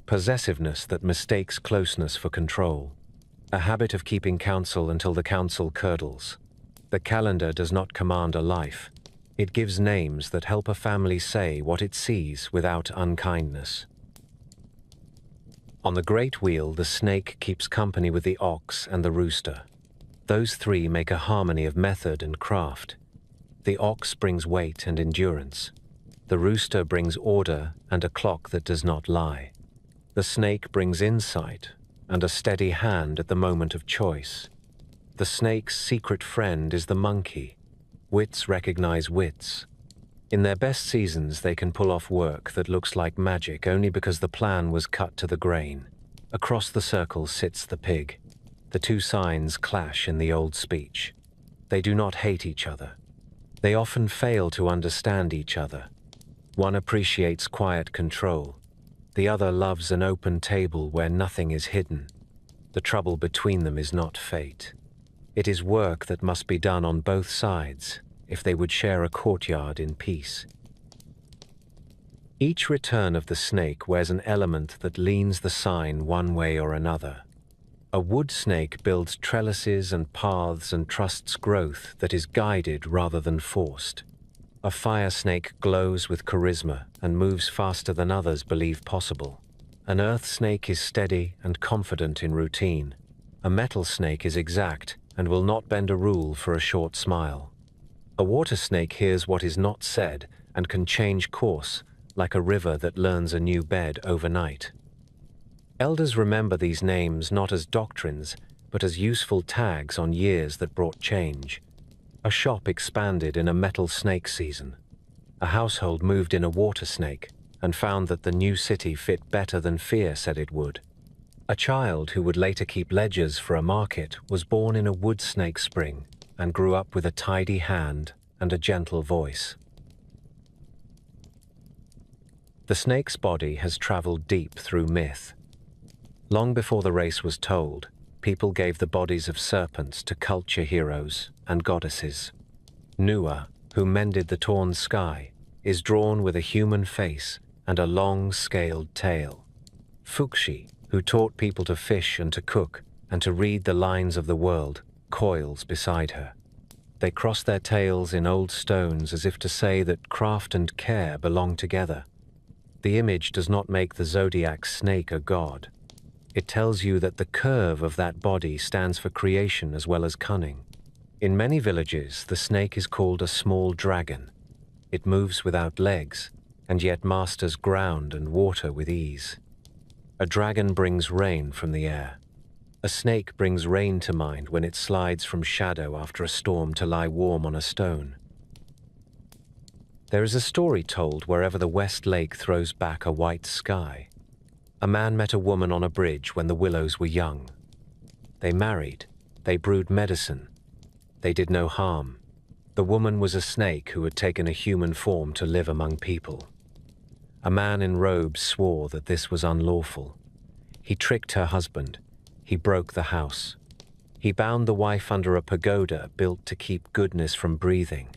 possessiveness that mistakes closeness for control, a habit of keeping counsel until the counsel curdles. The calendar does not command a life. It gives names that help a family say what it sees without unkindness. On the great wheel, the snake keeps company with the ox and the rooster. Those 3 make a harmony of method and craft. The ox brings weight and endurance. The rooster brings order and a clock that does not lie. The snake brings insight and a steady hand at the moment of choice. The snake's secret friend is the monkey. Wits recognize wits. In their best seasons, they can pull off work that looks like magic only because the plan was cut to the grain. Across the circle sits the pig. The 2 signs clash in the old speech. They do not hate each other. They often fail to understand each other. One appreciates quiet control. The other loves an open table where nothing is hidden. The trouble between them is not fate. It is work that must be done on both sides if they would share a courtyard in peace. Each return of the snake wears an element that leans the sign one way or another. A wood snake builds trellises and paths and trusts growth that is guided rather than forced. A fire snake glows with charisma and moves faster than others believe possible. An earth snake is steady and confident in routine. A metal snake is exact and will not bend a rule for a short smile. A water snake hears what is not said and can change course, like a river that learns a new bed overnight. Elders remember these names not as doctrines, but as useful tags on years that brought change. A shop expanded in a metal snake season. A household moved in a water snake and found that the new city fit better than fear said it would. A child who would later keep ledgers for a market was born in a wood snake spring and grew up with a tidy hand and a gentle voice. The snake's body has traveled deep through myth. Long before the race was told, people gave the bodies of serpents to culture heroes and goddesses. Nua, who mended the torn sky, is drawn with a human face and a long, scaled tail. Fuxi, who taught people to fish and to cook and to read the lines of the world, coils beside her. They cross their tails in old stones as if to say that craft and care belong together. The image does not make the Zodiac snake a god. It tells you that the curve of that body stands for creation as well as cunning. In many villages, the snake is called a small dragon. It moves without legs, and yet masters ground and water with ease. A dragon brings rain from the air. A snake brings rain to mind when it slides from shadow after a storm to lie warm on a stone. There is a story told wherever the West Lake throws back a white sky. A man met a woman on a bridge when the willows were young. They married. They brewed medicine. They did no harm. The woman was a snake who had taken a human form to live among people. A man in robes swore that this was unlawful. He tricked her husband. He broke the house. He bound the wife under a pagoda built to keep goodness from breathing.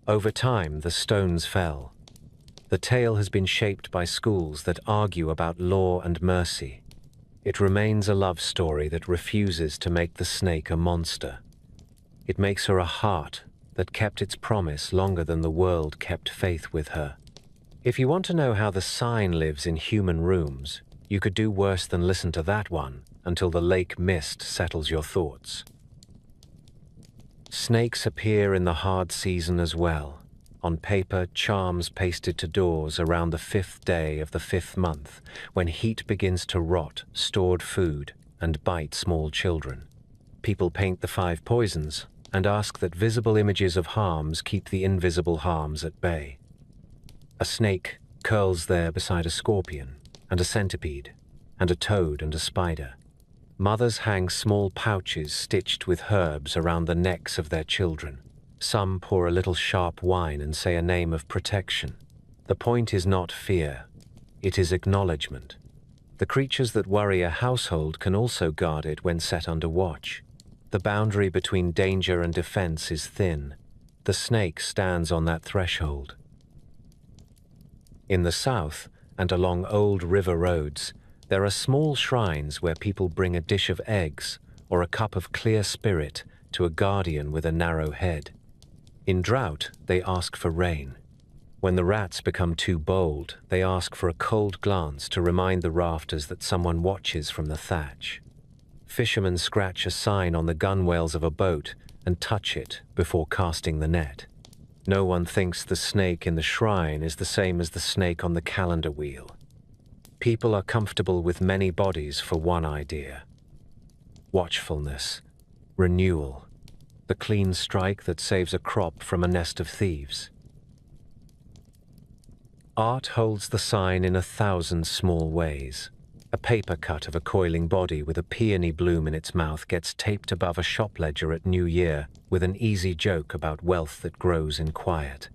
Over time, the stones fell. The tale has been shaped by schools that argue about law and mercy. It remains a love story that refuses to make the snake a monster. It makes her a heart that kept its promise longer than the world kept faith with her. If you want to know how the sign lives in human rooms, you could do worse than listen to that one until the lake mist settles your thoughts. Snakes appear in the hard season as well. On paper, charms pasted to doors around the 5th day of the 5th month, when heat begins to rot stored food and bite small children. People paint the 5 poisons and ask that visible images of harms keep the invisible harms at bay. A snake curls there beside a scorpion and a centipede and a toad and a spider. Mothers hang small pouches stitched with herbs around the necks of their children. Some pour a little sharp wine and say a name of protection. The point is not fear, it is acknowledgement. The creatures that worry a household can also guard it when set under watch. The boundary between danger and defense is thin. The snake stands on that threshold. In the south, and along old river roads, there are small shrines where people bring a dish of eggs or a cup of clear spirit to a guardian with a narrow head. In drought, they ask for rain. When the rats become too bold, they ask for a cold glance to remind the rafters that someone watches from the thatch. Fishermen scratch a sign on the gunwales of a boat and touch it before casting the net. No one thinks the snake in the shrine is the same as the snake on the calendar wheel. People are comfortable with many bodies for one idea: watchfulness, renewal, the clean strike that saves a crop from a nest of thieves. Art holds the sign in 1,000 small ways. A paper cut of a coiling body with a peony bloom in its mouth gets taped above a shop ledger at New Year with an easy joke about wealth that grows in quiet.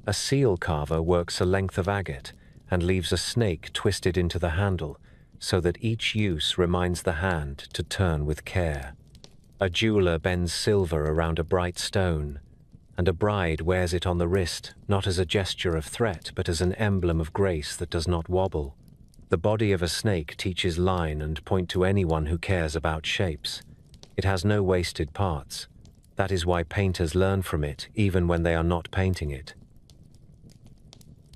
A seal carver works a length of agate and leaves a snake twisted into the handle so that each use reminds the hand to turn with care. A jeweler bends silver around a bright stone, and a bride wears it on the wrist, not as a gesture of threat, but as an emblem of grace that does not wobble. The body of a snake teaches line and point to anyone who cares about shapes. It has no wasted parts. That is why painters learn from it, even when they are not painting it.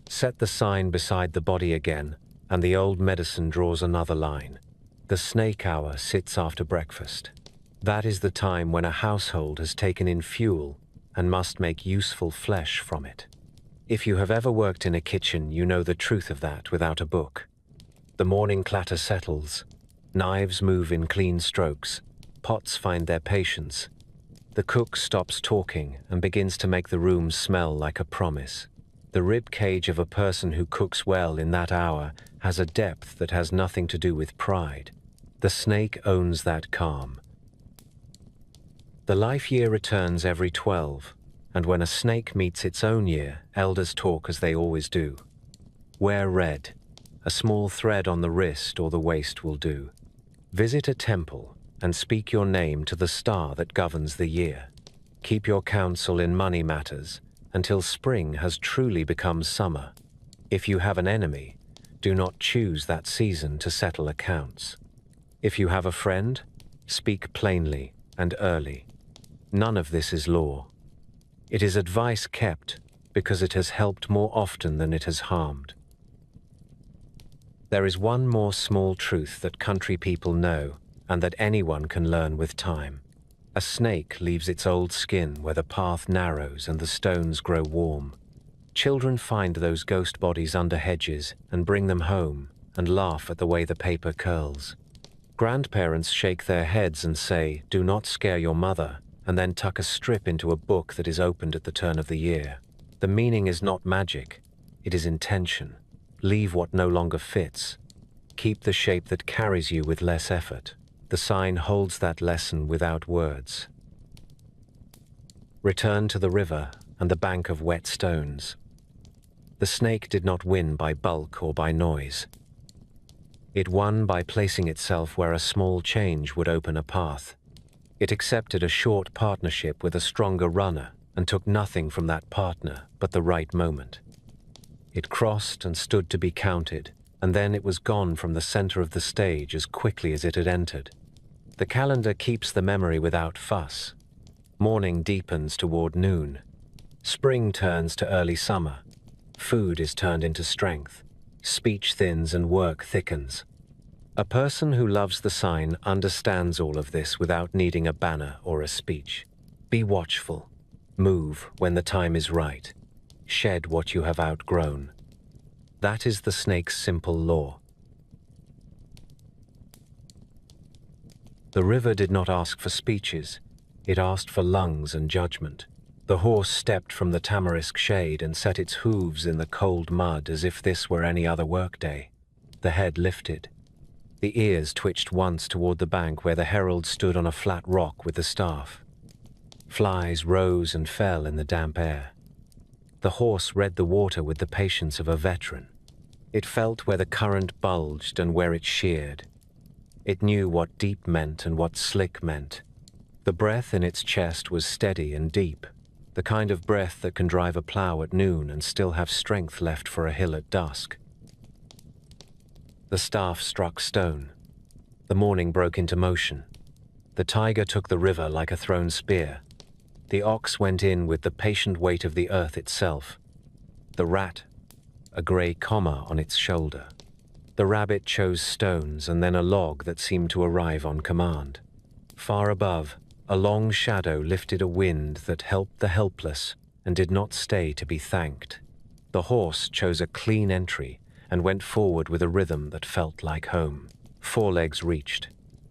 Set the sign beside the body again, and the old medicine draws another line. The snake hour sits after breakfast. That is the time when a household has taken in fuel and must make useful flesh from it. If you have ever worked in a kitchen, you know the truth of that without a book. The morning clatter settles. Knives move in clean strokes. Pots find their patience. The cook stops talking and begins to make the room smell like a promise. The rib cage of a person who cooks well in that hour has a depth that has nothing to do with pride. The snake owns that calm. The life year returns every 12, and when a snake meets its own year, elders talk as they always do. Wear red. A small thread on the wrist or the waist will do. Visit a temple and speak your name to the star that governs the year. Keep your counsel in money matters until spring has truly become summer. If you have an enemy, do not choose that season to settle accounts. If you have a friend, speak plainly and early. None of this is law. It is advice kept because it has helped more often than it has harmed. There is one more small truth that country people know and that anyone can learn with time. A snake leaves its old skin where the path narrows and the stones grow warm. Children find those ghost bodies under hedges and bring them home and laugh at the way the paper curls. Grandparents shake their heads and say, "Do not scare your mother," and then tuck a strip into a book that is opened at the turn of the year. The meaning is not magic, it is intention. Leave what no longer fits. Keep the shape that carries you with less effort. The sign holds that lesson without words. Return to the river and the bank of wet stones. The snake did not win by bulk or by noise. It won by placing itself where a small change would open a path. It accepted a short partnership with a stronger runner and took nothing from that partner but the right moment. It crossed and stood to be counted, and then it was gone from the center of the stage as quickly as it had entered. The calendar keeps the memory without fuss. Morning deepens toward noon. Spring turns to early summer. Food is turned into strength. Speech thins and work thickens. A person who loves the sign understands all of this without needing a banner or a speech. Be watchful. Move when the time is right. Shed what you have outgrown. That is the snake's simple law. The river did not ask for speeches. It asked for lungs and judgment. The horse stepped from the tamarisk shade and set its hooves in the cold mud as if this were any other workday. The head lifted. The ears twitched once toward the bank where the herald stood on a flat rock with the staff. Flies rose and fell in the damp air. The horse read the water with the patience of a veteran. It felt where the current bulged and where it sheared. It knew what deep meant and what slick meant. The breath in its chest was steady and deep, the kind of breath that can drive a plow at noon and still have strength left for a hill at dusk. The staff struck stone. The morning broke into motion. The tiger took the river like a thrown spear. The ox went in with the patient weight of the earth itself. The rat, a grey comma on its shoulder. The rabbit chose stones and then a log that seemed to arrive on command. Far above, a long shadow lifted a wind that helped the helpless and did not stay to be thanked. The horse chose a clean entry and went forward with a rhythm that felt like home. Forelegs reached.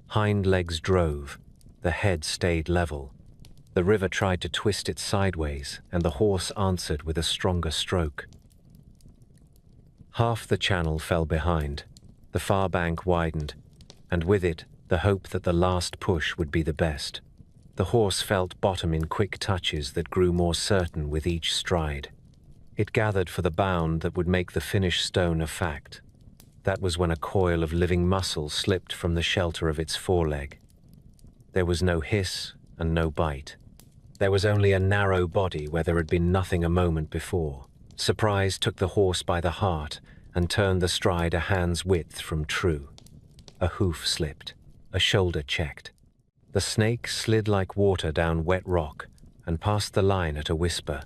Hind legs drove. The head stayed level. The river tried to twist it sideways, and the horse answered with a stronger stroke. Half the channel fell behind. The far bank widened, and with it, the hope that the last push would be the best. The horse felt bottom in quick touches that grew more certain with each stride. It gathered for the bound that would make the finished stone a fact. That was when a coil of living muscle slipped from the shelter of its foreleg. There was no hiss and no bite. There was only a narrow body where there had been nothing a moment before. Surprise took the horse by the heart and turned the stride a hand's width from true. A hoof slipped, a shoulder checked. The snake slid like water down wet rock and passed the line at a whisper.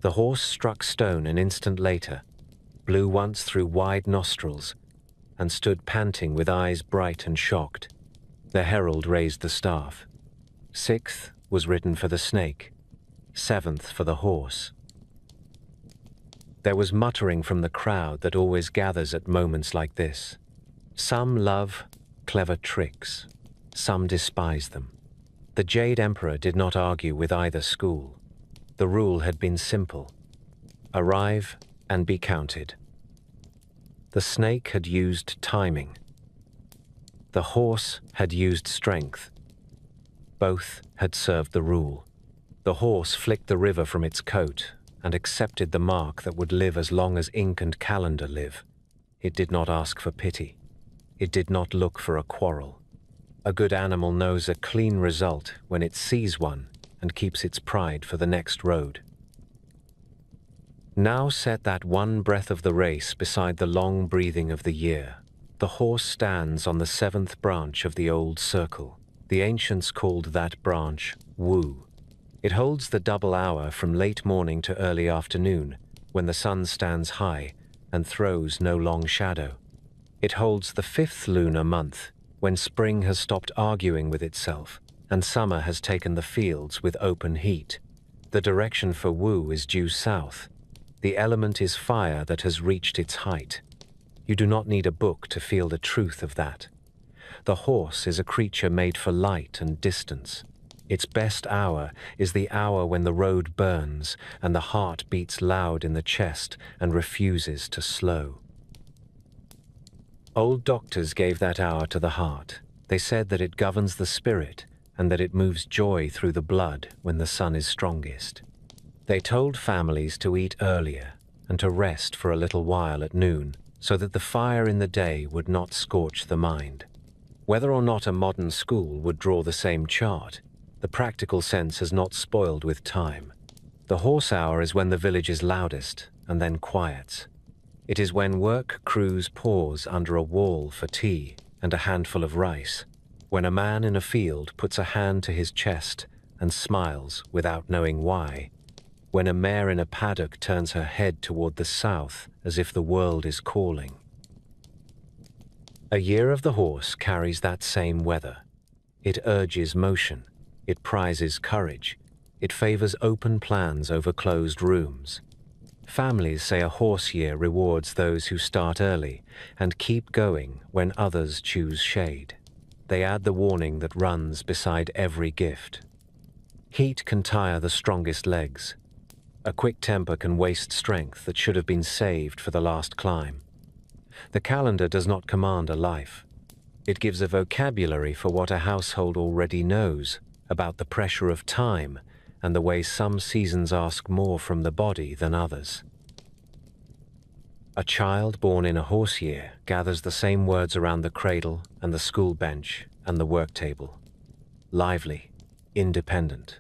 The horse struck stone an instant later, blew once through wide nostrils, and stood panting with eyes bright and shocked. The herald raised the staff. 6th was written for the snake, 7th for the horse. There was muttering from the crowd that always gathers at moments like this. Some love clever tricks, some despise them. The Jade Emperor did not argue with either school. The rule had been simple. Arrive and be counted. The snake had used timing. The horse had used strength. Both had served the rule. The horse flicked the river from its coat and accepted the mark that would live as long as ink and calendar live. It did not ask for pity. It did not look for a quarrel. A good animal knows a clean result when it sees one and keeps its pride for the next road. Now set that one breath of the race beside the long breathing of the year. The horse stands on the seventh branch of the old circle. The ancients called that branch Wu. It holds the double hour from late morning to early afternoon, when the sun stands high and throws no long shadow. It holds the fifth lunar month, when spring has stopped arguing with itself and summer has taken the fields with open heat. The direction for Wu is due south. The element is fire that has reached its height. You do not need a book to feel the truth of that. The horse is a creature made for light and distance. Its best hour is the hour when the road burns and the heart beats loud in the chest and refuses to slow. Old doctors gave that hour to the heart. They said that it governs the spirit and that it moves joy through the blood when the sun is strongest. They told families to eat earlier and to rest for a little while at noon, so that the fire in the day would not scorch the mind. Whether or not a modern school would draw the same chart, the practical sense has not spoiled with time. The horse hour is when the village is loudest and then quiets. It is when work crews pause under a wall for tea and a handful of rice, when a man in a field puts a hand to his chest and smiles without knowing why, when a mare in a paddock turns her head toward the south as if the world is calling. A year of the horse carries that same weather. It urges motion, it prizes courage, it favors open plans over closed rooms. Families say a horse year rewards those who start early and keep going when others choose shade. They add the warning that runs beside every gift. Heat can tire the strongest legs. A quick temper can waste strength that should have been saved for the last climb. The calendar does not command a life. It gives a vocabulary for what a household already knows about the pressure of time and the way some seasons ask more from the body than others. A child born in a horse year gathers the same words around the cradle and the school bench and the work table. Lively, independent,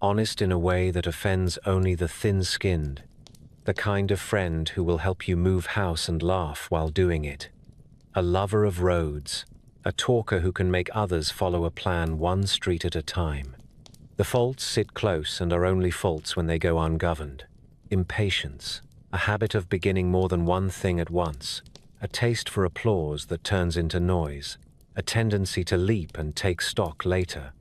honest in a way that offends only the thin-skinned, the kind of friend who will help you move house and laugh while doing it. A lover of roads, a talker who can make others follow a plan one street at a time. The faults sit close and are only faults when they go ungoverned. Impatience, a habit of beginning more than one thing at once, a taste for applause that turns into noise, a tendency to leap and take stock later.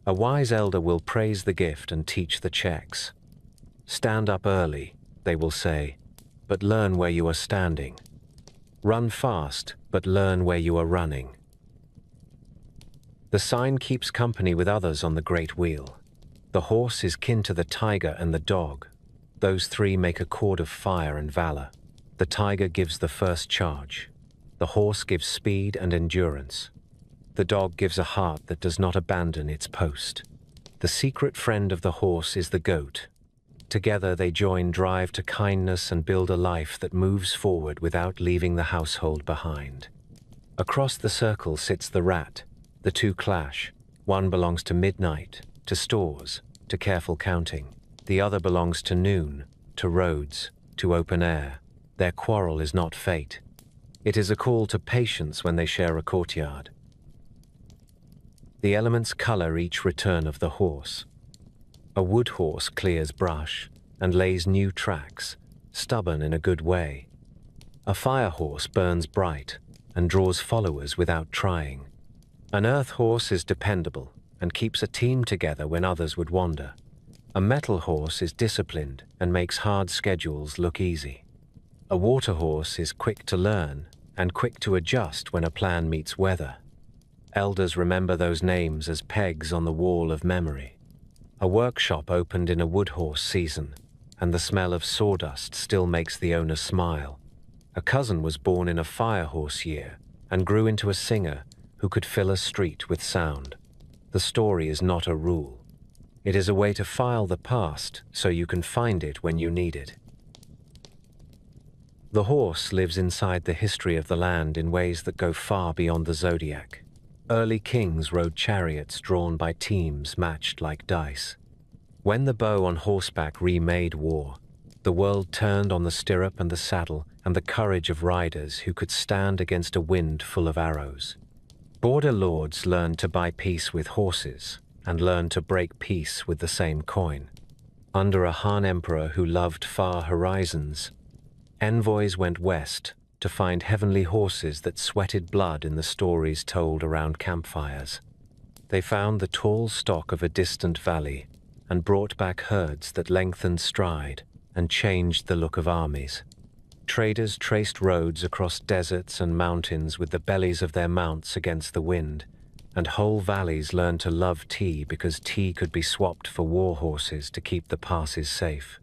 A wise elder will praise the gift and teach the checks. Stand up early, they will say, but learn where you are standing. Run fast, but learn where you are running. The sign keeps company with others on the great wheel. The horse is kin to the tiger and the dog. Those three make a cord of fire and valor. The tiger gives the first charge. The horse gives speed and endurance. The dog gives a heart that does not abandon its post. The secret friend of the horse is the goat. Together they join drive to kindness and build a life that moves forward without leaving the household behind. Across the circle sits the rat. The two clash. One belongs to midnight, to stores, to careful counting. The other belongs to noon, to roads, to open air. Their quarrel is not fate. It is a call to patience when they share a courtyard. The elements color each return of the horse. A wood horse clears brush and lays new tracks, stubborn in a good way. A fire horse burns bright and draws followers without trying. An earth horse is dependable and keeps a team together when others would wander. A metal horse is disciplined and makes hard schedules look easy. A water horse is quick to learn and quick to adjust when a plan meets weather. Elders remember those names as pegs on the wall of memory. A workshop opened in a wood horse season, and the smell of sawdust still makes the owner smile. A cousin was born in a fire horse year and grew into a singer who could fill a street with sound. The story is not a rule. It is a way to file the past so you can find it when you need it. The horse lives inside the history of the land in ways that go far beyond the Zodiac. Early kings rode chariots drawn by teams matched like dice. When the bow on horseback remade war, the world turned on the stirrup and the saddle and the courage of riders who could stand against a wind full of arrows. Border lords learned to buy peace with horses and learned to break peace with the same coin. Under a Han emperor who loved far horizons, envoys went west to find heavenly horses that sweated blood in the stories told around campfires. They found the tall stock of a distant valley and brought back herds that lengthened stride and changed the look of armies. Traders traced roads across deserts and mountains with the bellies of their mounts against the wind, and whole valleys learned to love tea because tea could be swapped for war horses to keep the passes safe.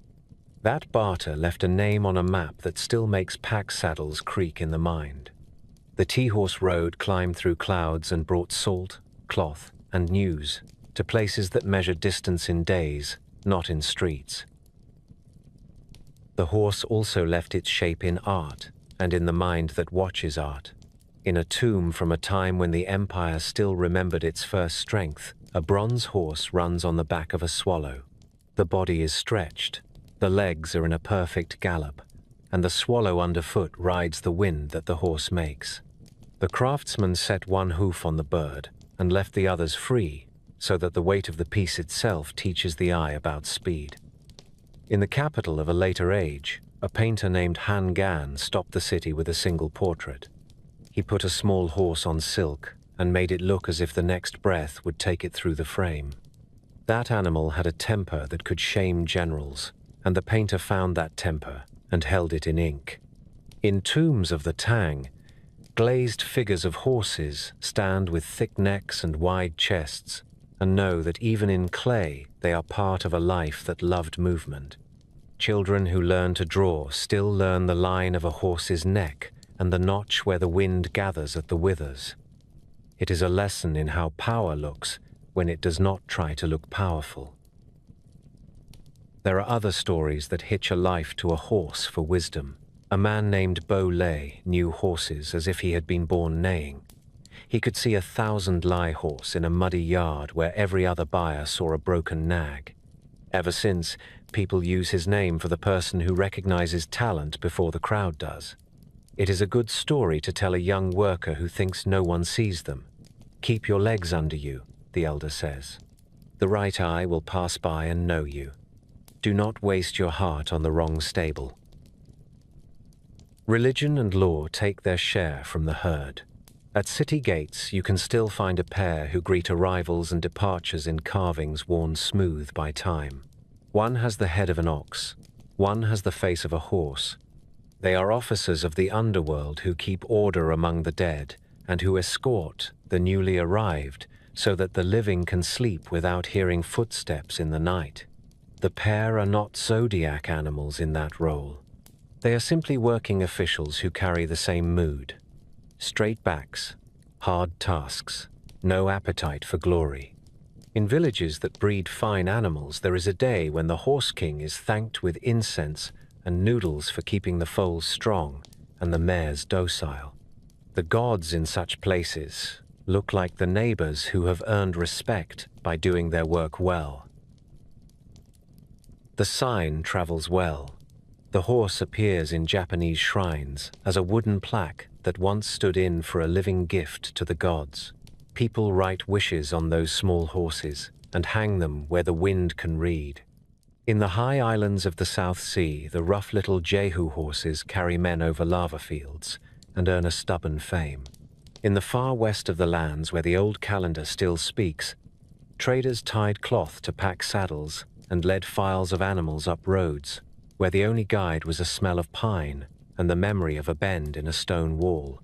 That barter left a name on a map that still makes pack saddles creak in the mind. The tea-horse road climbed through clouds and brought salt, cloth, and news to places that measure distance in days, not in streets. The horse also left its shape in art and in the mind that watches art. In a tomb from a time when the empire still remembered its first strength, a bronze horse runs on the back of a swallow. The body is stretched, the legs are in a perfect gallop, and the swallow underfoot rides the wind that the horse makes. The craftsman set one hoof on the bird and left the others free, so that the weight of the piece itself teaches the eye about speed. In the capital of a later age, a painter named Han Gan stopped the city with a single portrait. He put a small horse on silk and made it look as if the next breath would take it through the frame. That animal had a temper that could shame generals, and the painter found that temper and held it in ink. In tombs of the Tang, glazed figures of horses stand with thick necks and wide chests and know that even in clay they are part of a life that loved movement. Children who learn to draw still learn the line of a horse's neck and the notch where the wind gathers at the withers. It is a lesson in how power looks when it does not try to look powerful. There are other stories that hitch a life to a horse for wisdom. A man named Bo Lay knew horses as if he had been born neighing. He could see 1,000-lie horse in a muddy yard where every other buyer saw a broken nag. Ever since, people use his name for the person who recognizes talent before the crowd does. It is a good story to tell a young worker who thinks no one sees them. Keep your legs under you, the elder says. The right eye will pass by and know you. Do not waste your heart on the wrong stable. Religion and law take their share from the herd. At city gates, you can still find a pair who greet arrivals and departures in carvings worn smooth by time. One has the head of an ox, one has the face of a horse. They are officers of the underworld who keep order among the dead and who escort the newly arrived so that the living can sleep without hearing footsteps in the night. The pair are not Zodiac animals in that role. They are simply working officials who carry the same mood. Straight backs, hard tasks, no appetite for glory. In villages that breed fine animals, there is a day when the horse king is thanked with incense and noodles for keeping the foals strong and the mares docile. The gods in such places look like the neighbors who have earned respect by doing their work well. The sign travels well. The horse appears in Japanese shrines as a wooden plaque that once stood in for a living gift to the gods. People write wishes on those small horses and hang them where the wind can read. In the high islands of the South Sea, the rough little Jehu horses carry men over lava fields and earn a stubborn fame. In the far west of the lands where the old calendar still speaks, traders tied cloth to pack saddles and led files of animals up roads, where the only guide was a smell of pine and the memory of a bend in a stone wall.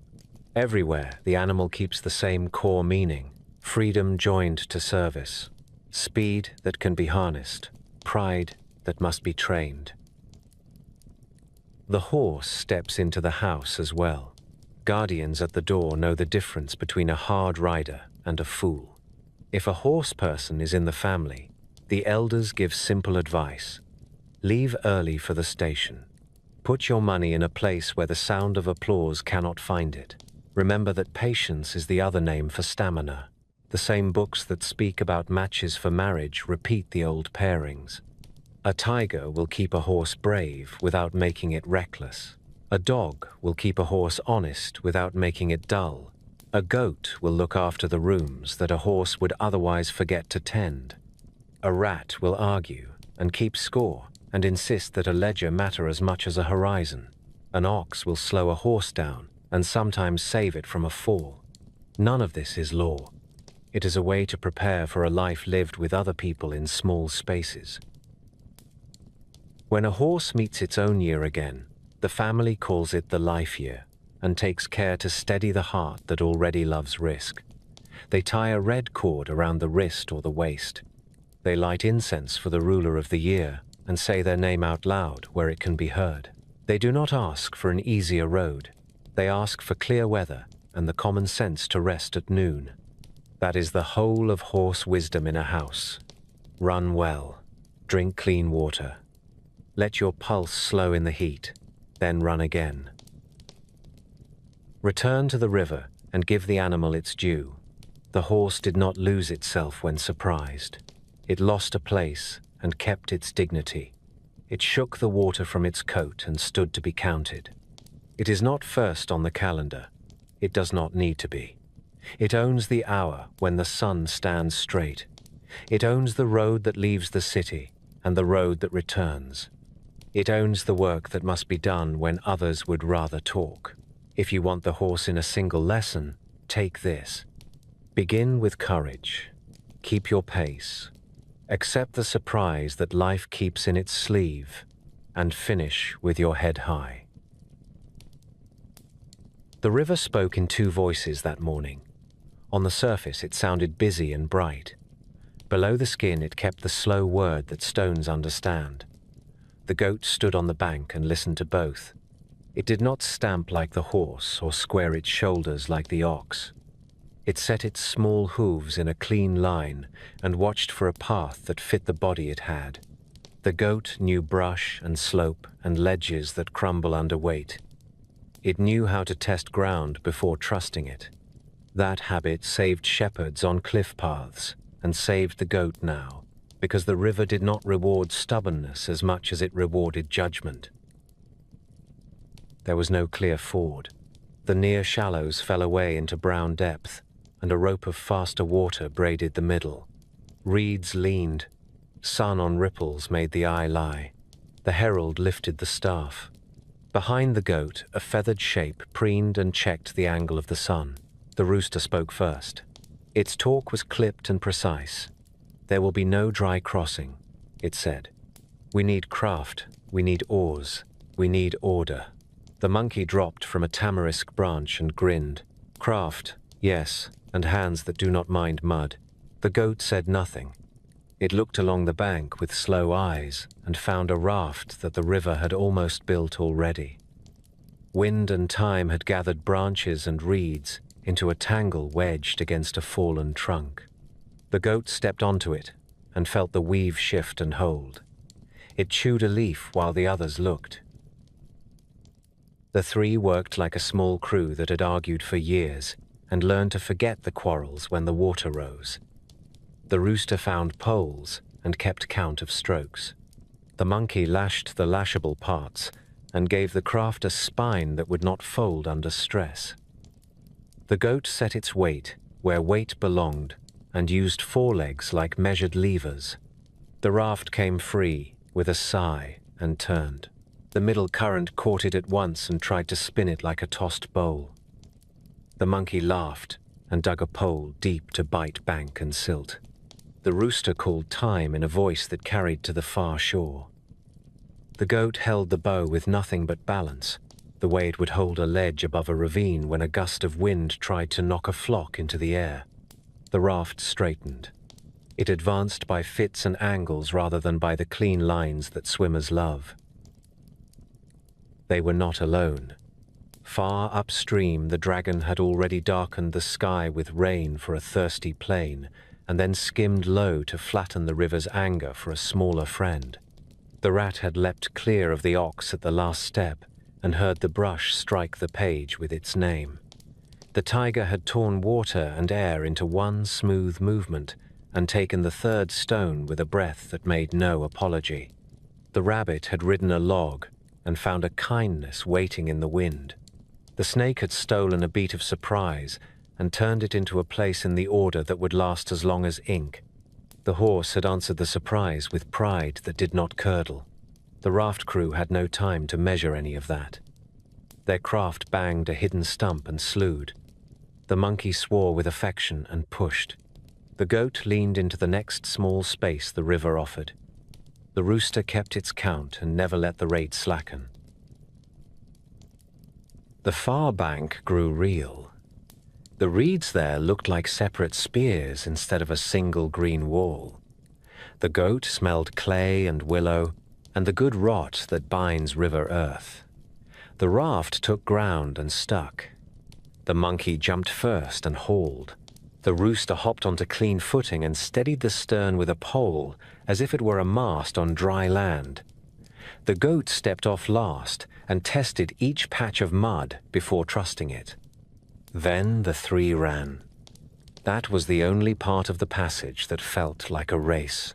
Everywhere, the animal keeps the same core meaning: freedom joined to service, speed that can be harnessed, pride that must be trained. The horse steps into the house as well. Guardians at the door know the difference between a hard rider and a fool. If a horse person is in the family, the elders give simple advice: leave early for the station. Put your money in a place where the sound of applause cannot find it. Remember that patience is the other name for stamina. The same books that speak about matches for marriage repeat the old pairings. A tiger will keep a horse brave without making it reckless. A dog will keep a horse honest without making it dull. A goat will look after the rooms that a horse would otherwise forget to tend. A rat will argue and keep score and insist that a ledger matter as much as a horizon. An ox will slow a horse down and sometimes save it from a fall. None of this is law. It is a way to prepare for a life lived with other people in small spaces. When a horse meets its own year again, the family calls it the life year and takes care to steady the heart that already loves risk. They tie a red cord around the wrist or the waist. They light incense for the ruler of the year and say their name out loud where it can be heard. They do not ask for an easier road. They ask for clear weather and the common sense to rest at noon. That is the whole of horse wisdom in a house. Run well. Drink clean water. Let your pulse slow in the heat, then run again. Return to the river and give the animal its due. The horse did not lose itself when surprised. It lost a place and kept its dignity. It shook the water from its coat and stood to be counted. It is not first on the calendar. It does not need to be. It owns the hour when the sun stands straight. It owns the road that leaves the city and the road that returns. It owns the work that must be done when others would rather talk. If you want the horse in a single lesson, take this. Begin with courage. Keep your pace. Accept the surprise that life keeps in its sleeve, and finish with your head high. The river spoke in two voices that morning. On the surface, it sounded busy and bright. Below the skin, it kept the slow word that stones understand. The goat stood on the bank and listened to both. It did not stamp like the horse or square its shoulders like the ox. It set its small hooves in a clean line and watched for a path that fit the body it had. The goat knew brush and slope and ledges that crumble under weight. It knew how to test ground before trusting it. That habit saved shepherds on cliff paths and saved the goat now, because the river did not reward stubbornness as much as it rewarded judgment. There was no clear ford. The near shallows fell away into brown depth, and a rope of faster water braided the middle. Reeds leaned. Sun on ripples made the eye lie. The herald lifted the staff. Behind the goat, a feathered shape preened and checked the angle of the sun. The rooster spoke first. Its talk was clipped and precise. There will be no dry crossing, it said. We need craft, we need oars, we need order. The monkey dropped from a tamarisk branch and grinned. Craft, yes, and hands that do not mind mud. The goat said nothing. It looked along the bank with slow eyes and found a raft that the river had almost built already. Wind and time had gathered branches and reeds into a tangle wedged against a fallen trunk. The goat stepped onto it and felt the weave shift and hold. It chewed a leaf while the others looked. The three worked like a small crew that had argued for years and learned to forget the quarrels when the water rose. The rooster found poles and kept count of strokes. The monkey lashed the lashable parts and gave the craft a spine that would not fold under stress. The goat set its weight where weight belonged and used forelegs like measured levers. The raft came free with a sigh and turned. The middle current caught it at once and tried to spin it like a tossed bowl. The monkey laughed and dug a pole deep to bite bank and silt. The rooster called time in a voice that carried to the far shore. The goat held the bow with nothing but balance, the way it would hold a ledge above a ravine when a gust of wind tried to knock a flock into the air. The raft straightened. It advanced by fits and angles rather than by the clean lines that swimmers love. They were not alone. Far upstream, the dragon had already darkened the sky with rain for a thirsty plain, and then skimmed low to flatten the river's anger for a smaller friend. The rat had leapt clear of the ox at the last step and heard the brush strike the page with its name. The tiger had torn water and air into one smooth movement and taken the third stone with a breath that made no apology. The rabbit had ridden a log and found a kindness waiting in the wind. The snake had stolen a beat of surprise and turned it into a place in the order that would last as long as ink. The horse had answered the surprise with pride that did not curdle. The raft crew had no time to measure any of that. Their craft banged a hidden stump and slewed. The monkey swore with affection and pushed. The goat leaned into the next small space the river offered. The rooster kept its count and never let the rate slacken. The far bank grew real. The reeds there looked like separate spears instead of a single green wall. The goat smelled clay and willow and the good rot that binds river earth. The raft took ground and stuck. The monkey jumped first and hauled. The rooster hopped onto clean footing and steadied the stern with a pole as if it were a mast on dry land. The goat stepped off last and tested each patch of mud before trusting it. Then the three ran. That was the only part of the passage that felt like a race.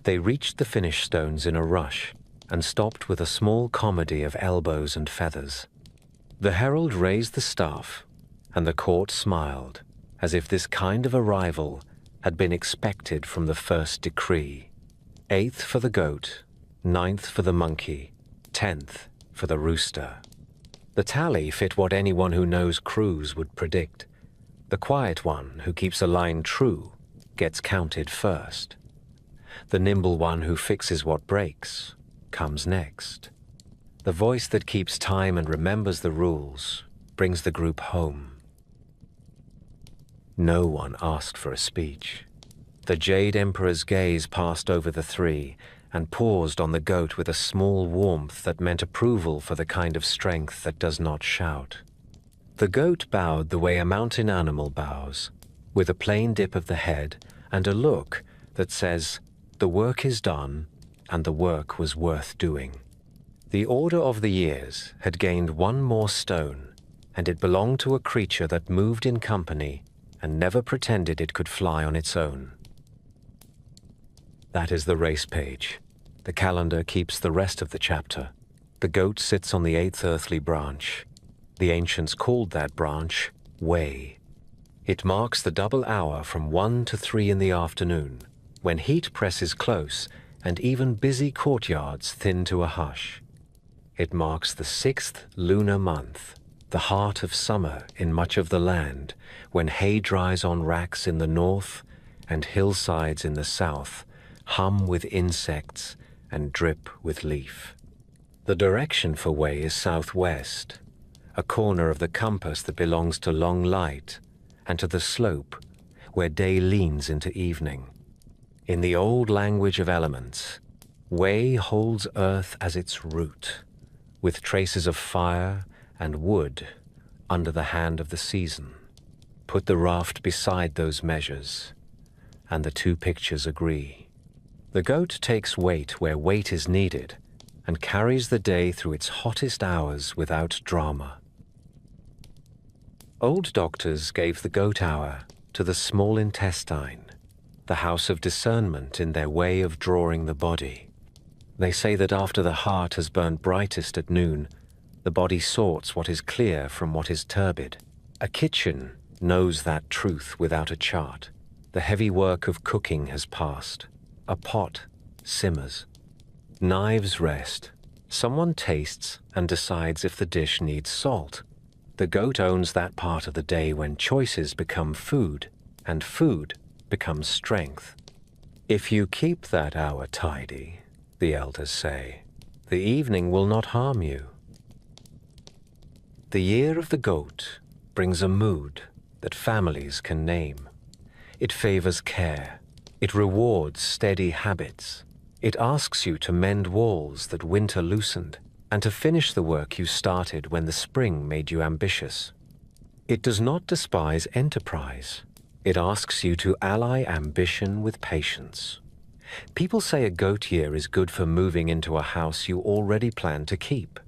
They reached the finish stones in a rush and stopped with a small comedy of elbows and feathers. The herald raised the staff, and the court smiled, as if this kind of arrival had been expected from the first decree. 8th for the goat, 9th for the monkey, 10th for the rooster. The tally fit what anyone who knows crews would predict. The quiet one who keeps a line true gets counted first. The nimble one who fixes what breaks comes next. The voice that keeps time and remembers the rules brings the group home. No one asked for a speech. The Jade Emperor's gaze passed over the three and paused on the goat with a small warmth that meant approval for the kind of strength that does not shout. The goat bowed the way a mountain animal bows, with a plain dip of the head and a look that says, "The work is done, and the work was worth doing." The order of the years had gained one more stone, and it belonged to a creature that moved in company and never pretended it could fly on its own. That is the race page. The calendar keeps the rest of the chapter. The goat sits on the 8th earthly branch. The ancients called that branch Way. It marks the double hour from 1 to 3 in the afternoon, when heat presses close and even busy courtyards thin to a hush. It marks the 6th lunar month, the heart of summer in much of the land, when hay dries on racks in the north and hillsides in the south hum with insects and drip with leaf. The direction for Way is southwest, a corner of the compass that belongs to long light and to the slope where day leans into evening. In the old language of elements, Way holds earth as its root, with traces of fire and wood under the hand of the season. Put the raft beside those measures, and the two pictures agree. The goat takes weight where weight is needed and carries the day through its hottest hours without drama. Old doctors gave the goat hour to the small intestine, the house of discernment in their way of drawing the body. They say that after the heart has burned brightest at noon, the body sorts what is clear from what is turbid. A kitchen knows that truth without a chart. The heavy work of cooking has passed. A pot simmers. Knives rest. Someone tastes and decides if the dish needs salt. The goat owns that part of the day when choices become food, and food becomes strength. If you keep that hour tidy, the elders say, the evening will not harm you. The year of the goat brings a mood that families can name. It favors care. It rewards steady habits. It asks you to mend walls that winter loosened and to finish the work you started when the spring made you ambitious. It does not despise enterprise. It asks you to ally ambition with patience. People say a goat year is good for moving into a house you already plan to keep.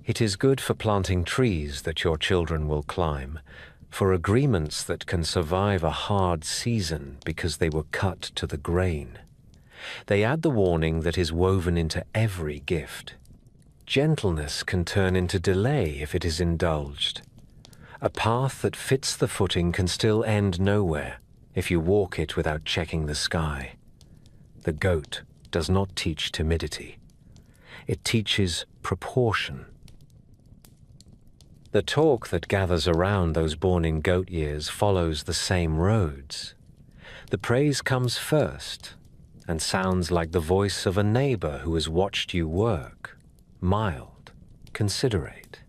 It is good for planting trees that your children will climb, for agreements that can survive a hard season because they were cut to the grain. They add the warning that is woven into every gift. Gentleness can turn into delay if it is indulged. A path that fits the footing can still end nowhere if you walk it without checking the sky. The goat does not teach timidity. It teaches proportion. The talk that gathers around those born in goat years follows the same roads. The praise comes first and sounds like the voice of a neighbor who has watched you work, mild, considerate,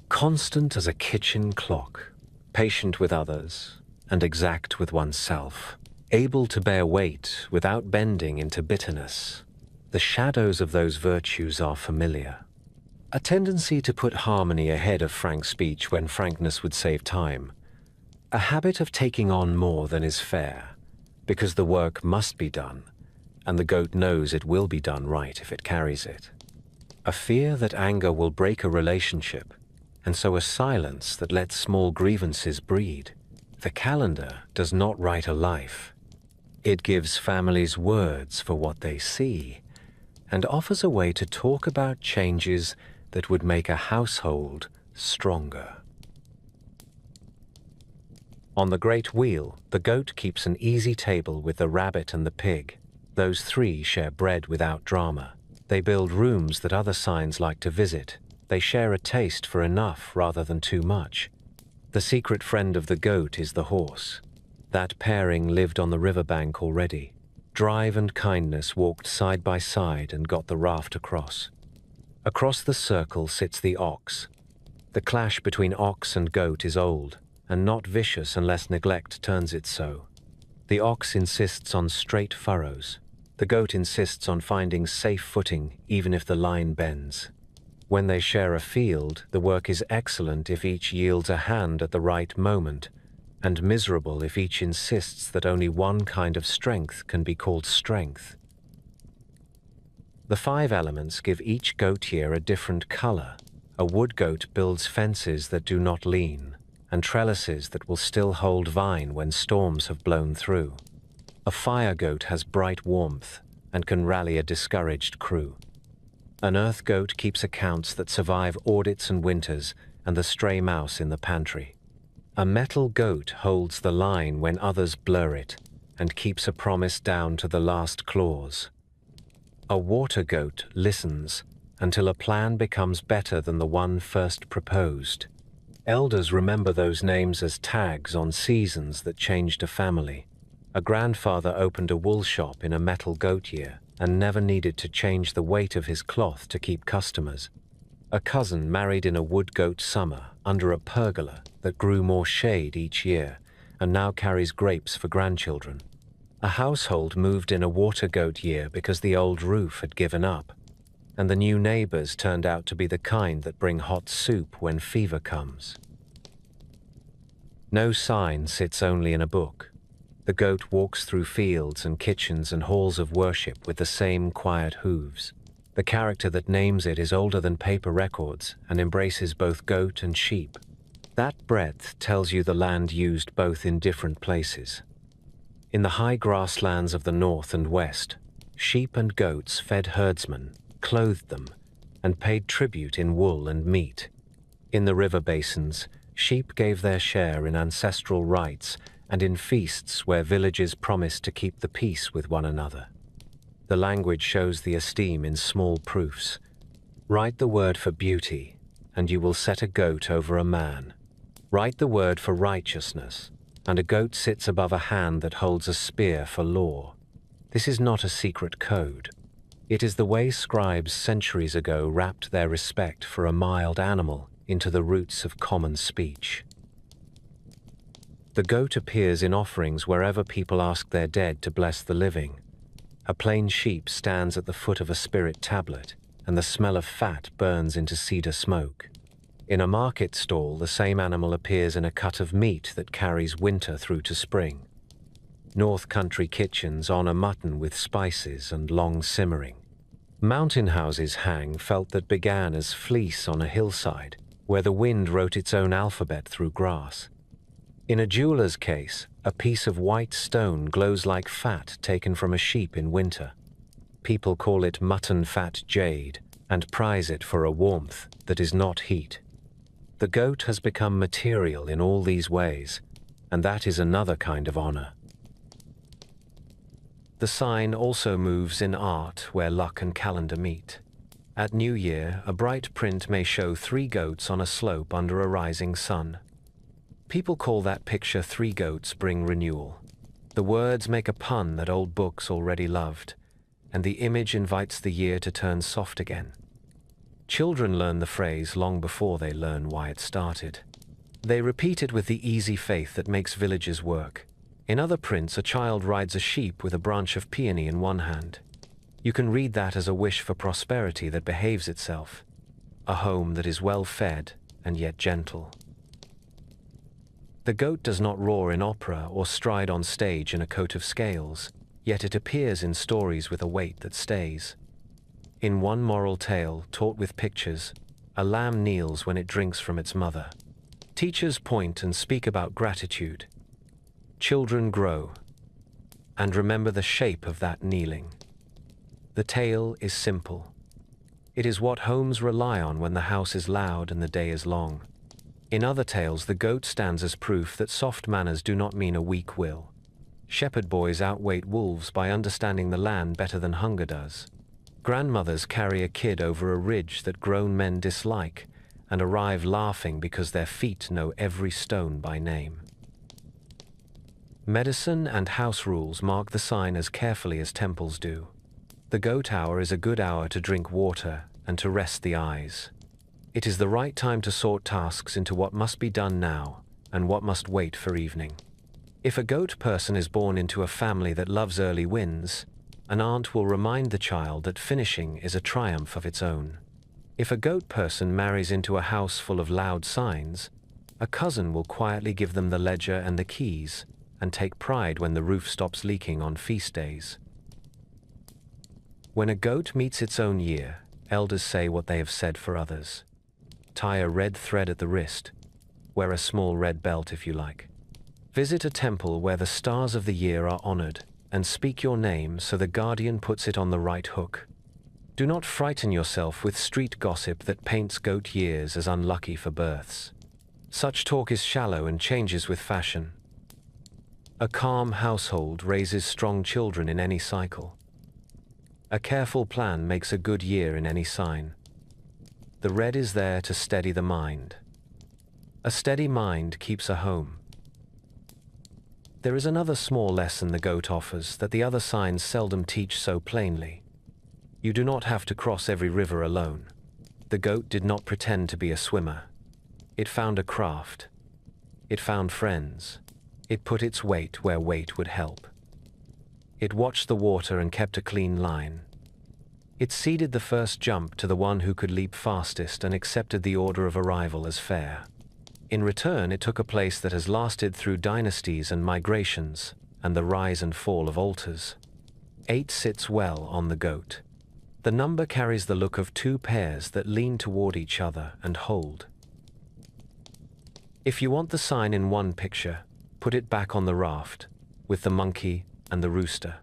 constant as a kitchen clock, patient with others and exact with oneself, able to bear weight without bending into bitterness. The shadows of those virtues are familiar. A tendency to put harmony ahead of frank speech when frankness would save time. A habit of taking on more than is fair, because the work must be done, and the goat knows it will be done right if it carries it. A fear that anger will break a relationship, and so a silence that lets small grievances breed. The calendar does not write a life. It gives families words for what they see, and offers a way to talk about changes that would make a household stronger. On the great wheel, the goat keeps an easy table with the rabbit and the pig. Those three share bread without drama. They build rooms that other signs like to visit. They share a taste for enough rather than too much. The secret friend of the goat is the horse. That pairing lived on the riverbank already. Drive and kindness walked side by side and got the raft across. Across the circle sits the ox. The clash between ox and goat is old, and not vicious unless neglect turns it so. The ox insists on straight furrows. The goat insists on finding safe footing even if the line bends. When they share a field, the work is excellent if each yields a hand at the right moment, and miserable if each insists that only one kind of strength can be called strength. The 5 elements give each goat year a different color. A wood goat builds fences that do not lean, and trellises that will still hold vine when storms have blown through. A fire goat has bright warmth and can rally a discouraged crew. An earth goat keeps accounts that survive audits and winters and the stray mouse in the pantry. A metal goat holds the line when others blur it and keeps a promise down to the last clause. A water goat listens until a plan becomes better than the one first proposed. Elders remember those names as tags on seasons that changed a family. A grandfather opened a wool shop in a metal goat year and never needed to change the weight of his cloth to keep customers. A cousin married in a wood goat summer under a pergola that grew more shade each year and now carries grapes for grandchildren. A household moved in a water goat year because the old roof had given up, and the new neighbors turned out to be the kind that bring hot soup when fever comes. No sign sits only in a book. The goat walks through fields and kitchens and halls of worship with the same quiet hooves. The character that names it is older than paper records and embraces both goat and sheep. That breadth tells you the land used both in different places. In the high grasslands of the north and west, sheep and goats fed herdsmen, clothed them, and paid tribute in wool and meat. In the river basins, sheep gave their share in ancestral rites and in feasts where villages promised to keep the peace with one another. The language shows the esteem in small proofs. Write the word for beauty, and you will set a goat over a man. Write the word for righteousness, and a goat sits above a hand that holds a spear for law. This is not a secret code. It is the way scribes centuries ago wrapped their respect for a mild animal into the roots of common speech. The goat appears in offerings wherever people ask their dead to bless the living. A plain sheep stands at the foot of a spirit tablet, and the smell of fat burns into cedar smoke. In a market stall, the same animal appears in a cut of meat that carries winter through to spring. North Country kitchens honor mutton with spices and long simmering. Mountain houses' hang felt that began as fleece on a hillside, where the wind wrote its own alphabet through grass. In a jeweler's case, a piece of white stone glows like fat taken from a sheep in winter. People call it mutton fat jade and prize it for a warmth that is not heat. The goat has become material in all these ways, and that is another kind of honor. The sign also moves in art where luck and calendar meet. At New Year, a bright print may show 3 goats on a slope under a rising sun. People call that picture 3 goats bring renewal. The words make a pun that old books already loved, and the image invites the year to turn soft again. Children learn the phrase long before they learn why it started. They repeat it with the easy faith that makes villages work. In other prints, a child rides a sheep with a branch of peony in one hand. You can read that as a wish for prosperity that behaves itself, a home that is well fed and yet gentle. The goat does not roar in opera or stride on stage in a coat of scales, yet it appears in stories with a weight that stays. In one moral tale, taught with pictures, a lamb kneels when it drinks from its mother. Teachers point and speak about gratitude. Children grow and remember the shape of that kneeling. The tale is simple. It is what homes rely on when the house is loud and the day is long. In other tales, the goat stands as proof that soft manners do not mean a weak will. Shepherd boys outweight wolves by understanding the land better than hunger does. Grandmothers carry a kid over a ridge that grown men dislike and arrive laughing because their feet know every stone by name. Medicine and house rules mark the sign as carefully as temples do. The goat hour is a good hour to drink water and to rest the eyes. It is the right time to sort tasks into what must be done now and what must wait for evening. If a goat person is born into a family that loves early wins, an aunt will remind the child that finishing is a triumph of its own. If a goat person marries into a house full of loud signs, a cousin will quietly give them the ledger and the keys and take pride when the roof stops leaking on feast days. When a goat meets its own year, elders say what they have said for others. Tie a red thread at the wrist. Wear a small red belt if you like. Visit a temple where the stars of the year are honored, and speak your name so the guardian puts it on the right hook. Do not frighten yourself with street gossip that paints goat years as unlucky for births. Such talk is shallow and changes with fashion. A calm household raises strong children in any cycle. A careful plan makes a good year in any sign. The red is there to steady the mind. A steady mind keeps a home. There is another small lesson the goat offers that the other signs seldom teach so plainly. You do not have to cross every river alone. The goat did not pretend to be a swimmer. It found a craft. It found friends. It put its weight where weight would help. It watched the water and kept a clean line. It ceded the first jump to the one who could leap fastest and accepted the order of arrival as fair. In return, it took a place that has lasted through dynasties and migrations and the rise and fall of altars. 8 sits well on the goat. The number carries the look of 2 pairs that lean toward each other and hold. If you want the sign in one picture, put it back on the raft, with the monkey and the rooster.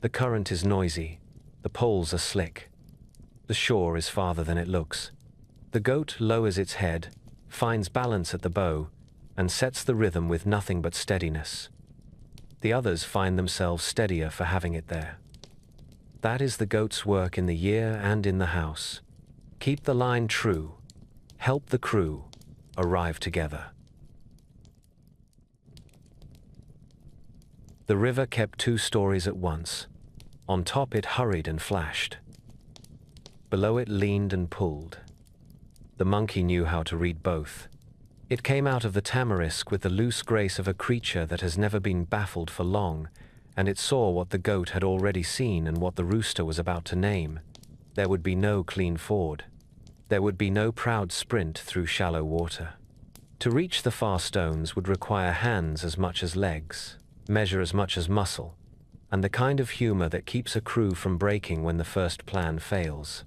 The current is noisy, the poles are slick. The shore is farther than it looks. The goat lowers its head, finds balance at the bow, and sets the rhythm with nothing but steadiness. The others find themselves steadier for having it there. That is the goat's work in the year and in the house. Keep the line true, help the crew, arrive together. The river kept 2 stories at once. On top it hurried and flashed. Below it leaned and pulled. The monkey knew how to read both. It came out of the tamarisk with the loose grace of a creature that has never been baffled for long, and it saw what the goat had already seen and what the rooster was about to name. There would be no clean ford. There would be no proud sprint through shallow water. To reach the far stones would require hands as much as legs. measure as much as muscle, and the kind of humor that keeps a crew from breaking when the first plan fails.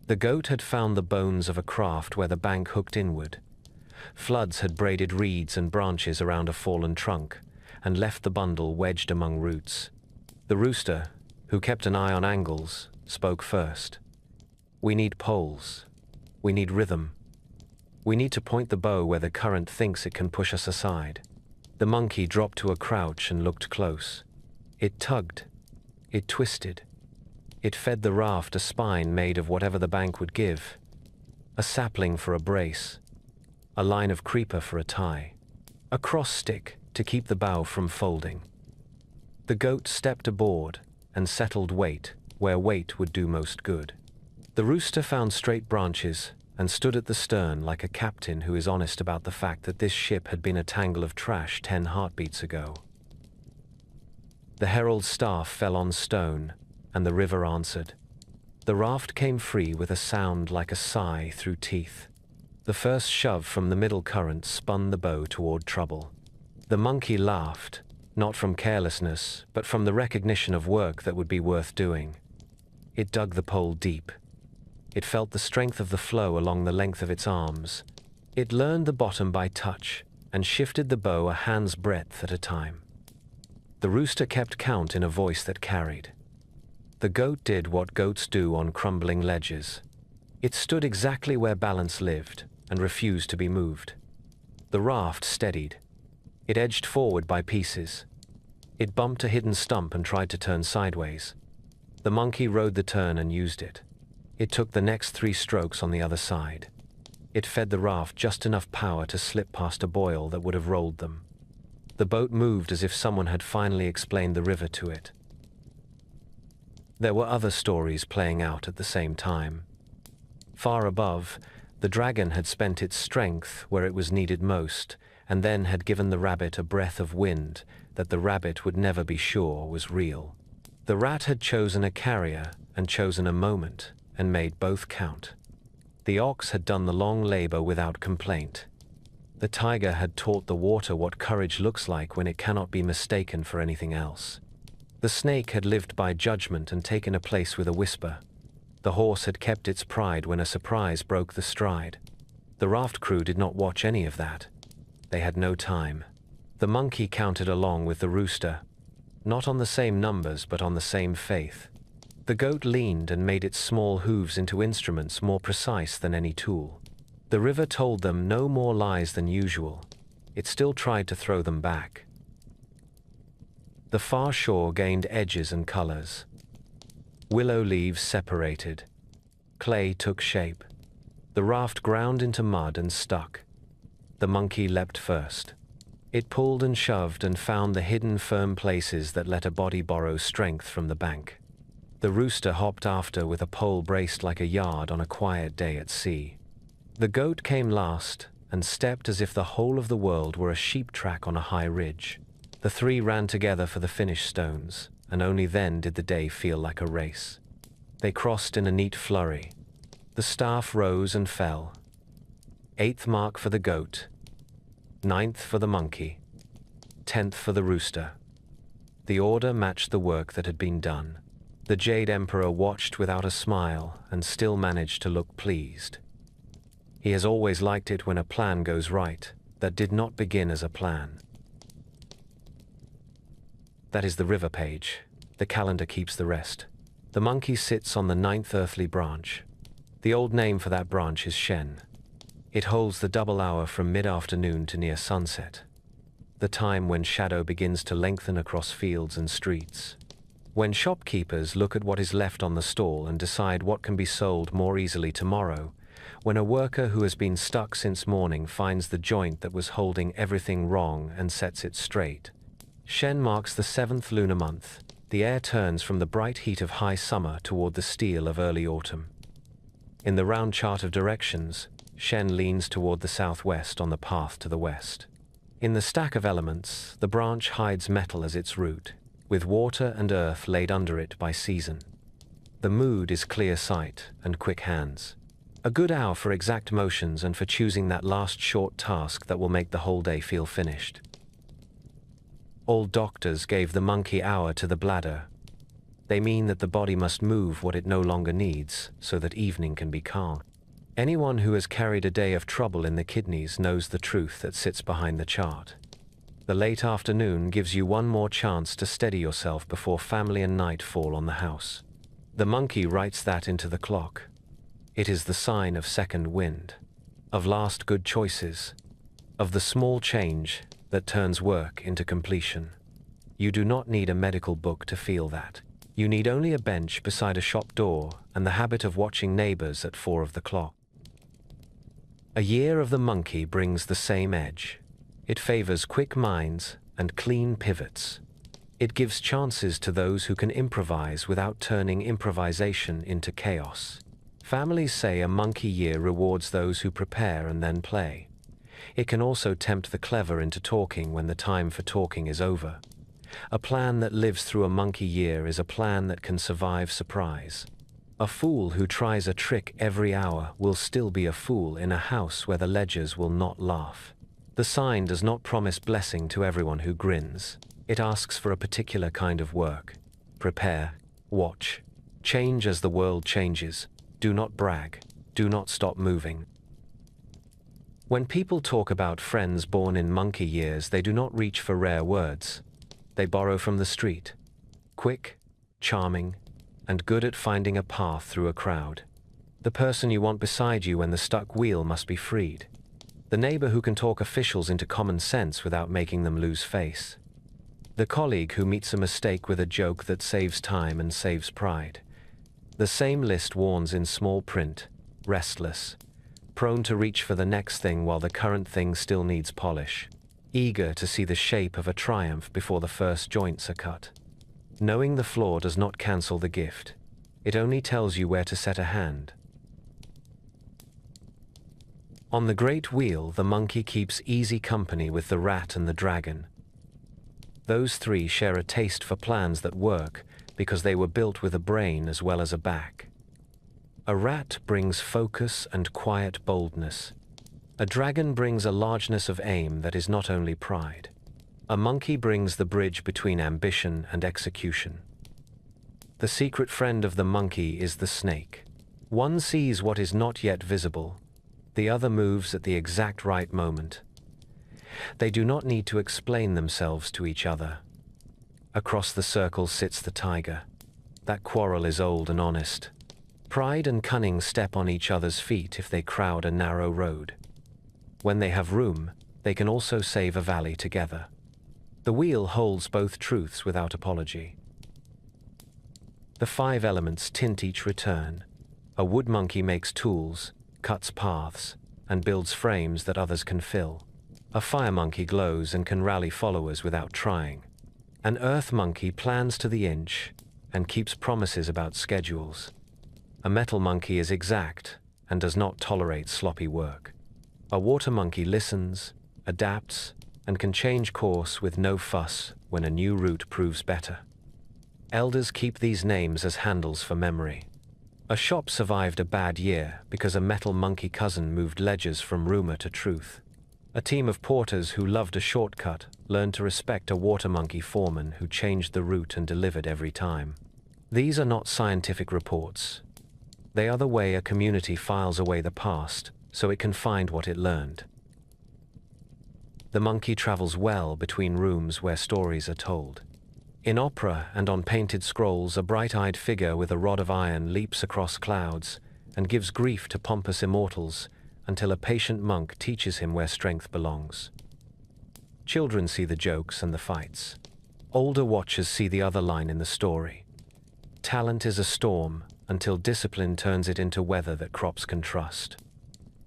The goat had found the bones of a craft where the bank hooked inward. Floods had braided reeds and branches around a fallen trunk, and left the bundle wedged among roots. The rooster, who kept an eye on angles, spoke first. "We need poles. We need rhythm. We need to point the bow where the current thinks it can push us aside." The monkey dropped to a crouch and looked close. It tugged. It twisted. It fed the raft a spine made of whatever the bank would give. A sapling for a brace. A line of creeper for a tie. A cross stick to keep the bow from folding. The goat stepped aboard and settled weight where weight would do most good. The rooster found straight branches and stood at the stern like a captain who is honest about the fact that this ship had been a tangle of trash 10 heartbeats ago. The herald's staff fell on stone, and the river answered. The raft came free with a sound like a sigh through teeth. The first shove from the middle current spun the bow toward trouble. The monkey laughed, not from carelessness, but from the recognition of work that would be worth doing. It dug the pole deep. It felt the strength of the flow along the length of its arms. It learned the bottom by touch and shifted the bow a hand's breadth at a time. The rooster kept count in a voice that carried. The goat did what goats do on crumbling ledges. It stood exactly where balance lived and refused to be moved. The raft steadied. It edged forward by pieces. It bumped a hidden stump and tried to turn sideways. The monkey rode the turn and used it. It took the next 3 strokes on the other side. It fed the raft just enough power to slip past a boil that would have rolled them. The boat moved as if someone had finally explained the river to it. There were other stories playing out at the same time. Far above, the dragon had spent its strength where it was needed most, and then had given the rabbit a breath of wind that the rabbit would never be sure was real. The rat had chosen a carrier and chosen a moment, and made both count. The ox had done the long labor without complaint. The tiger had taught the water what courage looks like when it cannot be mistaken for anything else. The snake had lived by judgment and taken a place with a whisper. The horse had kept its pride when a surprise broke the stride. The raft crew did not watch any of that. They had no time. The monkey counted along with the rooster, not on the same numbers but on the same faith. The goat leaned and made its small hooves into instruments more precise than any tool. The river told them no more lies than usual. It still tried to throw them back. The far shore gained edges and colors. Willow leaves separated. Clay took shape. The raft ground into mud and stuck. The monkey leapt first. It pulled and shoved and found the hidden firm places that let a body borrow strength from the bank. The rooster hopped after with a pole braced like a yard on a quiet day at sea. The goat came last and stepped as if the whole of the world were a sheep track on a high ridge. The 3 ran together for the finish stones, and only then did the day feel like a race. They crossed in a neat flurry. The staff rose and fell. 8th mark for the goat, 9th for the monkey, 10th for the rooster. The order matched the work that had been done. The Jade Emperor watched without a smile and still managed to look pleased. He has always liked it when a plan goes right, that did not begin as a plan. That is the river page. The calendar keeps the rest. The monkey sits on the 9th earthly branch. The old name for that branch is Shen. It holds the double hour from mid-afternoon to near sunset, the time when shadow begins to lengthen across fields and streets. When shopkeepers look at what is left on the stall and decide what can be sold more easily tomorrow, when a worker who has been stuck since morning finds the joint that was holding everything wrong and sets it straight. Shen marks the 7th lunar month. The air turns from the bright heat of high summer toward the steel of early autumn. In the round chart of directions, Shen leans toward the southwest on the path to the west. In the stack of elements, the branch hides metal as its root, with water and earth laid under it by season. The mood is clear sight and quick hands. A good hour for exact motions and for choosing that last short task that will make the whole day feel finished. Old doctors gave the monkey hour to the bladder. They mean that the body must move what it no longer needs so that evening can be calm. Anyone who has carried a day of trouble in the kidneys knows the truth that sits behind the chart. The late afternoon gives you one more chance to steady yourself before family and night fall on the house. The monkey writes that into the clock. It is the sign of second wind, of last good choices, of the small change that turns work into completion. You do not need a medical book to feel that. You need only a bench beside a shop door and the habit of watching neighbors at 4 of the clock. A year of the monkey brings the same edge. It favors quick minds and clean pivots. It gives chances to those who can improvise without turning improvisation into chaos. Families say a monkey year rewards those who prepare and then play. It can also tempt the clever into talking when the time for talking is over. A plan that lives through a monkey year is a plan that can survive surprise. A fool who tries a trick every hour will still be a fool in a house where the ledgers will not laugh. The sign does not promise blessing to everyone who grins. It asks for a particular kind of work. Prepare, watch, change as the world changes. Do not brag. Do not stop moving. When people talk about friends born in monkey years, they do not reach for rare words. They borrow from the street. Quick, charming, and good at finding a path through a crowd. The person you want beside you when the stuck wheel must be freed. The neighbor who can talk officials into common sense without making them lose face. The colleague who meets a mistake with a joke that saves time and saves pride. The same list warns in small print, restless, prone to reach for the next thing while the current thing still needs polish, eager to see the shape of a triumph before the first joints are cut. Knowing the flaw does not cancel the gift. It only tells you where to set a hand. On the great wheel, the monkey keeps easy company with the rat and the dragon. Those three share a taste for plans that work because they were built with a brain as well as a back. A rat brings focus and quiet boldness. A dragon brings a largeness of aim that is not only pride. A monkey brings the bridge between ambition and execution. The secret friend of the monkey is the snake. One sees what is not yet visible. The other moves at the exact right moment. They do not need to explain themselves to each other. Across the circle sits the tiger. That quarrel is old and honest. Pride and cunning step on each other's feet if they crowd a narrow road. When they have room, they can also save a valley together. The wheel holds both truths without apology. The 5 elements tint each return. A wood monkey makes tools, cuts paths, and builds frames that others can fill. A fire monkey glows and can rally followers without trying. An earth monkey plans to the inch and keeps promises about schedules. A metal monkey is exact and does not tolerate sloppy work. A water monkey listens, adapts, and can change course with no fuss when a new route proves better. Elders keep these names as handles for memory. A shop survived a bad year because a metal monkey cousin moved ledgers from rumor to truth. A team of porters who loved a shortcut learned to respect a water monkey foreman who changed the route and delivered every time. These are not scientific reports. They are the way a community files away the past so it can find what it learned. The monkey travels well between rooms where stories are told. In opera and on painted scrolls, a bright-eyed figure with a rod of iron leaps across clouds and gives grief to pompous immortals until a patient monk teaches him where strength belongs. Children see the jokes and the fights. Older watchers see the other line in the story. Talent is a storm until discipline turns it into weather that crops can trust.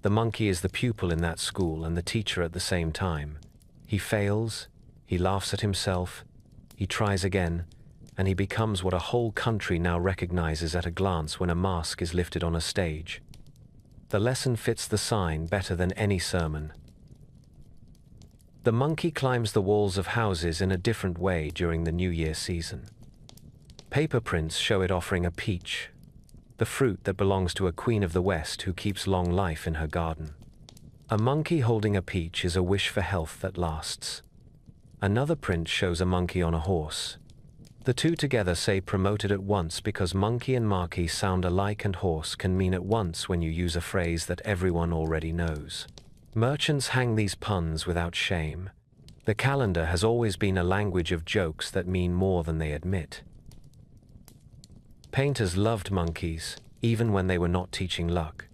The monkey is the pupil in that school and the teacher at the same time. He fails, he laughs at himself, he tries again, and he becomes what a whole country now recognizes at a glance when a mask is lifted on a stage. The lesson fits the sign better than any sermon. The monkey climbs the walls of houses in a different way during the New Year season. Paper prints show it offering a peach, the fruit that belongs to a queen of the West who keeps long life in her garden. A monkey holding a peach is a wish for health that lasts. Another print shows a monkey on a horse. The two together say promoted at once because monkey and marquee sound alike and horse can mean at once when you use a phrase that everyone already knows. Merchants hang these puns without shame. The calendar has always been a language of jokes that mean more than they admit. Painters loved monkeys, even when they were not teaching luck.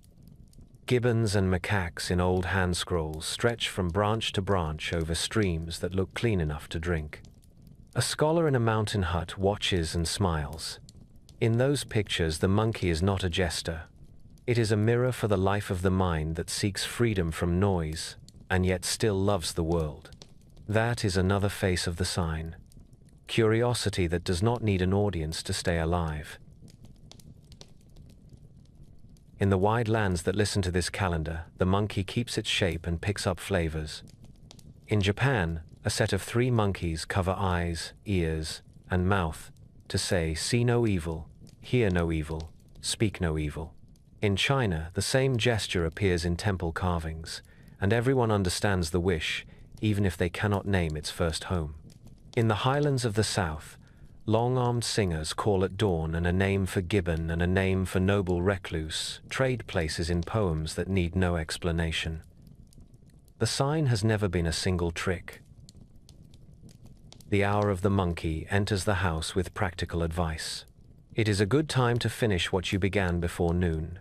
Gibbons and macaques in old hand scrolls stretch from branch to branch over streams that look clean enough to drink. A scholar in a mountain hut watches and smiles. In those pictures, the monkey is not a jester. It is a mirror for the life of the mind that seeks freedom from noise and yet still loves the world. That is another face of the sign. Curiosity that does not need an audience to stay alive. In the wide lands that listen to this calendar, the monkey keeps its shape and picks up flavors. In Japan, a set of 3 monkeys cover eyes, ears, and mouth to say, "See no evil, hear no evil, speak no evil." In China, the same gesture appears in temple carvings, and everyone understands the wish, even if they cannot name its first home. In the highlands of the south, long-armed singers call at dawn, and a name for gibbon and a name for noble recluse trade places in poems that need no explanation. The sign has never been a single trick. The hour of the monkey enters the house with practical advice. It is a good time to finish what you began before noon.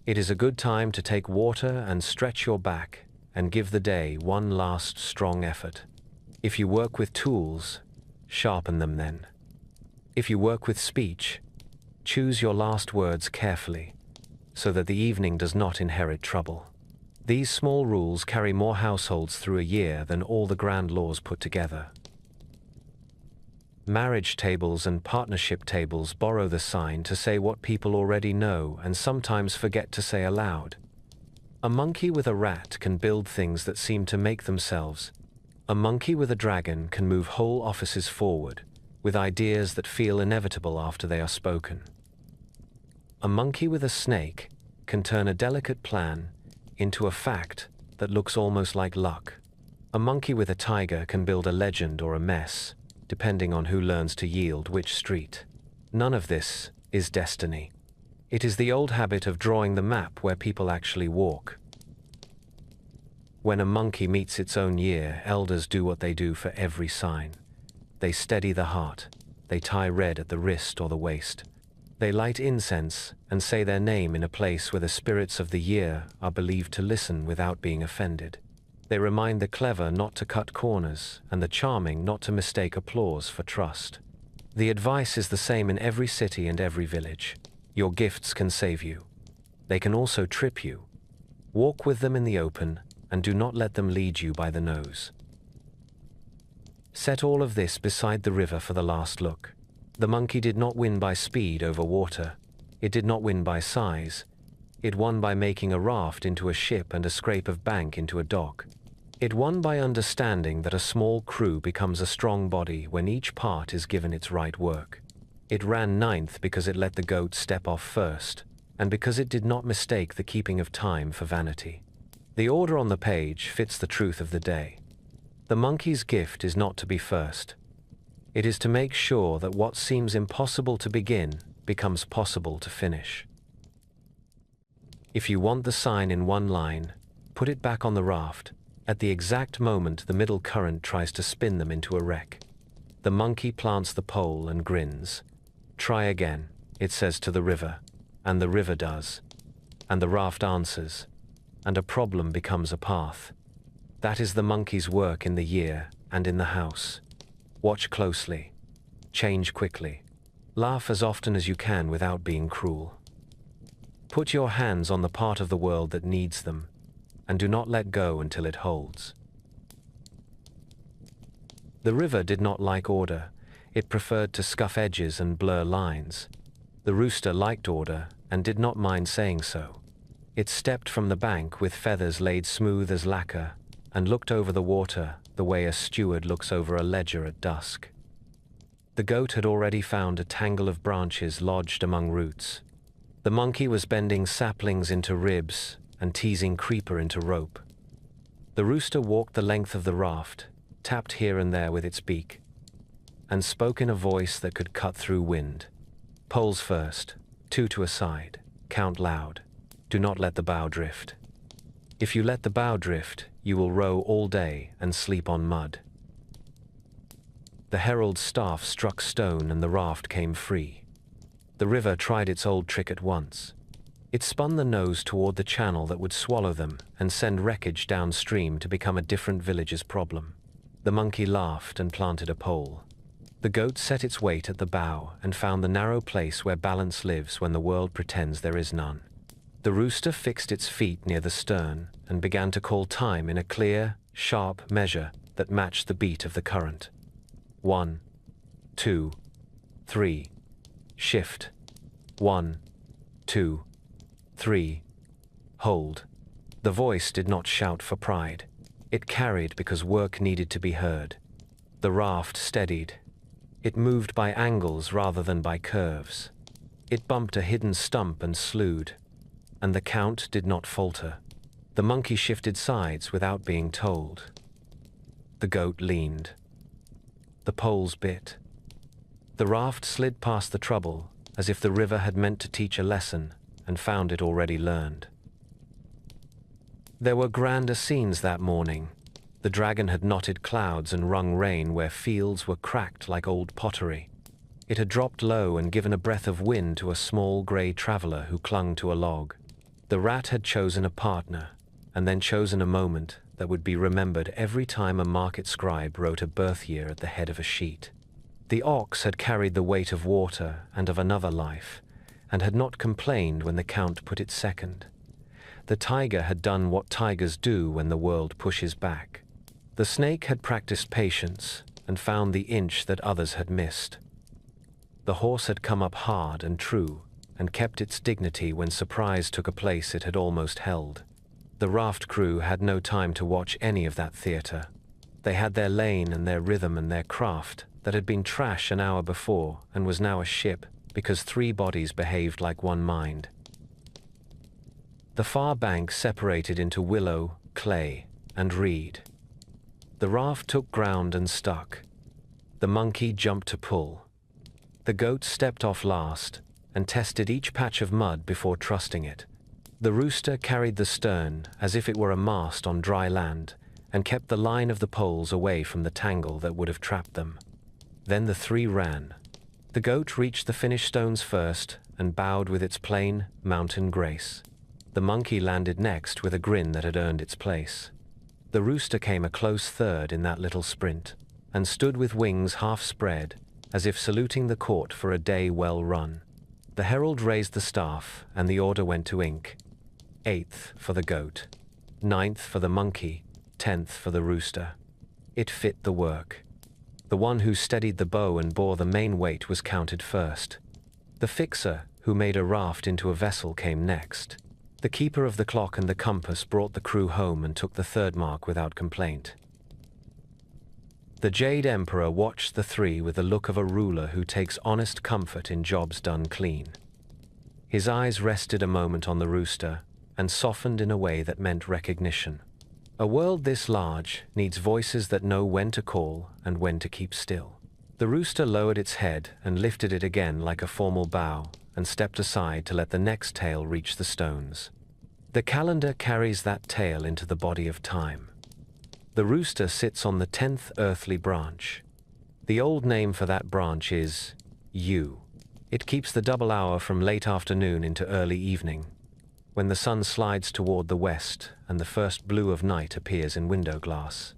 It is a good time to take water and stretch your back and give the day one last strong effort. If you work with tools, sharpen them then. If you work with speech, choose your last words carefully, so that the evening does not inherit trouble. These small rules carry more households through a year than all the grand laws put together. Marriage tables and partnership tables borrow the sign to say what people already know and sometimes forget to say aloud. A monkey with a rat can build things that seem to make themselves. A monkey with a dragon can move whole offices forward, with ideas that feel inevitable after they are spoken. A monkey with a snake can turn a delicate plan into a fact that looks almost like luck. A monkey with a tiger can build a legend or a mess, depending on who learns to yield which street. None of this is destiny. It is the old habit of drawing the map where people actually walk. When a monkey meets its own year, elders do what they do for every sign. They steady the heart. They tie red at the wrist or the waist. They light incense and say their name in a place where the spirits of the year are believed to listen without being offended. They remind the clever not to cut corners and the charming not to mistake applause for trust. The advice is the same in every city and every village. Your gifts can save you. They can also trip you. Walk with them in the open and do not let them lead you by the nose. Set all of this beside the river for the last look. The monkey did not win by speed over water. It did not win by size. It won by making a raft into a ship and a scrape of bank into a dock. It won by understanding that a small crew becomes a strong body when each part is given its right work. It ran ninth because it let the goat step off first, and because it did not mistake the keeping of time for vanity. The order on the page fits the truth of the day. The monkey's gift is not to be first. It is to make sure that what seems impossible to begin becomes possible to finish. If you want the sign in one line, put it back on the raft. At the exact moment the middle current tries to spin them into a wreck. The monkey plants the pole and grins. "Try again," it says to the river, and the river does. And the raft answers, and a problem becomes a path. That is the monkey's work in the year and in the house. Watch closely. Change quickly. Laugh as often as you can without being cruel. Put your hands on the part of the world that needs them, and do not let go until it holds. The river did not like order. It preferred to scuff edges and blur lines. The rooster liked order and did not mind saying so. It stepped from the bank with feathers laid smooth as lacquer and looked over the water the way a steward looks over a ledger at dusk. The goat had already found a tangle of branches lodged among roots. The monkey was bending saplings into ribs and teasing creeper into rope. The rooster walked the length of the raft, tapped here and there with its beak, and spoke in a voice that could cut through wind. Poles first, 2 to a side, count loud. Do not let the bow drift. If you let the bow drift, you will row all day and sleep on mud. The herald's staff struck stone and the raft came free. The river tried its old trick at once. It spun the nose toward the channel that would swallow them and send wreckage downstream to become a different village's problem. The monkey laughed and planted a pole. The goat set its weight at the bow and found the narrow place where balance lives when the world pretends there is none. The rooster fixed its feet near the stern and began to call time in a clear, sharp measure that matched the beat of the current. 1, 2, 3. Shift. 1, 2, 3. Hold. The voice did not shout for pride. It carried because work needed to be heard. The raft steadied. It moved by angles rather than by curves. It bumped a hidden stump and slewed, and the count did not falter. The monkey shifted sides without being told. The goat leaned. The poles bit. The raft slid past the trouble, as if the river had meant to teach a lesson and found it already learned. There were grander scenes that morning. The dragon had knotted clouds and wrung rain where fields were cracked like old pottery. It had dropped low and given a breath of wind to a small grey traveller who clung to a log. The rat had chosen a partner, and then chosen a moment that would be remembered every time a market scribe wrote a birth year at the head of a sheet. The ox had carried the weight of water and of another life, and had not complained when the count put it second. The tiger had done what tigers do when the world pushes back. The snake had practiced patience and found the inch that others had missed. The horse had come up hard and true and kept its dignity when surprise took a place it had almost held. The raft crew had no time to watch any of that theatre. They had their lane and their rhythm and their craft that had been trash an hour before and was now a ship because 3 bodies behaved like one mind. The far bank separated into willow, clay, and reed. The raft took ground and stuck. The monkey jumped to pull. The goat stepped off last and tested each patch of mud before trusting it. The rooster carried the stern as if it were a mast on dry land and kept the line of the poles away from the tangle that would have trapped them. Then the 3 ran. The goat reached the finished stones first and bowed with its plain, mountain grace. The monkey landed next with a grin that had earned its place. The rooster came a close third in that little sprint and stood with wings half spread as if saluting the court for a day well run. The herald raised the staff and the order went to ink. 8th for the goat, 9th for the monkey, 10th for the rooster. It fit the work. The one who steadied the bow and bore the main weight was counted first. The fixer, who made a raft into a vessel, came next. The keeper of the clock and the compass brought the crew home and took the 3rd mark without complaint. The Jade Emperor watched the 3 with the look of a ruler who takes honest comfort in jobs done clean. His eyes rested a moment on the rooster and softened in a way that meant recognition. A world this large needs voices that know when to call and when to keep still. The rooster lowered its head and lifted it again like a formal bow and stepped aside to let the next tail reach the stones. The calendar carries that tail into the body of time. The rooster sits on the 10th earthly branch. The old name for that branch is U. It keeps the double hour from late afternoon into early evening, when the sun slides toward the west and the first blue of night appears in window glass.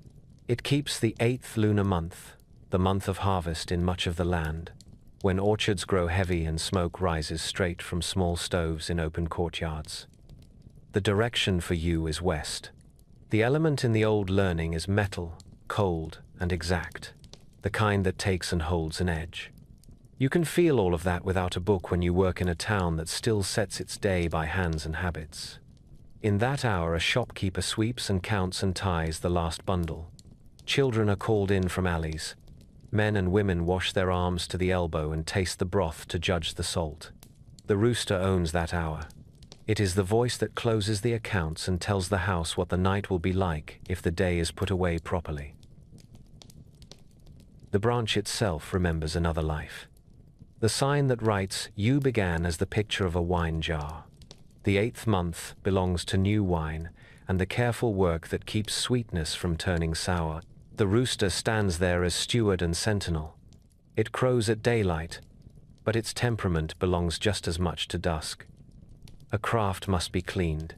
It keeps the 8th lunar month, the month of harvest in much of the land, when orchards grow heavy and smoke rises straight from small stoves in open courtyards. The direction for you is west. The element in the old learning is metal, cold, and exact, the kind that takes and holds an edge. You can feel all of that without a book when you work in a town that still sets its day by hands and habits. In that hour, a shopkeeper sweeps and counts and ties the last bundle. Children are called in from alleys. Men and women wash their arms to the elbow and taste the broth to judge the salt. The rooster owns that hour. It is the voice that closes the accounts and tells the house what the night will be like if the day is put away properly. The branch itself remembers another life. The sign that writes, "You began as the picture of a wine jar." The 8th month belongs to new wine and the careful work that keeps sweetness from turning sour. The rooster stands there as steward and sentinel. It crows at daylight, but its temperament belongs just as much to dusk. A craft must be cleaned.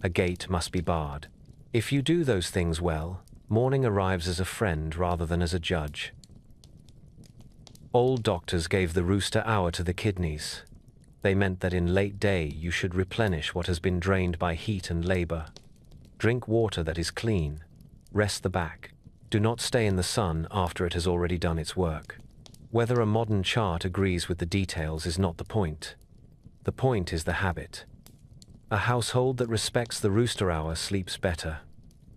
A gate must be barred. If you do those things well, morning arrives as a friend rather than as a judge. Old doctors gave the rooster hour to the kidneys. They meant that in late day you should replenish what has been drained by heat and labor. Drink water that is clean. Rest the back. Do not stay in the sun after it has already done its work. Whether a modern chart agrees with the details is not the point. The point is the habit. A household that respects the rooster hour sleeps better.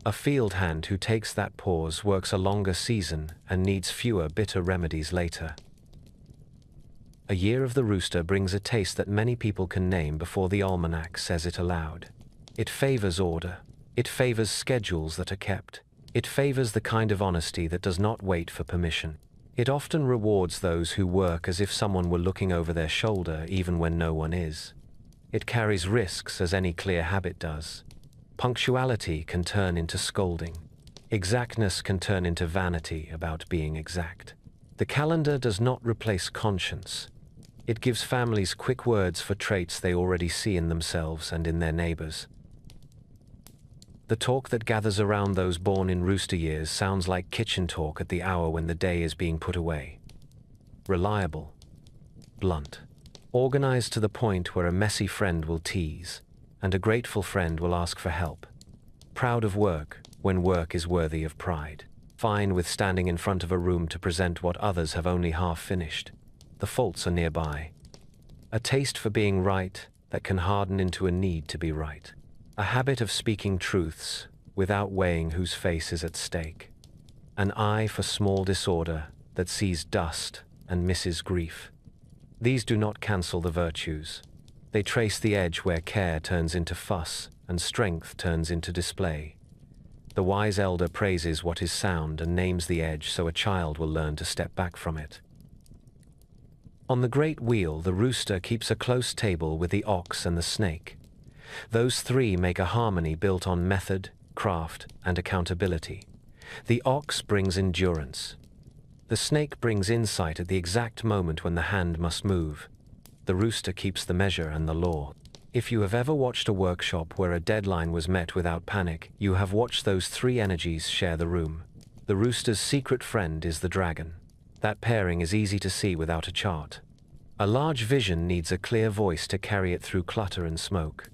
A field hand who takes that pause works a longer season and needs fewer bitter remedies later. A year of the rooster brings a taste that many people can name before the almanac says it aloud. It favors order. It favors schedules that are kept. It favors the kind of honesty that does not wait for permission. It often rewards those who work as if someone were looking over their shoulder even when no one is. It carries risks as any clear habit does. Punctuality can turn into scolding. Exactness can turn into vanity about being exact. The calendar does not replace conscience. It gives families quick words for traits they already see in themselves and in their neighbors. The talk that gathers around those born in rooster years sounds like kitchen talk at the hour when the day is being put away. Reliable, blunt, organized to the point where a messy friend will tease, and a grateful friend will ask for help. Proud of work when work is worthy of pride. Fine with standing in front of a room to present what others have only half finished. The faults are nearby. A taste for being right that can harden into a need to be right. A habit of speaking truths without weighing whose face is at stake. An eye for small disorder that sees dust and misses grief. These do not cancel the virtues. They trace the edge where care turns into fuss and strength turns into display. The wise elder praises what is sound and names the edge so a child will learn to step back from it. On the great wheel, the rooster keeps a close table with the ox and the snake. Those three make a harmony built on method, craft, and accountability. The ox brings endurance. The snake brings insight at the exact moment when the hand must move. The rooster keeps the measure and the law. If you have ever watched a workshop where a deadline was met without panic, you have watched those three energies share the room. The rooster's secret friend is the dragon. That pairing is easy to see without a chart. A large vision needs a clear voice to carry it through clutter and smoke.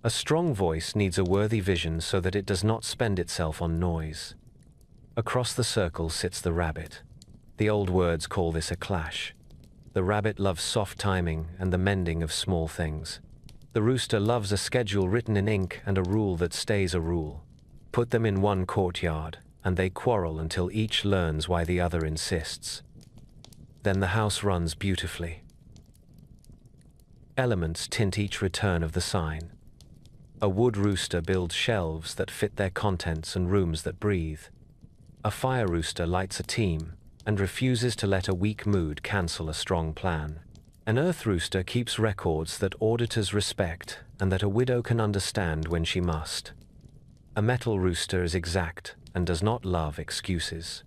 A strong voice needs a worthy vision so that it does not spend itself on noise. Across the circle sits the rabbit. The old words call this a clash. The rabbit loves soft timing and the mending of small things. The rooster loves a schedule written in ink and a rule that stays a rule. Put them in one courtyard, and they quarrel until each learns why the other insists. Then the house runs beautifully. Elements tint each return of the sign. A wood rooster builds shelves that fit their contents and rooms that breathe. A fire rooster lights a team and refuses to let a weak mood cancel a strong plan. An earth rooster keeps records that auditors respect and that a widow can understand when she must. A metal rooster is exact and does not love excuses.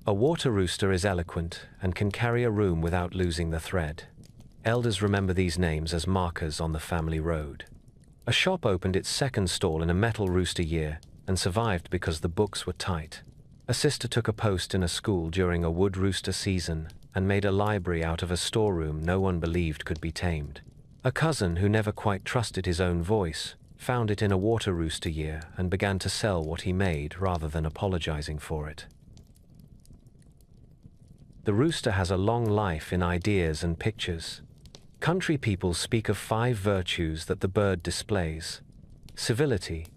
A water rooster is eloquent and can carry a room without losing the thread. Elders remember these names as markers on the family road. A shop opened its second stall in a metal rooster year and survived because the books were tight. A sister took a post in a school during a wood rooster season and made a library out of a storeroom no one believed could be tamed. A cousin who never quite trusted his own voice found it in a water rooster year and began to sell what he made rather than apologizing for it. The rooster has a long life in ideas and pictures. Country people speak of 5 virtues that the bird displays. Civility,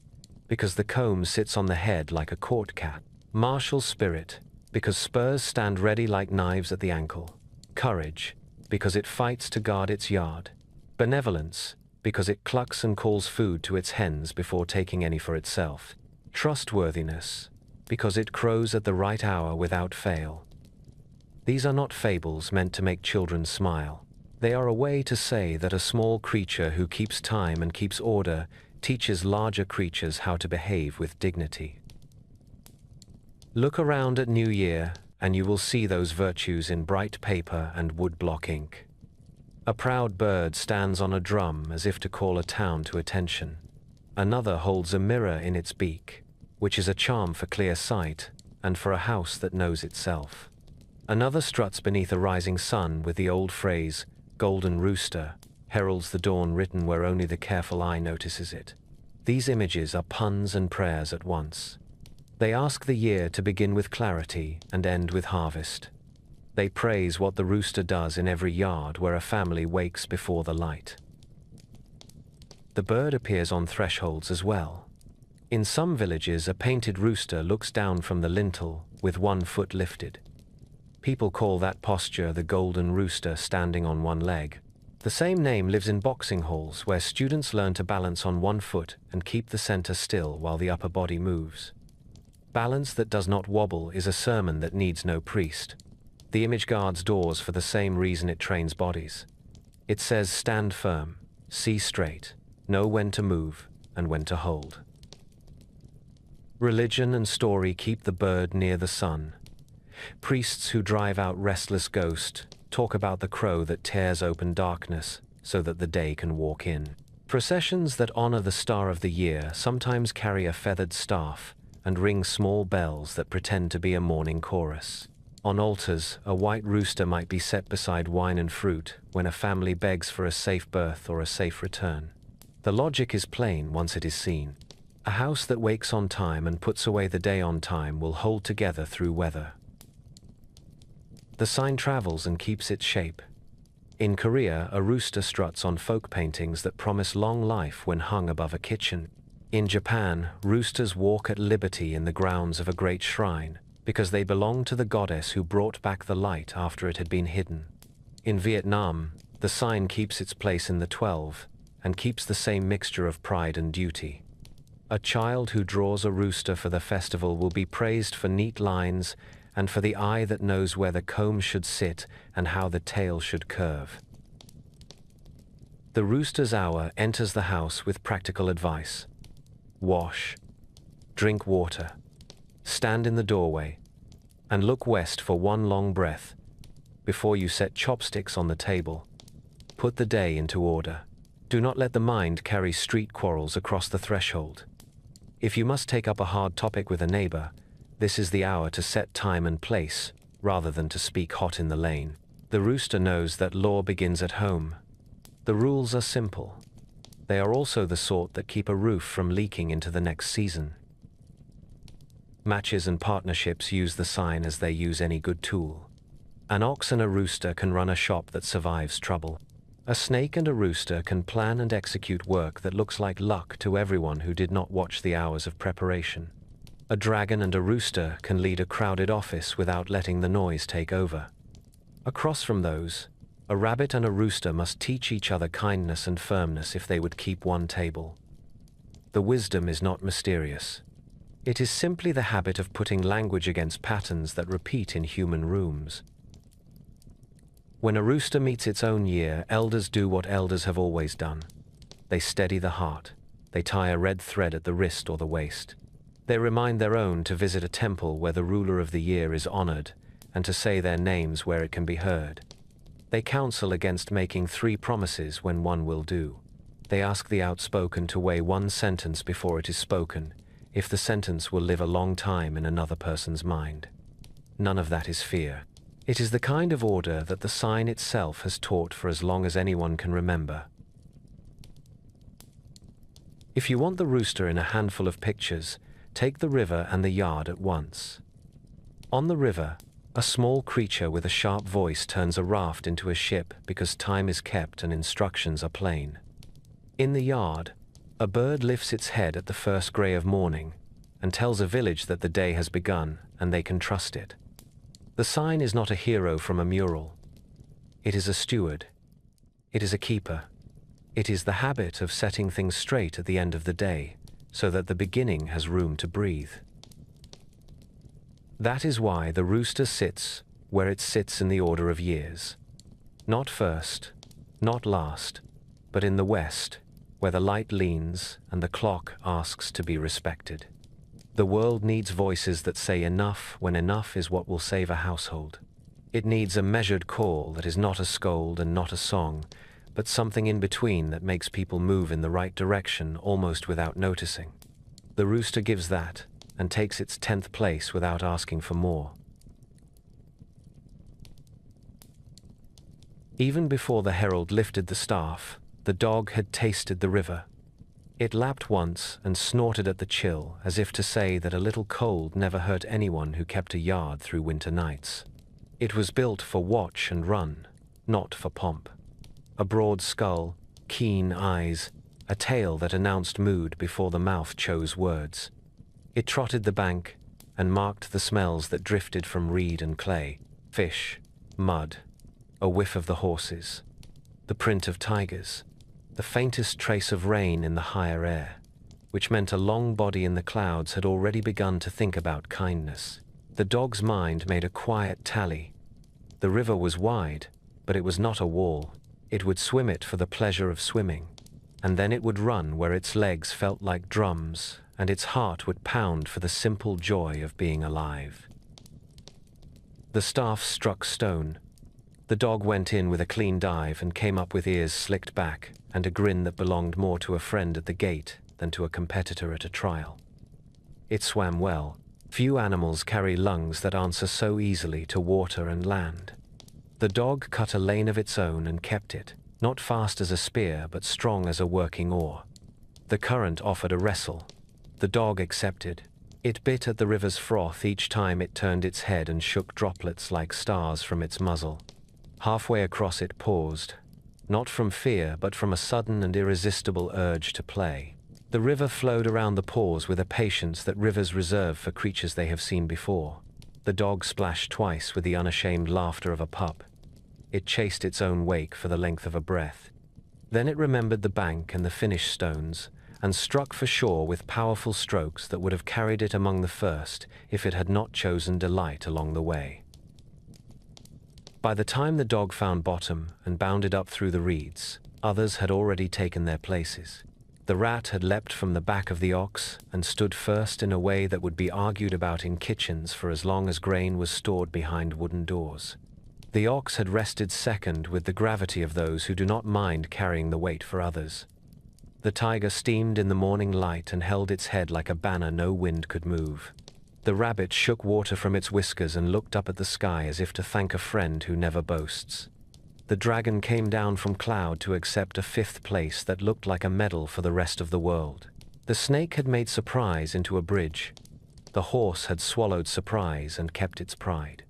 because the comb sits on the head like a court cat. Martial spirit, because spurs stand ready like knives at the ankle. Courage, because it fights to guard its yard. Benevolence, because it clucks and calls food to its hens before taking any for itself. Trustworthiness, because it crows at the right hour without fail. These are not fables meant to make children smile. They are a way to say that a small creature who keeps time and keeps order teaches larger creatures how to behave with dignity. Look around at New Year, and you will see those virtues in bright paper and woodblock ink. A proud bird stands on a drum as if to call a town to attention. Another holds a mirror in its beak, which is a charm for clear sight and for a house that knows itself. Another struts beneath a rising sun with the old phrase, "Golden rooster," heralds the dawn written where only the careful eye notices it. These images are puns and prayers at once. They ask the year to begin with clarity and end with harvest. They praise what the rooster does in every yard where a family wakes before the light. The bird appears on thresholds as well. In some villages, a painted rooster looks down from the lintel with one foot lifted. People call that posture the golden rooster standing on one leg. The same name lives in boxing halls where students learn to balance on one foot and keep the center still while the upper body moves. Balance that does not wobble is a sermon that needs no priest. The image guards doors for the same reason it trains bodies. It says stand firm, see straight, know when to move and when to hold. Religion and story keep the bird near the sun. Priests who drive out restless ghosts talk about the crow that tears open darkness so that the day can walk in. Processions that honor the star of the year sometimes carry a feathered staff and ring small bells that pretend to be a morning chorus. On altars, a white rooster might be set beside wine and fruit when a family begs for a safe birth or a safe return. The logic is plain once it is seen. A house that wakes on time and puts away the day on time will hold together through weather. The sign travels and keeps its shape. In Korea, a rooster struts on folk paintings that promise long life when hung above a kitchen. In Japan, roosters walk at liberty in the grounds of a great shrine because they belong to the goddess who brought back the light after it had been hidden. In Vietnam, the sign keeps its place in the 12 and keeps the same mixture of pride and duty. A child who draws a rooster for the festival will be praised for neat lines and for the eye that knows where the comb should sit and how the tail should curve. The rooster's hour enters the house with practical advice. Wash, drink water, stand in the doorway, and look west for one long breath before you set chopsticks on the table. Put the day into order. Do not let the mind carry street quarrels across the threshold. If you must take up a hard topic with a neighbor, this is the hour to set time and place, rather than to speak hot in the lane. The rooster knows that law begins at home. The rules are simple. They are also the sort that keep a roof from leaking into the next season. Matches and partnerships use the sign as they use any good tool. An ox and a rooster can run a shop that survives trouble. A snake and a rooster can plan and execute work that looks like luck to everyone who did not watch the hours of preparation. A dragon and a rooster can lead a crowded office without letting the noise take over. Across from those, a rabbit and a rooster must teach each other kindness and firmness if they would keep one table. The wisdom is not mysterious. It is simply the habit of putting language against patterns that repeat in human rooms. When a rooster meets its own year, elders do what elders have always done. They steady the heart. They tie a red thread at the wrist or the waist. They remind their own to visit a temple where the ruler of the year is honored and to say their names where it can be heard. They counsel against making 3 promises when one will do. They ask the outspoken to weigh one sentence before it is spoken, if the sentence will live a long time in another person's mind. None of that is fear. It is the kind of order that the sign itself has taught for as long as anyone can remember. If you want the rooster in a handful of pictures, take the river and the yard at once. On the river, a small creature with a sharp voice turns a raft into a ship because time is kept and instructions are plain. In the yard, a bird lifts its head at the first grey of morning and tells a village that the day has begun and they can trust it. The sign is not a hero from a mural. It is a steward. It is a keeper. It is the habit of setting things straight at the end of the day, so that the beginning has room to breathe. That is why the rooster sits where it sits in the order of years. Not first, not last, but in the west, where the light leans and the clock asks to be respected. The world needs voices that say enough when enough is what will save a household. It needs a measured call that is not a scold and not a song, but something in between that makes people move in the right direction almost without noticing. The rooster gives that, and takes its 10th place without asking for more. Even before the herald lifted the staff, the dog had tasted the river. It lapped once and snorted at the chill, as if to say that a little cold never hurt anyone who kept a yard through winter nights. It was built for watch and run, not for pomp. A broad skull, keen eyes, a tail that announced mood before the mouth chose words. It trotted the bank and marked the smells that drifted from reed and clay, fish, mud, a whiff of the horses, the print of tigers, the faintest trace of rain in the higher air, which meant a long body in the clouds had already begun to think about kindness. The dog's mind made a quiet tally. The river was wide, but it was not a wall. It would swim it for the pleasure of swimming, and then it would run where its legs felt like drums, and its heart would pound for the simple joy of being alive. The staff struck stone. The dog went in with a clean dive and came up with ears slicked back and a grin that belonged more to a friend at the gate than to a competitor at a trial. It swam well. Few animals carry lungs that answer so easily to water and land. The dog cut a lane of its own and kept it, not fast as a spear but strong as a working oar. The current offered a wrestle. The dog accepted. It bit at the river's froth each time it turned its head and shook droplets like stars from its muzzle. Halfway across it paused, not from fear but from a sudden and irresistible urge to play. The river flowed around the pause with a patience that rivers reserve for creatures they have seen before. The dog splashed twice with the unashamed laughter of a pup. It chased its own wake for the length of a breath. Then it remembered the bank and the finished stones, and struck for shore with powerful strokes that would have carried it among the first if it had not chosen delight along the way. By the time the dog found bottom and bounded up through the reeds, others had already taken their places. The rat had leapt from the back of the ox and stood first in a way that would be argued about in kitchens for as long as grain was stored behind wooden doors. The ox had rested second with the gravity of those who do not mind carrying the weight for others. The tiger steamed in the morning light and held its head like a banner no wind could move. The rabbit shook water from its whiskers and looked up at the sky as if to thank a friend who never boasts. The dragon came down from cloud to accept a 5th place that looked like a medal for the rest of the world. The snake had made surprise into a bridge. The horse had swallowed surprise and kept its pride.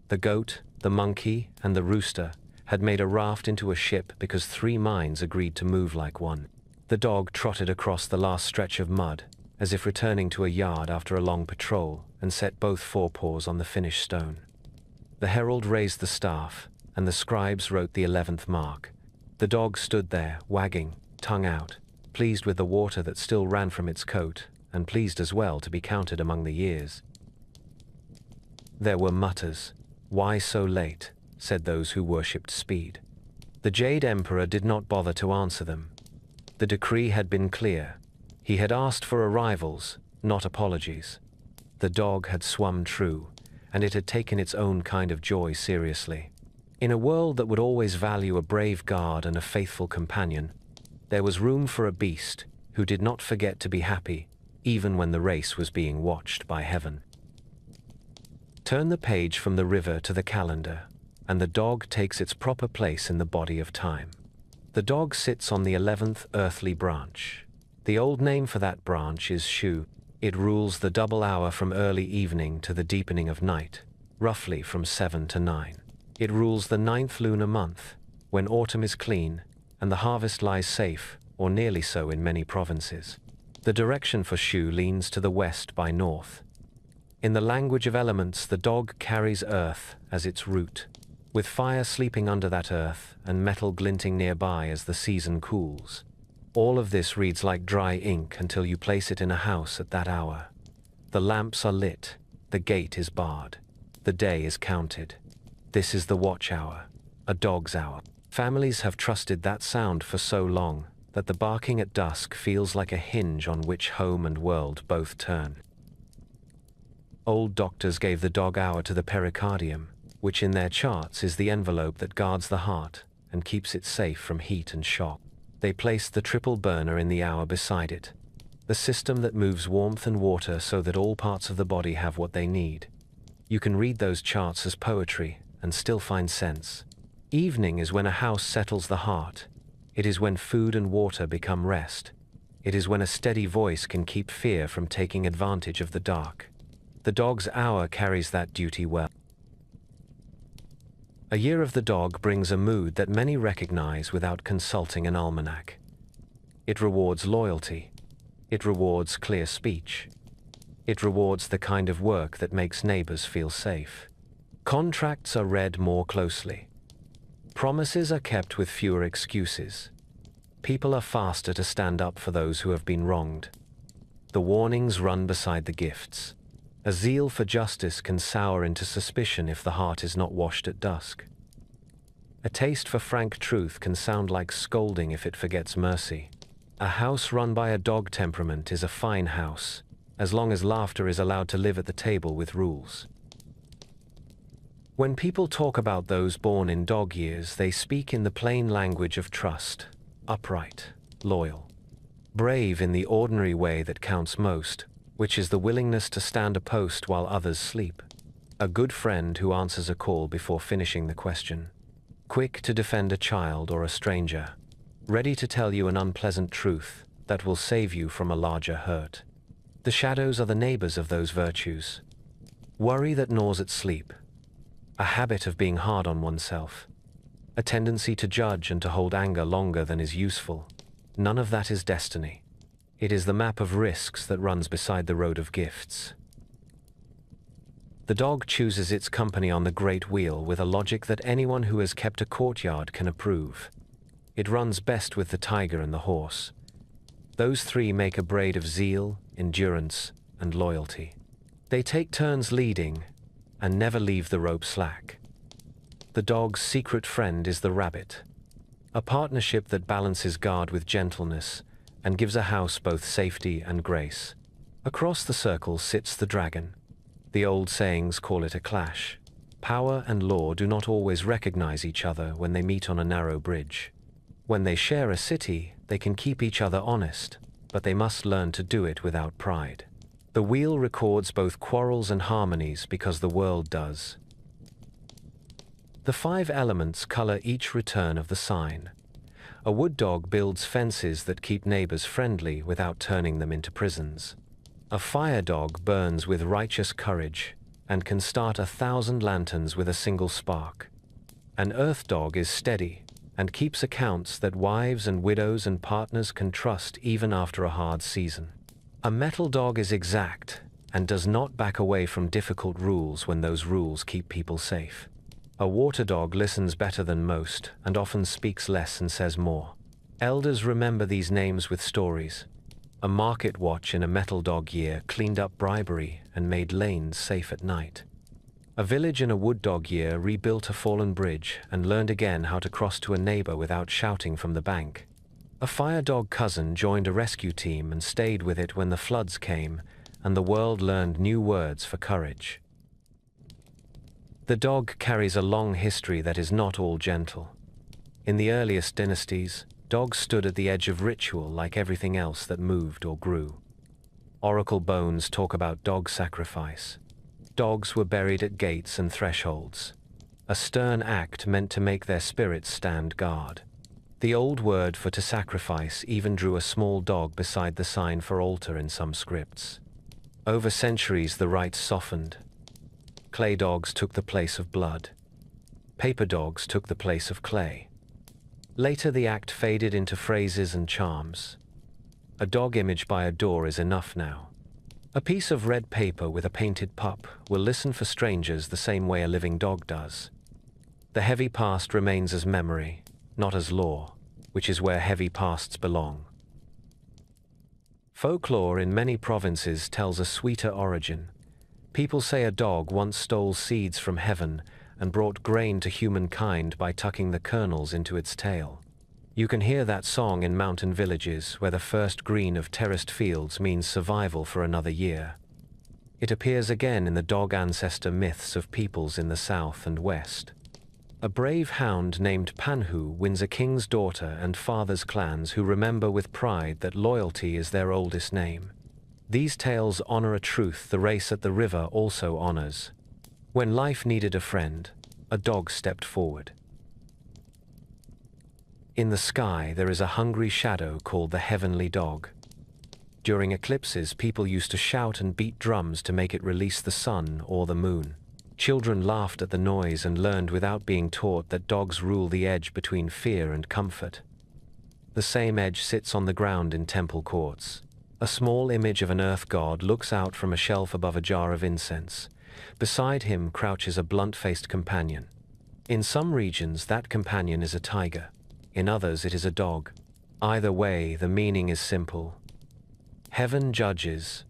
The goat, the monkey, and the rooster had made a raft into a ship because 3 minds agreed to move like one. The dog trotted across the last stretch of mud, as if returning to a yard after a long patrol, and set both forepaws on the finished stone. The herald raised the staff, and the scribes wrote the 11th mark. The dog stood there, wagging, tongue out, pleased with the water that still ran from its coat, and pleased as well to be counted among the years. There were mutters. "Why so late?" said those who worshipped speed. The Jade Emperor did not bother to answer them. The decree had been clear. He had asked for arrivals, not apologies. The dog had swum true, and it had taken its own kind of joy seriously. In a world that would always value a brave guard and a faithful companion, there was room for a beast who did not forget to be happy, even when the race was being watched by heaven. Turn the page from the river to the calendar, and the dog takes its proper place in the body of time. The dog sits on the 11th earthly branch. The old name for that branch is Shu. It rules the double hour from early evening to the deepening of night, roughly from 7 to 9. It rules the 9th lunar month, when autumn is clean and the harvest lies safe, or nearly so in many provinces. The direction for Shu leans to the west by north. In the language of elements, the dog carries earth as its root, with fire sleeping under that earth and metal glinting nearby as the season cools. All of this reads like dry ink until you place it in a house at that hour. The lamps are lit, the gate is barred, the day is counted. This is the watch hour, a dog's hour. Families have trusted that sound for so long that the barking at dusk feels like a hinge on which home and world both turn. Old doctors gave the dog hour to the pericardium, which in their charts is the envelope that guards the heart and keeps it safe from heat and shock. They placed the triple burner in the hour beside it, the system that moves warmth and water so that all parts of the body have what they need. You can read those charts as poetry and still find sense. Evening is when a house settles the heart. It is when food and water become rest. It is when a steady voice can keep fear from taking advantage of the dark. The dog's hour carries that duty well. A year of the dog brings a mood that many recognize without consulting an almanac. It rewards loyalty. It rewards clear speech. It rewards the kind of work that makes neighbors feel safe. Contracts are read more closely. Promises are kept with fewer excuses. People are faster to stand up for those who have been wronged. The warnings run beside the gifts. A zeal for justice can sour into suspicion if the heart is not washed at dusk. A taste for frank truth can sound like scolding if it forgets mercy. A house run by a dog temperament is a fine house, as long as laughter is allowed to live at the table with rules. When people talk about those born in dog years, they speak in the plain language of trust, upright, loyal, brave in the ordinary way that counts most, which is the willingness to stand a post while others sleep. A good friend who answers a call before finishing the question. Quick to defend a child or a stranger. Ready to tell you an unpleasant truth that will save you from a larger hurt. The shadows are the neighbors of those virtues. Worry that gnaws at sleep. A habit of being hard on oneself. A tendency to judge and to hold anger longer than is useful. None of that is destiny. It is the map of risks that runs beside the road of gifts. The dog chooses its company on the great wheel with a logic that anyone who has kept a courtyard can approve. It runs best with the tiger and the horse. Those three make a braid of zeal, endurance, and loyalty. They take turns leading and never leave the rope slack. The dog's secret friend is the rabbit, a partnership that balances guard with gentleness and gives a house both safety and grace. Across the circle sits the dragon. The old sayings call it a clash. Power and law do not always recognize each other when they meet on a narrow bridge. When they share a city, they can keep each other honest, but they must learn to do it without pride. The wheel records both quarrels and harmonies because the world does. The 5 elements color each return of the sign. A wood dog builds fences that keep neighbors friendly without turning them into prisons. A fire dog burns with righteous courage and can start 1,000 lanterns with a single spark. An earth dog is steady and keeps accounts that wives and widows and partners can trust even after a hard season. A metal dog is exact and does not back away from difficult rules when those rules keep people safe. A water dog listens better than most and often speaks less and says more. Elders remember these names with stories. A market watch in a metal dog year cleaned up bribery and made lanes safe at night. A village in a wood dog year rebuilt a fallen bridge and learned again how to cross to a neighbor without shouting from the bank. A fire dog cousin joined a rescue team and stayed with it when the floods came, and the world learned new words for courage. The dog carries a long history that is not all gentle. In the earliest dynasties, dogs stood at the edge of ritual like everything else that moved or grew. Oracle bones talk about dog sacrifice. Dogs were buried at gates and thresholds, a stern act meant to make their spirits stand guard. The old word for to sacrifice even drew a small dog beside the sign for altar in some scripts. Over centuries the rites softened. Clay dogs took the place of blood. Paper dogs took the place of clay. Later the act faded into phrases and charms. A dog image by a door is enough now. A piece of red paper with a painted pup will listen for strangers the same way a living dog does. The heavy past remains as memory, not as law, which is where heavy pasts belong. Folklore in many provinces tells a sweeter origin. People say a dog once stole seeds from heaven and brought grain to humankind by tucking the kernels into its tail. You can hear that song in mountain villages where the first green of terraced fields means survival for another year. It appears again in the dog ancestor myths of peoples in the south and west. A brave hound named Panhu wins a king's daughter and father's clans who remember with pride that loyalty is their oldest name. These tales honor a truth the race at the river also honors. When life needed a friend, a dog stepped forward. In the sky there is a hungry shadow called the heavenly dog. During eclipses, people used to shout and beat drums to make it release the sun or the moon. Children laughed at the noise and learned without being taught that dogs rule the edge between fear and comfort. The same edge sits on the ground in temple courts. A small image of an earth god looks out from a shelf above a jar of incense. Beside him crouches a blunt-faced companion. In some regions, that companion is a tiger. In others, it is a dog. Either way, the meaning is simple. Heaven judges.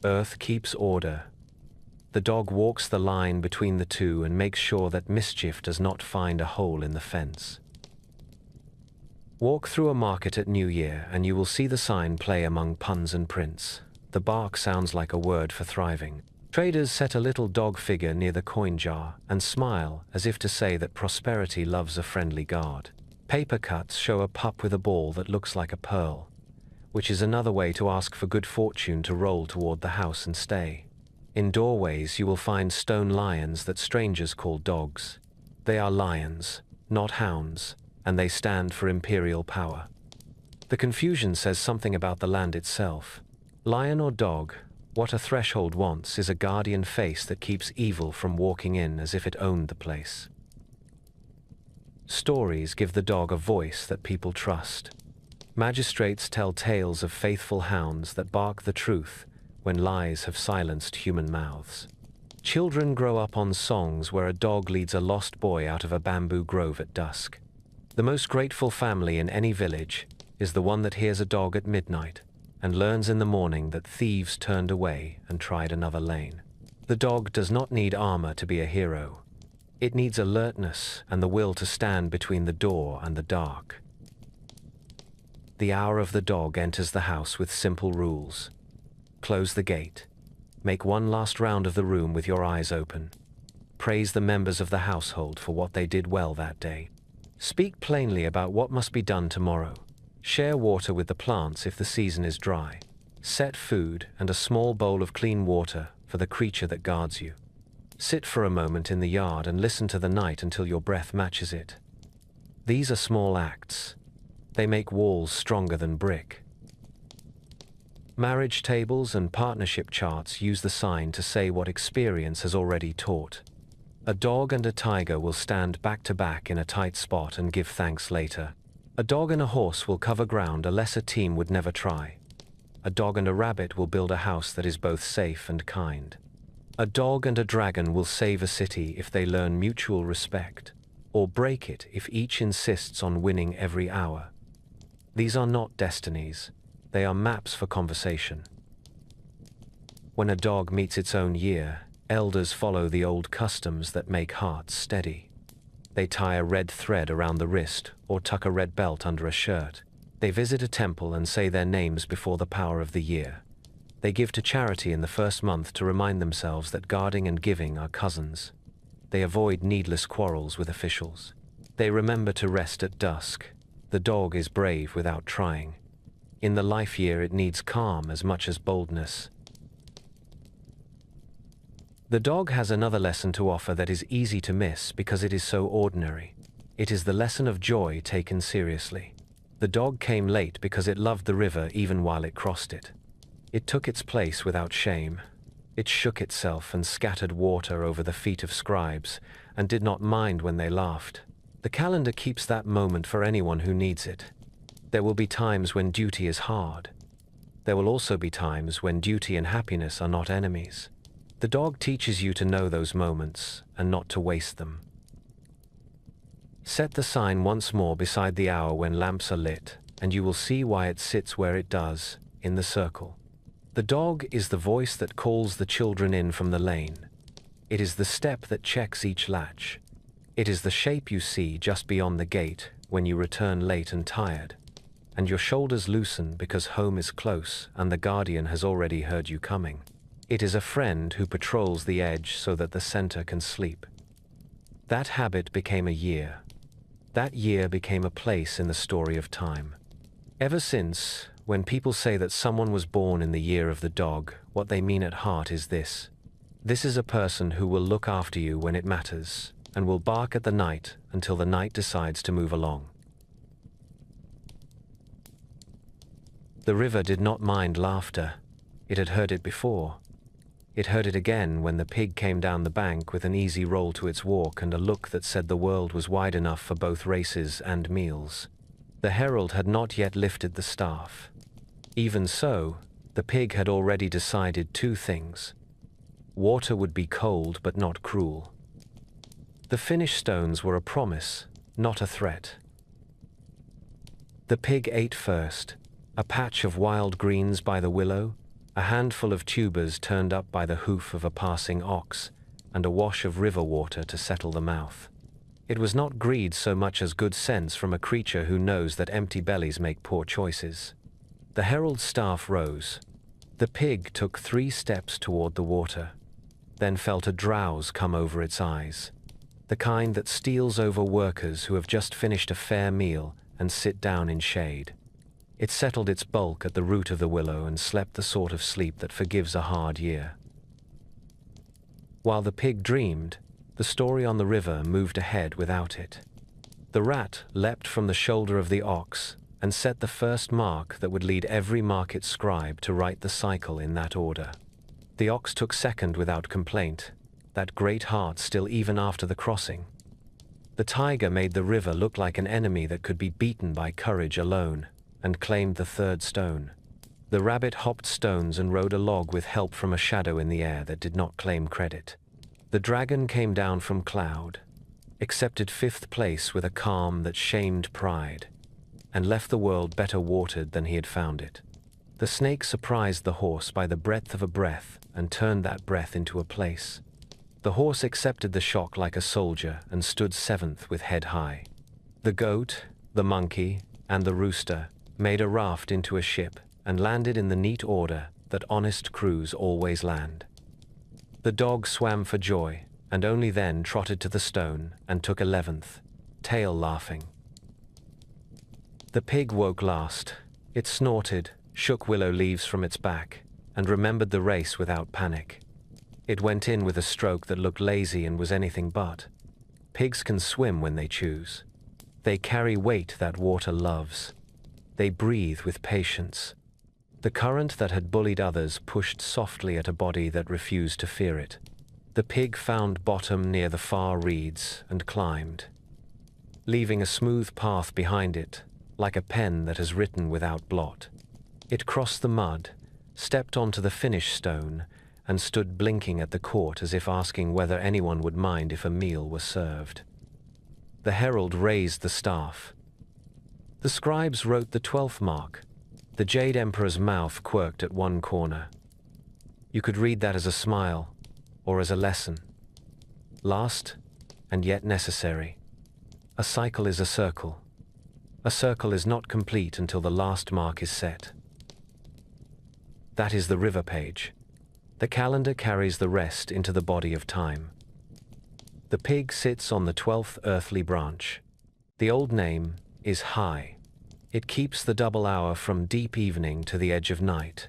Earth keeps order. The dog walks the line between the two and makes sure that mischief does not find a hole in the fence. Walk through a market at New Year and you will see the sign play among puns and prints. The bark sounds like a word for thriving. Traders set a little dog figure near the coin jar and smile as if to say that prosperity loves a friendly guard. Paper cuts show a pup with a ball that looks like a pearl, which is another way to ask for good fortune to roll toward the house and stay. In doorways you will find stone lions that strangers call dogs. They are lions, not hounds, and they stand for imperial power. The confusion says something about the land itself. Lion or dog, what a threshold wants is a guardian face that keeps evil from walking in as if it owned the place. Stories give the dog a voice that people trust. Magistrates tell tales of faithful hounds that bark the truth when lies have silenced human mouths. Children grow up on songs where a dog leads a lost boy out of a bamboo grove at dusk. The most grateful family in any village is the one that hears a dog at midnight and learns in the morning that thieves turned away and tried another lane. The dog does not need armor to be a hero. It needs alertness and the will to stand between the door and the dark. The hour of the dog enters the house with simple rules. Close the gate. Make one last round of the room with your eyes open. Praise the members of the household for what they did well that day. Speak plainly about what must be done tomorrow. Share water with the plants if the season is dry. Set food and a small bowl of clean water for the creature that guards you. Sit for a moment in the yard and listen to the night until your breath matches it. These are small acts. They make walls stronger than brick. Marriage tables and partnership charts use the sign to say what experience has already taught. A dog and a tiger will stand back to back in a tight spot and give thanks later. A dog and a horse will cover ground a lesser team would never try. A dog and a rabbit will build a house that is both safe and kind. A dog and a dragon will save a city if they learn mutual respect, or break it if each insists on winning every hour. These are not destinies, they are maps for conversation. When a dog meets its own year, elders follow the old customs that make hearts steady. They tie a red thread around the wrist or tuck a red belt under a shirt. They visit a temple and say their names before the power of the year. They give to charity in the first month to remind themselves that guarding and giving are cousins. They avoid needless quarrels with officials. They remember to rest at dusk. The dog is brave without trying. In the life year it needs calm as much as boldness. The dog has another lesson to offer that is easy to miss because it is so ordinary. It is the lesson of joy taken seriously. The dog came late because it loved the river even while it crossed it. It took its place without shame. It shook itself and scattered water over the feet of scribes and did not mind when they laughed. The calendar keeps that moment for anyone who needs it. There will be times when duty is hard. There will also be times when duty and happiness are not enemies. The dog teaches you to know those moments and not to waste them. Set the sign once more beside the hour when lamps are lit, and you will see why it sits where it does, in the circle. The dog is the voice that calls the children in from the lane. It is the step that checks each latch. It is the shape you see just beyond the gate when you return late and tired, and your shoulders loosen because home is close and the guardian has already heard you coming. It is a friend who patrols the edge so that the center can sleep. That habit became a year. That year became a place in the story of time. Ever since, when people say that someone was born in the year of the dog, what they mean at heart is this. This is a person who will look after you when it matters, and will bark at the night until the night decides to move along. The river did not mind laughter. It had heard it before. It heard it again when the pig came down the bank with an easy roll to its walk and a look that said the world was wide enough for both races and meals. The herald had not yet lifted the staff. Even so, the pig had already decided two things. Water would be cold but not cruel. The finished stones were a promise, not a threat. The pig ate first, a patch of wild greens by the willow, a handful of tubers turned up by the hoof of a passing ox, and a wash of river water to settle the mouth. It was not greed so much as good sense from a creature who knows that empty bellies make poor choices. The herald's staff rose. The pig took 3 steps toward the water, then felt a drowse come over its eyes, the kind that steals over workers who have just finished a fair meal and sit down in shade. It settled its bulk at the root of the willow and slept the sort of sleep that forgives a hard year. While the pig dreamed, the story on the river moved ahead without it. The rat leapt from the shoulder of the ox and set the first mark that would lead every market scribe to write the cycle in that order. The ox took second without complaint, that great heart still even after the crossing. The tiger made the river look like an enemy that could be beaten by courage alone, and claimed the 3rd stone. The rabbit hopped stones and rode a log with help from a shadow in the air that did not claim credit. The dragon came down from cloud, accepted 5th place with a calm that shamed pride, and left the world better watered than he had found it. The snake surprised the horse by the breadth of a breath and turned that breath into a place. The horse accepted the shock like a soldier and stood 7th with head high. The goat, the monkey, and the rooster made a raft into a ship and landed in the neat order that honest crews always land. The dog swam for joy and only then trotted to the stone and took 11th, tail laughing. The pig woke last. It snorted, shook willow leaves from its back, and remembered the race without panic. It went in with a stroke that looked lazy and was anything but. Pigs can swim when they choose. They carry weight that water loves. They breathe with patience. The current that had bullied others pushed softly at a body that refused to fear it. The pig found bottom near the far reeds and climbed, leaving a smooth path behind it, like a pen that has written without blot. It crossed the mud, stepped onto the finished stone, and stood blinking at the court as if asking whether anyone would mind if a meal were served. The herald raised the staff. The scribes wrote the 12th mark. The Jade Emperor's mouth quirked at one corner. You could read that as a smile, or as a lesson. Last, and yet necessary. A cycle is a circle. A circle is not complete until the last mark is set. That is the river page. The calendar carries the rest into the body of time. The pig sits on the 12th earthly branch. The old name is High. It keeps the double hour from deep evening to the edge of night.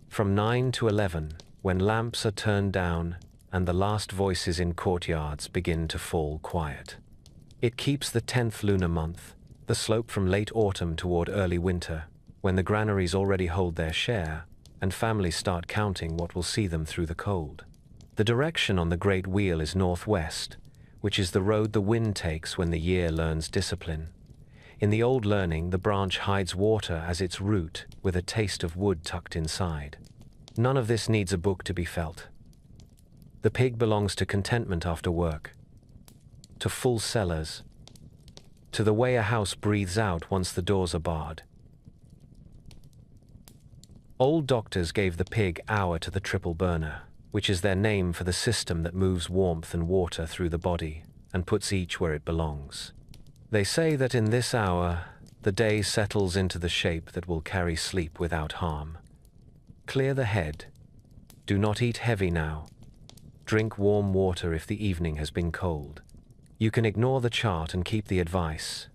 From 9 to 11, when lamps are turned down and the last voices in courtyards begin to fall quiet. It keeps the 10th lunar month, the slope from late autumn toward early winter, when the granaries already hold their share, and families start counting what will see them through the cold. The direction on the great wheel is northwest, which is the road the wind takes when the year learns discipline. In the old learning, the branch hides water as its root, with a taste of wood tucked inside. None of this needs a book to be felt. The pig belongs to contentment after work, to full cellars, to the way a house breathes out once the doors are barred. Old doctors gave the pig hour to the triple burner. which is their name for the system that moves warmth and water through the body and puts each where it belongs. They say that in this hour, the day settles into the shape that will carry sleep without harm. Clear the head. Do not eat heavy now. Drink warm water if the evening has been cold. You can ignore the chart and keep the advice.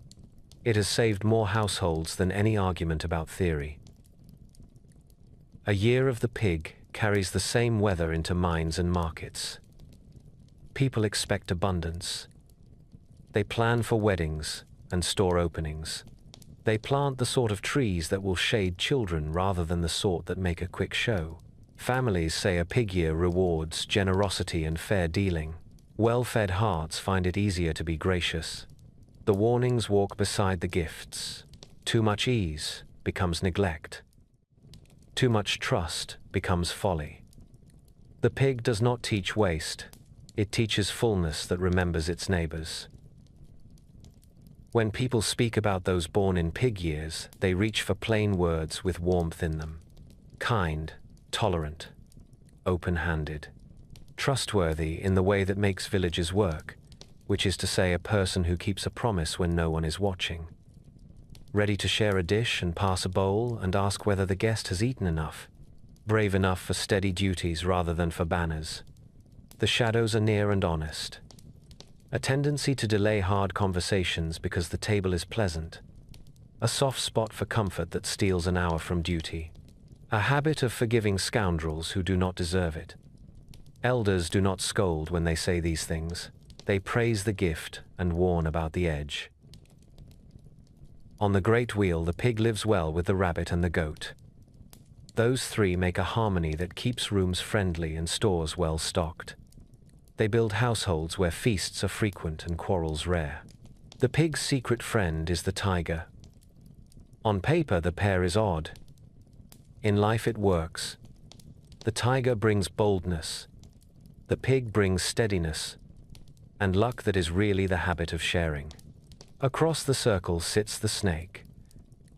It has saved more households than any argument about theory. A year of the pig carries the same weather into mines and markets. People expect abundance. They plan for weddings and store openings. They plant the sort of trees that will shade children rather than the sort that make a quick show. Families say a pig year rewards generosity and fair dealing. Well-fed hearts find it easier to be gracious. The warnings walk beside the gifts. Too much ease becomes neglect. Too much trust becomes folly. The pig does not teach waste. It teaches fullness that remembers its neighbors. When people speak about those born in pig years, they reach for plain words with warmth in them. Kind, tolerant, open-handed. Trustworthy in the way that makes villages work, which is to say a person who keeps a promise when no one is watching. Ready to share a dish and pass a bowl and ask whether the guest has eaten enough. Brave enough for steady duties rather than for banners. The shadows are near and honest. A tendency to delay hard conversations because the table is pleasant. A soft spot for comfort that steals an hour from duty. A habit of forgiving scoundrels who do not deserve it. Elders do not scold when they say these things. They praise the gift and warn about the edge. On the great wheel, the pig lives well with the rabbit and the goat. Those three make a harmony that keeps rooms friendly and stores well stocked. They build households where feasts are frequent and quarrels rare. The pig's secret friend is the tiger. On paper, the pair is odd. In life, it works. The tiger brings boldness. The pig brings steadiness, and luck that is really the habit of sharing. Across the circle sits the snake.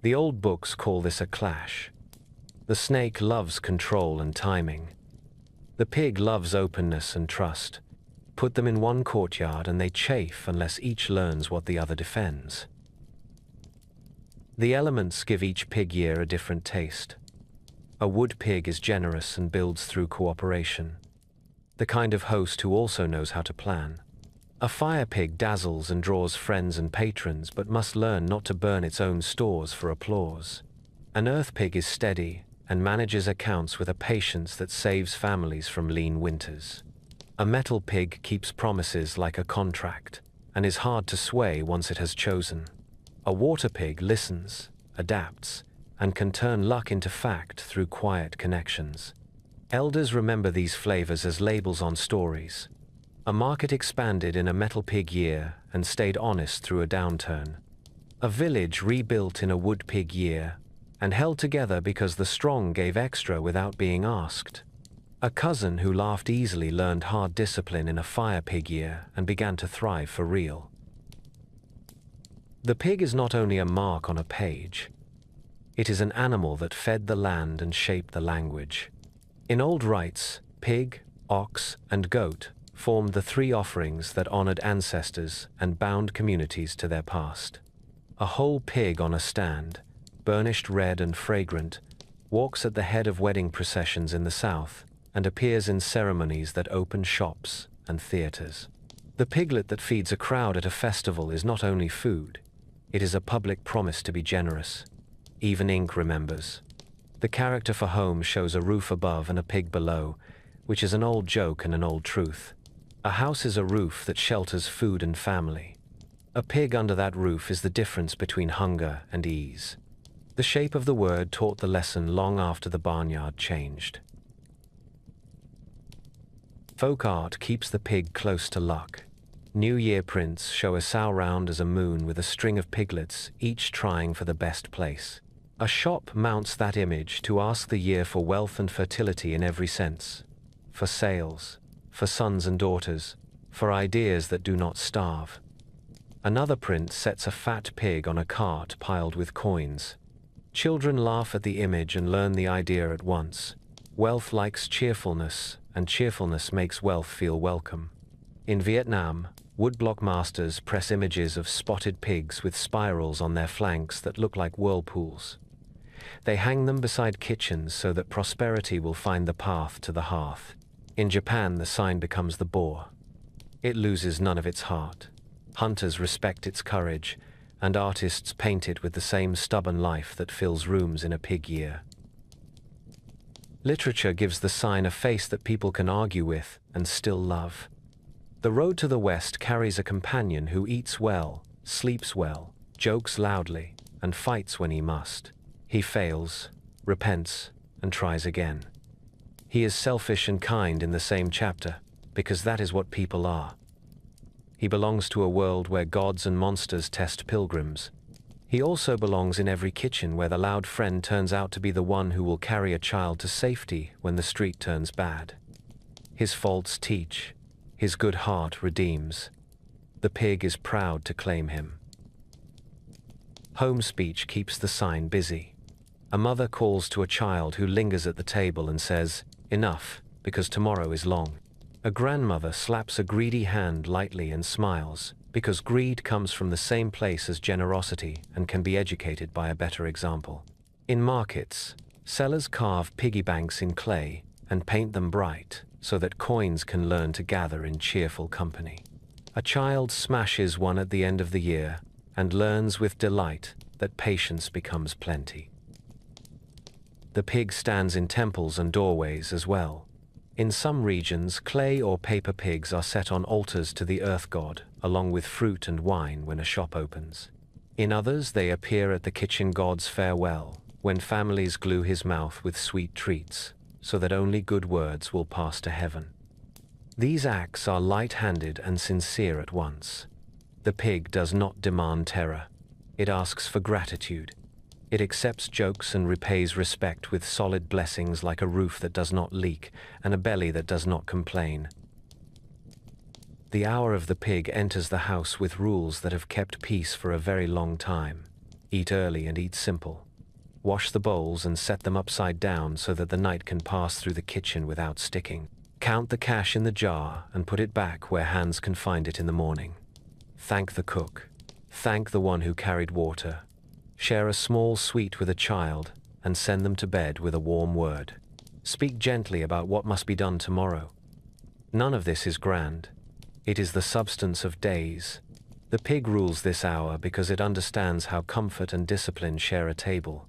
The old books call this a clash. The snake loves control and timing. The pig loves openness and trust. Put them in one courtyard and they chafe unless each learns what the other defends. The elements give each pig year a different taste. A wood pig is generous and builds through cooperation. The kind of host who also knows how to plan. A fire pig dazzles and draws friends and patrons, but must learn not to burn its own stores for applause. An earth pig is steady and manages accounts with a patience that saves families from lean winters. A metal pig keeps promises like a contract and is hard to sway once it has chosen. A water pig listens, adapts, and can turn luck into fact through quiet connections. Elders remember these flavors as labels on stories. A market expanded in a metal pig year and stayed honest through a downturn. A village rebuilt in a wood pig year and held together because the strong gave extra without being asked. A cousin who laughed easily learned hard discipline in a fire pig year and began to thrive for real. The pig is not only a mark on a page. It is an animal that fed the land and shaped the language. In old rites, pig, ox, and goat formed the three offerings that honored ancestors and bound communities to their past. A whole pig on a stand, burnished red and fragrant, walks at the head of wedding processions in the South and appears in ceremonies that open shops and theaters. The piglet that feeds a crowd at a festival is not only food, it is a public promise to be generous. Even ink remembers. The character for home shows a roof above and a pig below, which is an old joke and an old truth. A house is a roof that shelters food and family. A pig under that roof is the difference between hunger and ease. The shape of the word taught the lesson long after the barnyard changed. Folk art keeps the pig close to luck. New Year prints show a sow round as a moon with a string of piglets, each trying for the best place. A shop mounts that image to ask the year for wealth and fertility in every sense. For sales, for sons and daughters, for ideas that do not starve. Another print sets a fat pig on a cart piled with coins. Children laugh at the image and learn the idea at once. Wealth likes cheerfulness, and cheerfulness makes wealth feel welcome. In Vietnam, woodblock masters press images of spotted pigs with spirals on their flanks that look like whirlpools. They hang them beside kitchens so that prosperity will find the path to the hearth. In Japan, the sign becomes the boar. It loses none of its heart. Hunters respect its courage, and artists paint it with the same stubborn life that fills rooms in a pig year. Literature gives the sign a face that people can argue with and still love. The road to the West carries a companion who eats well, sleeps well, jokes loudly, and fights when he must. He fails, repents, and tries again. He is selfish and kind in the same chapter, because that is what people are. He belongs to a world where gods and monsters test pilgrims. He also belongs in every kitchen where the loud friend turns out to be the one who will carry a child to safety when the street turns bad. His faults teach. His good heart redeems. The pig is proud to claim him. Home speech keeps the sign busy. A mother calls to a child who lingers at the table and says, "Enough, because tomorrow is long." A grandmother slaps a greedy hand lightly and smiles, because greed comes from the same place as generosity and can be educated by a better example. In markets, sellers carve piggy banks in clay and paint them bright so that coins can learn to gather in cheerful company. A child smashes one at the end of the year and learns with delight that patience becomes plenty. The pig stands in temples and doorways as well. In some regions, clay or paper pigs are set on altars to the earth god, along with fruit and wine when a shop opens. In others, they appear at the kitchen god's farewell, when families glue his mouth with sweet treats, so that only good words will pass to heaven. These acts are light-handed and sincere at once. The pig does not demand terror. It asks for gratitude. It accepts jokes and repays respect with solid blessings like a roof that does not leak and a belly that does not complain. The hour of the pig enters the house with rules that have kept peace for a very long time. Eat early and eat simple. Wash the bowls and set them upside down so that the night can pass through the kitchen without sticking. Count the cash in the jar and put it back where hands can find it in the morning. Thank the cook. Thank the one who carried water. Share a small sweet with a child and send them to bed with a warm word. Speak gently about what must be done tomorrow. None of this is grand. It is the substance of days. The pig rules this hour because it understands how comfort and discipline share a table.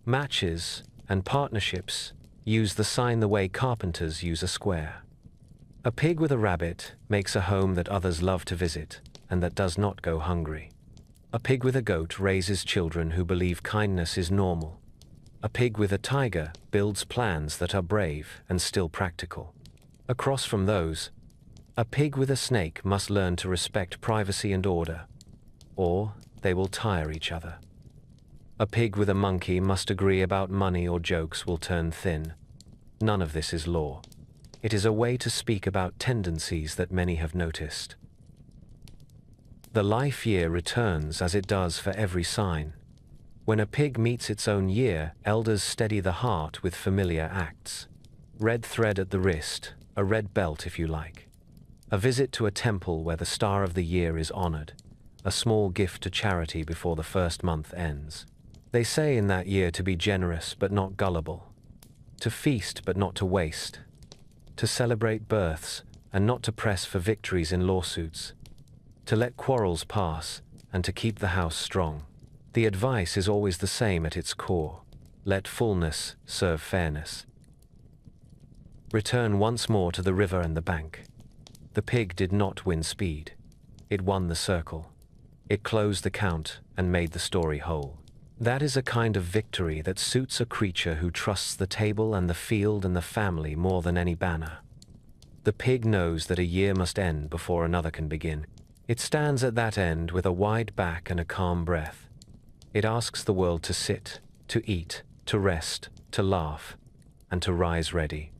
Matches and partnerships use the sign the way carpenters use a square. A pig with a rabbit makes a home that others love to visit and that does not go hungry. A pig with a goat raises children who believe kindness is normal. A pig with a tiger builds plans that are brave and still practical. Across from those, a pig with a snake must learn to respect privacy and order, or they will tire each other. A pig with a monkey must agree about money or jokes will turn thin. None of this is law. It is a way to speak about tendencies that many have noticed. The life year returns as it does for every sign. When a pig meets its own year, elders steady the heart with familiar acts. Red thread at the wrist, a red belt if you like. A visit to a temple where the star of the year is honored. A small gift to charity before the first month ends. They say in that year to be generous but not gullible. To feast but not to waste. To celebrate births and not to press for victories in lawsuits. To let quarrels pass, and to keep the house strong. The advice is always the same at its core. Let fullness serve fairness. Return once more to the river and the bank. The pig did not win speed. It won the circle. It closed the count and made the story whole. That is a kind of victory that suits a creature who trusts the table and the field and the family more than any banner. The pig knows that a year must end before another can begin. It stands at that end with a wide back and a calm breath. It asks the world to sit, to eat, to rest, to laugh, and to rise ready.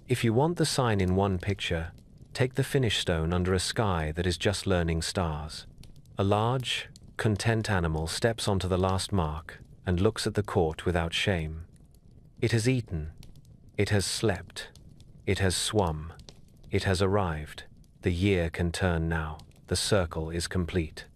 If you want the sign in one picture, take the finish stone under a sky that is just learning stars. A large, content animal steps onto the last mark and looks at the court without shame. It has eaten. It has slept. It has swum. It has arrived. The year can turn now. The circle is complete.